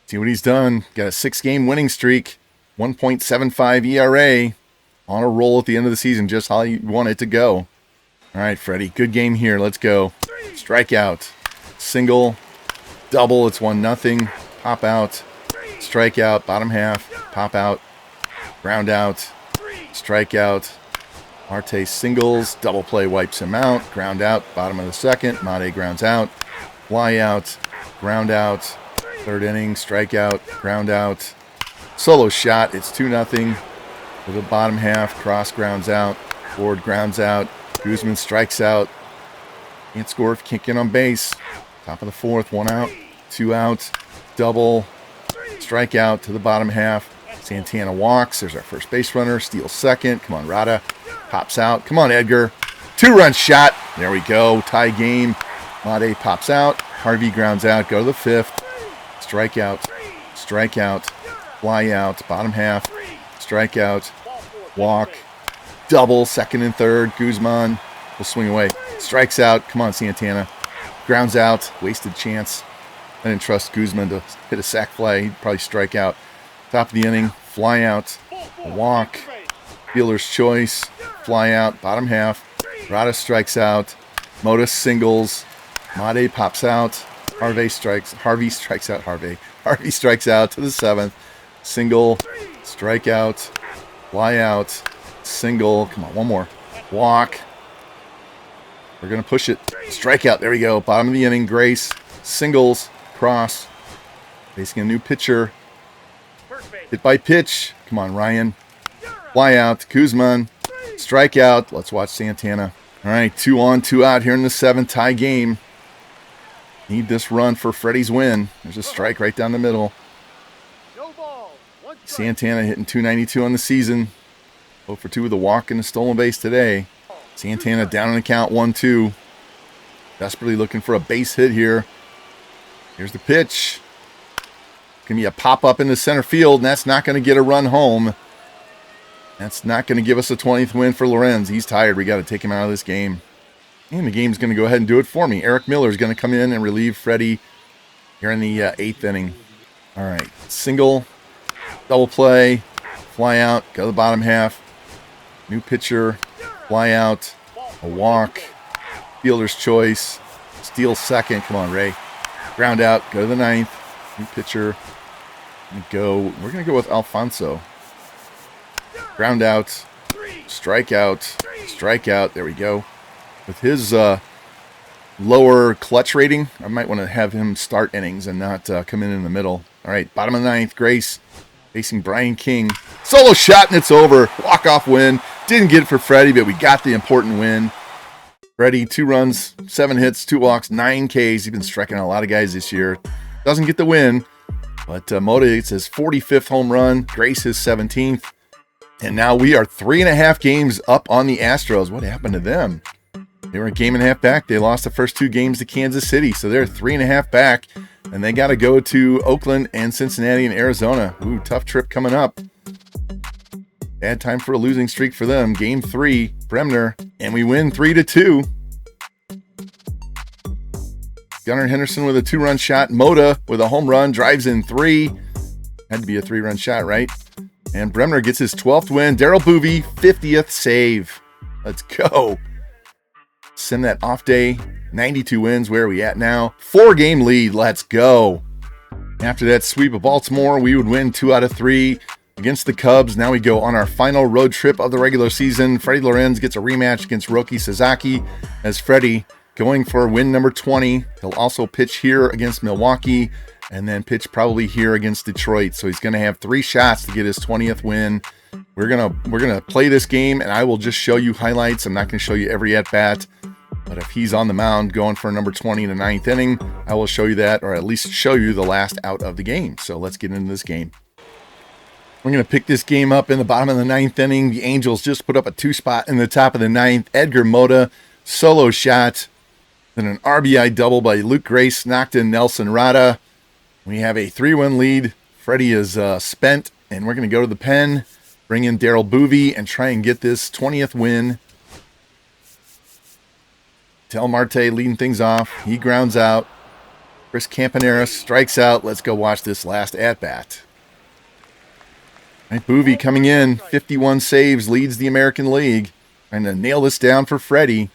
See what he's done. Got a 6-game winning streak, 1.75 ERA, on a roll at the end of the season, just how you want it to go. All right, Freddie, good game here. Let's go. Strikeout, single, double. It's 1-0. Pop out, strikeout, bottom half, pop out, ground out, strikeout. Marte singles, double play wipes him out, ground out, bottom of the second. Mate grounds out, fly out, ground out, 3rd inning, strikeout, ground out. Solo shot, it's 2-0. To the bottom half, Cross grounds out, Ford grounds out, Guzman strikes out. Can't score if you can't get on base. Top of the 4th, 1 out, 2 out, double, strikeout to the bottom half. Santana walks. There's our first base runner. Steals second. Come on, Rada. Pops out. Come on, Edgar. 2-run shot. There we go. Tie game. Mate pops out. Harvey grounds out. Go to the 5th. Strikeout. Strikeout. Fly out. Bottom half. Strikeout. Walk. Double. 2nd and 3rd. Guzman will swing away. Strikes out. Come on, Santana. Grounds out. Wasted chance. I didn't trust Guzman to hit a sac fly. He'd probably strike out. Top of the inning, fly out, a walk, fielder's choice, fly out, bottom half. Rada strikes out, Moda singles, Mate pops out, Harvey strikes out Harvey strikes out to the 7th, single, strikeout, fly out, single, come on, one more, walk. We're going to push it, strikeout, there we go, bottom of the inning, Grace, singles, Cross, facing a new pitcher. Hit by pitch. Come on, Ryan. Fly out. Guzman. Strikeout. Let's watch Santana. All right, 2 on, 2 out here in the 7th, tie game. Need this run for Freddie's win. There's a strike right down the middle. Santana hitting .292 on the season. 0 for 2 with a walk and a stolen base today. Santana down in the count, 1-2. Desperately looking for a base hit here. Here's the pitch. Going to be a pop-up into center field, and that's not going to get a run home. That's not going to give us a 20th win for Lorenz. He's tired. We got to take him out of this game. And the game's going to go ahead and do it for me. Eric Miller is going to come in and relieve Freddie here in the 8th inning. All right. Single, double play, fly out, go to the bottom half. New pitcher, fly out, a walk, fielder's choice, steal second. Come on, Ray. Ground out, go to the 9th. New pitcher. We're going to go with Alfonso. Ground out. Strikeout. Strikeout. There we go. With his lower clutch rating, I might want to have him start innings and not come in the middle. All right, bottom of the 9th. Grace facing Brian King. Solo shot and it's over. Walk-off win. Didn't get it for Freddie, but we got the important win. Freddie, 2 runs, 7 hits, 2 walks, 9 Ks. He's been striking out a lot of guys this year. Doesn't get the win, but Moda gets his 45th home run. Grace his 17th. And now we are 3.5 games up on the Astros. What happened to them? They were a game and a half back. They lost the first 2 games to Kansas City, so they're 3.5 back. And they got to go to Oakland and Cincinnati and Arizona. Ooh, tough trip coming up. Bad time for a losing streak for them. Game 3, Bremner, and we win 3-2. Gunnar Henderson with a 2-run shot. Moda with a home run, drives in 3. Had to be a 3-run shot, right? And Bremner gets his 12th win. Darryl Boovey, 50th save. Let's go. Send that off day. 92 wins. Where are we at now? 4-game lead. Let's go. After that sweep of Baltimore, we would win 2 out of 3 against the Cubs. Now we go on our final road trip of the regular season. Freddie Lorenz gets a rematch against Roki Sasaki as Freddie going for win number 20. He'll also pitch here against Milwaukee and then pitch probably here against Detroit. So he's going to have 3 shots to get his 20th win. We're gonna play this game, and I will just show you highlights. I'm not going to show you every at bat, but if he's on the mound going for number 20 in the 9th inning, I will show you that, or at least show you the last out of the game. So let's get into this game. We're going to pick this game up in the bottom of the 9th inning. The Angels just put up a 2-spot in the top of the 9th. Edgar Mota, solo shot. Then an RBI double by Luke Grace, knocked in Nelson Rada. We have a 3-1 lead. Freddie is spent, and we're going to go to the pen, bring in Daryl Boovie, and try and get this 20th win. Del Marte leading things off. He grounds out. Chris Campanera strikes out. Let's go watch this last at-bat. Right, Boovie coming in, 51 saves, leads the American League. Trying to nail this down for Freddie.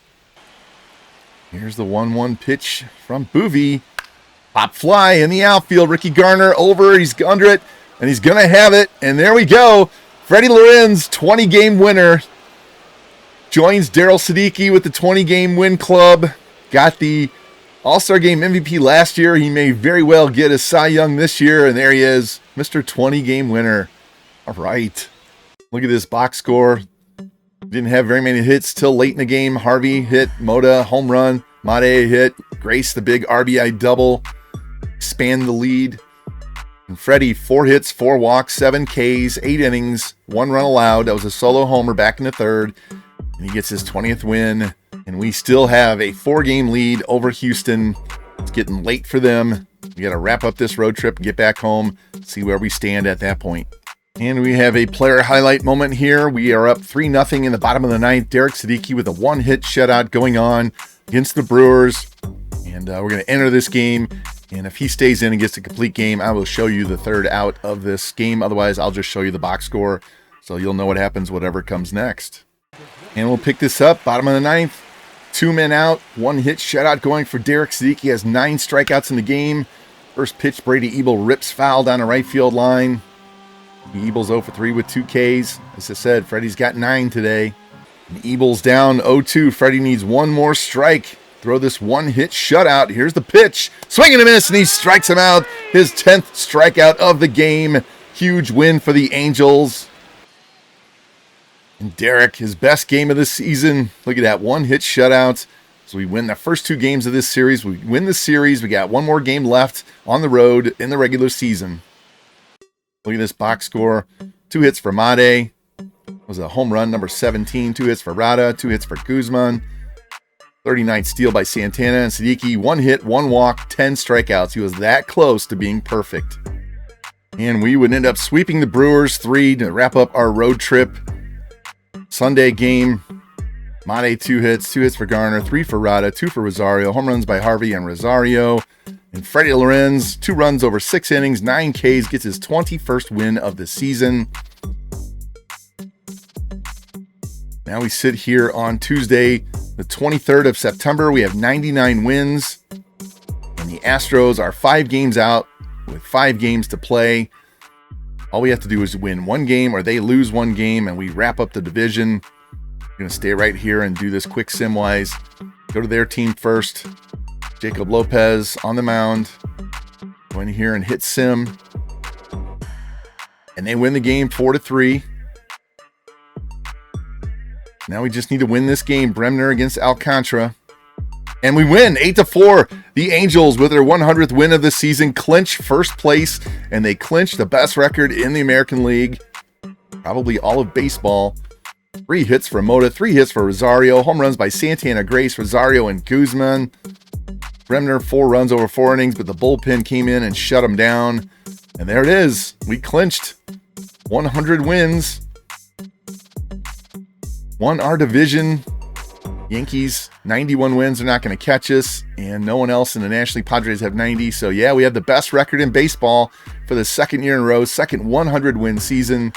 Here's the 1-1 pitch from Boovie. Pop fly in the outfield. Ricky Garner over. He's under it, and he's going to have it. And there we go. Freddie Lorenz, 20-game winner. Joins Daryl Siddiqui with the 20-game win club. Got the All-Star Game MVP last year. He may very well get a Cy Young this year. And there he is, Mr. 20-game winner. All right. Look at this box score. Didn't have very many hits till late in the game. Harvey hit, Mota, home run. Mate hit, Grace, the big RBI double. Expand the lead. And Freddie, 4 hits, 4 walks, 7 Ks, 8 innings, 1 run allowed. That was a solo homer back in the 3rd. And he gets his 20th win. And we still have a 4-game lead over Houston. It's getting late for them. We got to wrap up this road trip and get back home, see where we stand at that point. And we have a player highlight moment here. We are up 3-0 in the bottom of the 9th. Derek Siddiqui with a 1-hit shutout going on against the Brewers. And we're going to enter this game. And if he stays in and gets a complete game, I will show you the 3rd out of this game. Otherwise, I'll just show you the box score so you'll know what happens, whatever comes next. And we'll pick this up, bottom of the 9th. 2 men out, 1-hit shutout going for Derek Siddiqui. He has 9 strikeouts in the game. First pitch, Brady Ebel rips foul down the right field line. Ebel's 0 for 3 with 2 Ks. As I said, Freddie's got 9 today. And Ebel's down 0-2. Freddie needs 1 more strike. Throw this 1-hit shutout. Here's the pitch. Swing and a miss, and he strikes him out. His 10th strikeout of the game. Huge win for the Angels. And Derek, his best game of the season. Look at that 1-hit shutout. So we win the first 2 games of this series. We win the series. We got 1 more game left on the road in the regular season. Look at this box score. 2 hits for Mate. Was a home run, number 17. 2 hits for Rada. 2 hits for Guzman. 39th steal by Santana. And Siddiqui, 1 hit, 1 walk, 10 strikeouts. He was that close to being perfect. And we would end up sweeping the Brewers 3 to wrap up our road trip. Sunday game. Mate, 2 hits. 2 hits for Garner. 3 for Rada. 2 for Rosario. Home runs by Harvey and Rosario. And Freddie Lorenz, 2 runs over 6 innings, 9 Ks, gets his 21st win of the season. Now we sit here on Tuesday, the 23rd of September. We have 99 wins. And the Astros are 5 games out with 5 games to play. All we have to do is win 1 game or they lose 1 game, and we wrap up the division. We're going to stay right here and do this quick sim-wise. Go to their team first. Jacob Lopez on the mound. Go in here and hit sim. And they win the game 4-3. Now we just need to win this game. Bremner against Alcantara. And we win 8-4. The Angels, with their 100th win of the season, clinch first place. And they clinch the best record in the American League. Probably all of baseball. 3 hits for Mota, 3 hits for Rosario. Home runs by Santana, Grace, Rosario, and Guzman. Bremner, 4 runs over 4 innings, but the bullpen came in and shut him down. And there it is. We clinched 100 wins. Won our division. Yankees, 91 wins. They're not going to catch us. And no one else in the National League Padres have 90. So, yeah, we have the best record in baseball for the 2nd year in a row. 2nd 100-win season.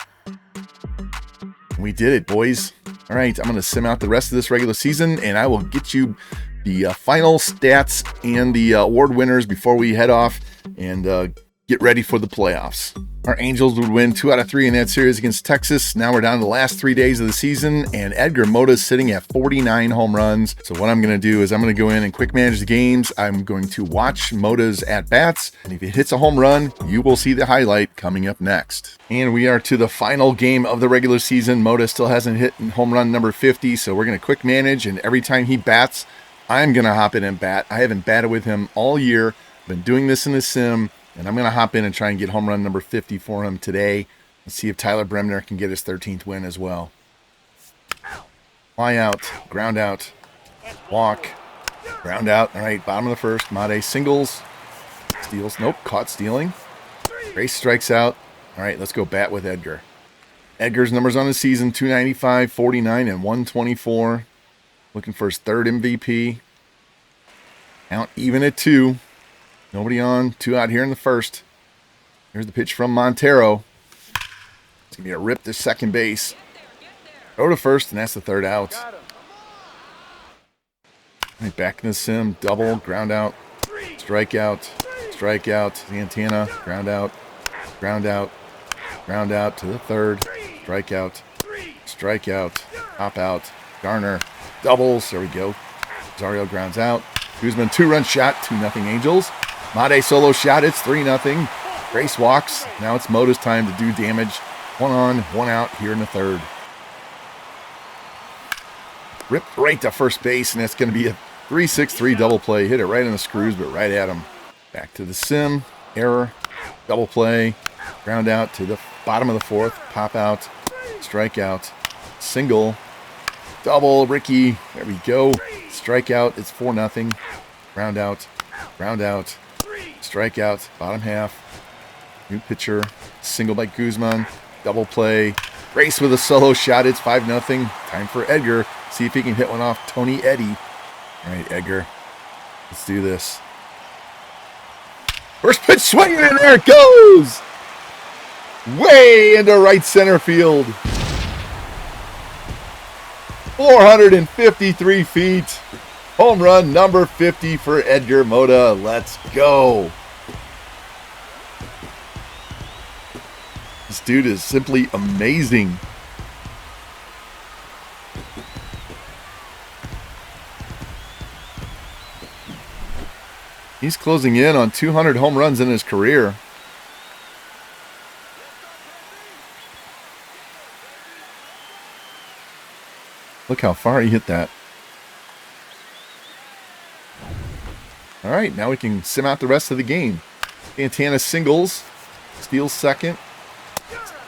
We did it, boys. All right, I'm going to sim out the rest of this regular season, and I will get you the final stats and the award winners before we head off and get ready for the playoffs. Our Angels would win 2 out of 3 in that series against Texas. Now we're down to the last 3 days of the season, and Edgar Moda's sitting at 49 home runs. So what I'm going to do is I'm going to go in and quick manage the games. I'm going to watch Moda's at-bats, and if he hits a home run, you will see the highlight coming up next. And we are to the final game of the regular season. Moda still hasn't hit home run number 50, so we're going to quick manage, and every time he bats, I'm going to hop in and bat. I haven't batted with him all year. Been doing this in the sim. And I'm going to hop in and try and get home run number 50 for him today. And see if Tyler Bremner can get his 13th win as well. Fly out, ground out, walk, ground out. All right, bottom of the first. Made singles, steals. Nope, caught stealing. Grace strikes out. All right, let's go bat with Edgar. Edgar's numbers on the season, 295, 49, and 124. Looking for his 3rd MVP. Count even at 2. Nobody on, 2 out here in the first. Here's the pitch from Montero. It's going to be a rip to second base. Throw to first, and that's the 3rd out. Right, back in the sim, double, ground out, strikeout, strikeout, Santana, ground out, ground out, ground out to the 3rd, strikeout, strikeout, pop out, Garner, doubles, there we go. Rosario grounds out. Guzman 2-run shot, 2-0 Angels. Made solo shot, it's 3-0. Grace walks. Now it's Moda's time to do damage. 1 on, 1 out here in the 3rd. Ripped right to first base, and that's going to be a 3-6-3 double play. Hit it right in the screws, but right at him. Back to the sim. Error. Double play. Ground out to the bottom of the 4th. Pop out. Strikeout. Single. Double. Ricky. There we go. Strikeout. It's 4-0. Ground out. Ground out. Strikeout, bottom half. New pitcher, single by Guzman. Double play. Grace with a solo shot. It's 5-0. Time for Edgar. See if he can hit one off Tony Eddy. All right, Edgar. Let's do this. First pitch swinging in there. It goes. Way into right center field. 453 feet. Home run number 50 for Edgar Moda. Let's go. This dude is simply amazing. He's closing in on 200 home runs in his career. Look how far he hit that. All right, now we can sim out the rest of the game. Santana singles, steals second.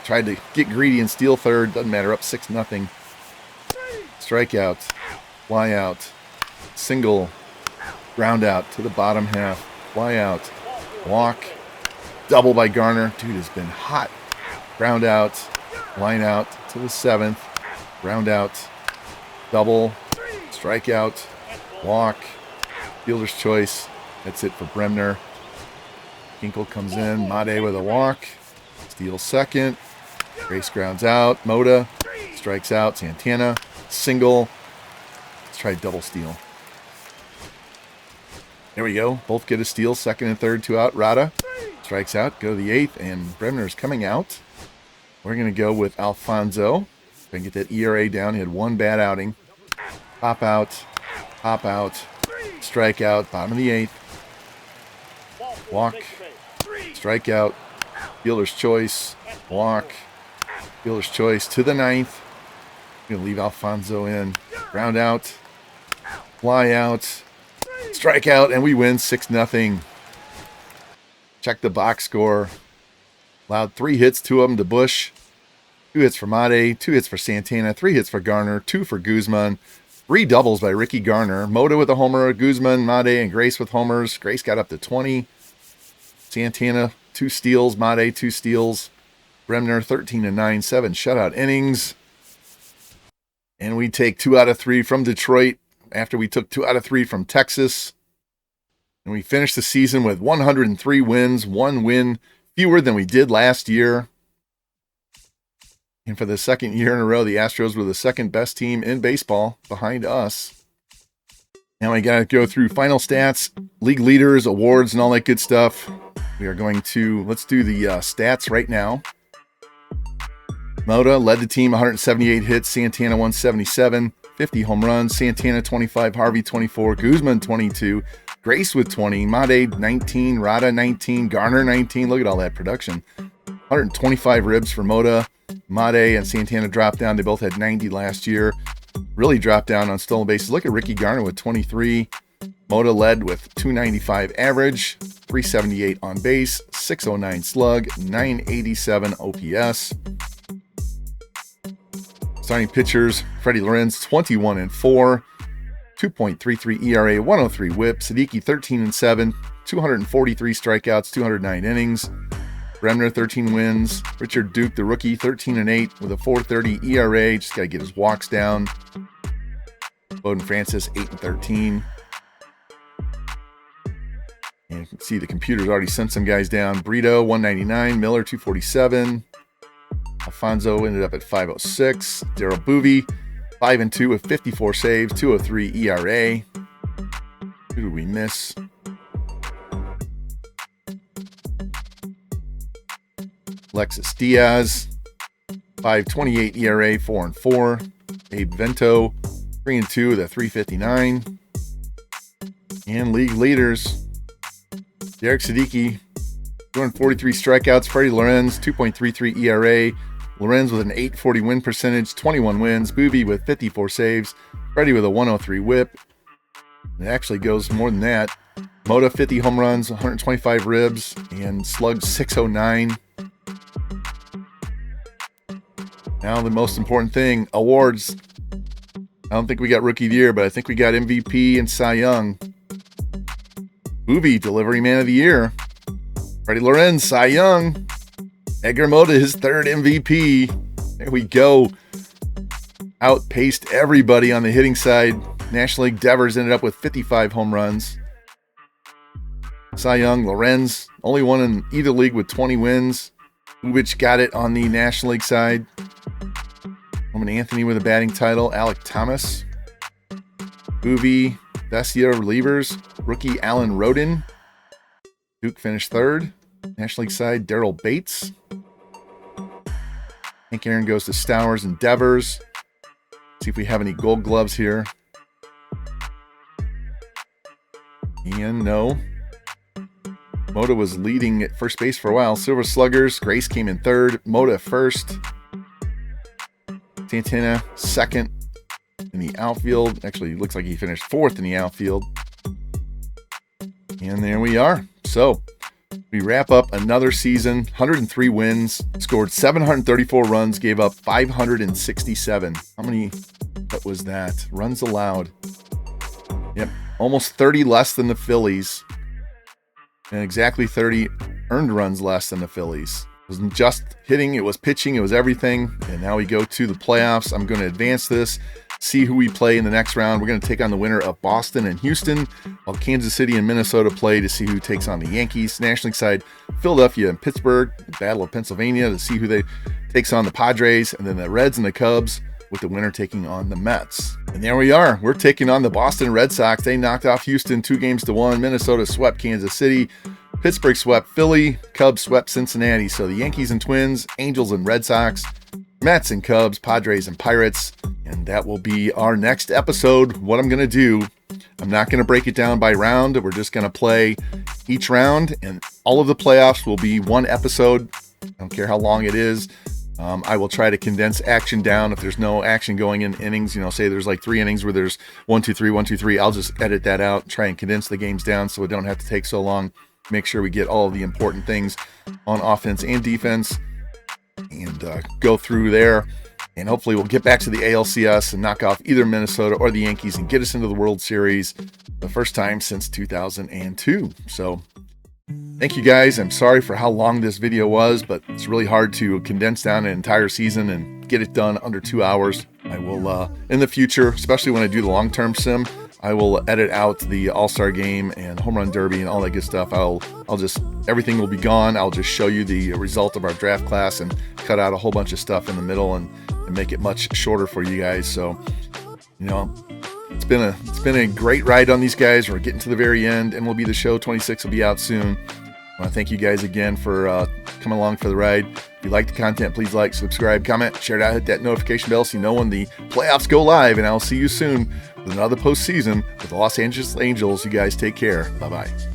Tried to get greedy and steal third. Doesn't matter, up 6-0. Strikeout, fly out, single, ground out to the bottom half, fly out, walk, double by Garner. Dude has been hot. Ground out, line out to the 7th, ground out, double, strikeout, walk, fielder's choice. That's it for Bremner. Kinkle comes in. Made with a walk. Steals second. Grace grounds out. Moda strikes out. Santana. Single. Let's try double steal. There we go. Both get a steal. Second and third, 2 out. Rada strikes out. Go to the 8th. And Bremner's coming out. We're going to go with Alfonso. Try and get that ERA down. He had 1 bad outing. Pop out. Pop out. Strikeout, bottom of the 8th. Walk, strikeout, fielder's choice, walk, fielder's choice to the 9th. Going to leave Alfonso in. Ground out, fly out, strikeout, and we win 6-0. Check the box score. Allowed 3 hits, 2 of them to Bush. 2 hits for Made, 2 hits for Santana, 3 hits for Garner, 2 for Guzman. 3 doubles by Ricky Garner. Moda with a homer, Guzman, Made, and Grace with homers. Grace got up to 20. Santana, 2 steals. Made, 2 steals. Bremner, 13-9, 7 shutout innings. And we take 2 out of 3 from Detroit after we took 2 out of 3 from Texas. And we finished the season with 103 wins, 1 win fewer than we did last year. And for the 2nd year in a row, the Astros were the 2nd best team in baseball behind us. Now I got to go through final stats, league leaders, awards, and all that good stuff. We are going to, let's do the stats right now. Moda led the team, 178 hits, Santana 177, 50 home runs, Santana 25, Harvey 24, Guzman 22, Grace with 20, Made 19, Rada 19, Garner 19. Look at all that production. 125 ribs for Moda. Made and Santana dropped down. They both had 90 last year. Really dropped down on stolen bases. Look at Ricky Garner with 23. Moda led with 295 average, 378 on base, 609 slug, 987 OPS. Starting pitchers, Freddie Lorenz, 21-4, 2.33 ERA, 103 whip. Siddiqui, 13-7, 243 strikeouts, 209 innings. Bremner, 13 wins. Richard Duke, the rookie, 13-8 with a 4.30 ERA. Just got to get his walks down. Bowden Francis, 8-13. And you can see the computer's already sent some guys down. Brito, 199. Miller, 247. Alfonso ended up at 506. Daryl Boovey, 5-2 with 54 saves, 203 ERA. Who did we miss? Alexis Diaz, 5.28 ERA, 4-4. Abe Vento, 3-2 with a 3.59. And league leaders, Derek Siddiqui, 243 strikeouts. Freddie Lorenz, 2.33 ERA. Lorenz with an 840 win percentage, 21 wins. Boovey with 54 saves. Freddie with a 103 whip. It actually goes more than that. Moda, 50 home runs, 125 ribs, and slugged 609. Now the most important thing, awards. I don't think we got Rookie of the Year, but I think we got MVP and Cy Young. Boovey, Delivery Man of the Year. Freddie Lorenz, Cy Young. Edgar Moda, his third MVP. There we go. Outpaced everybody on the hitting side. National League Devers ended up with 55 home runs. Cy Young, Lorenz, only one in either league with 20 wins. Ubich got it on the National League side. Roman Anthony with a batting title. Alec Thomas. Boovey, best year of relievers. Rookie Alan Rodin. Duke finished third. National League side, Darrell Bates. Hank Aaron goes to Stowers and Devers. See if we have any gold gloves here. And no. Moda was leading at first base for a while. Silver Sluggers, Grace came in third. Moda first. Santana second in the outfield. Actually, looks like he finished fourth in the outfield. And there we are. So we wrap up another season, 103 wins, scored 734 runs, gave up 567. How many, what was that? Runs allowed. Yep, almost 30 less than the Phillies. And exactly 30 earned runs less than the Phillies. It wasn't just hitting, it was pitching, it was everything. And now we go to the playoffs. I'm going to advance this, see who we play in the next round. We're going to take on the winner of Boston and Houston, while Kansas City and Minnesota play to see who takes on the Yankees. National League side, Philadelphia and Pittsburgh, Battle of Pennsylvania to see who they takes on the Padres, and then the Reds and the Cubs, with the winner taking on the Mets. And there we are. We're taking on the Boston Red Sox. They knocked off Houston 2-1. Minnesota swept Kansas City. Pittsburgh swept Philly. Cubs swept Cincinnati. So the Yankees and Twins, Angels and Red Sox, Mets and Cubs, Padres and Pirates. And that will be our next episode. What I'm going to do, I'm not going to break it down by round. We're just going to play each round, and all of the playoffs will be one episode. I don't care how long it is. I will try to condense action down. If there's no action going in innings, say there's like 3 innings where there's 1, 2, 3, 1, 2, 3. I'll just edit that out, try and condense the games down so it don't have to take so long. Make sure we get all of the important things on offense and defense, and go through there. And hopefully we'll get back to the ALCS and knock off either Minnesota or the Yankees and get us into the World Series the first time since 2002. So thank you guys. I'm sorry for how long this video was, but it's really hard to condense down an entire season and get it done under 2 hours. I will, in the future, especially when I do the long-term sim, I will edit out the All-Star Game and Home Run Derby and all that good stuff. I'll just, everything will be gone. I'll just show you the result of our draft class and cut out a whole bunch of stuff in the middle and make it much shorter for you guys. So, it's been been a great ride on these guys. We're getting to the very end. MLB The Show 26 will be out soon. I want to thank you guys again for coming along for the ride. If you like the content, please like, subscribe, comment, share it out, hit that notification bell so you know when the playoffs go live. And I'll see you soon with another postseason with the Los Angeles Angels. You guys take care. Bye-bye.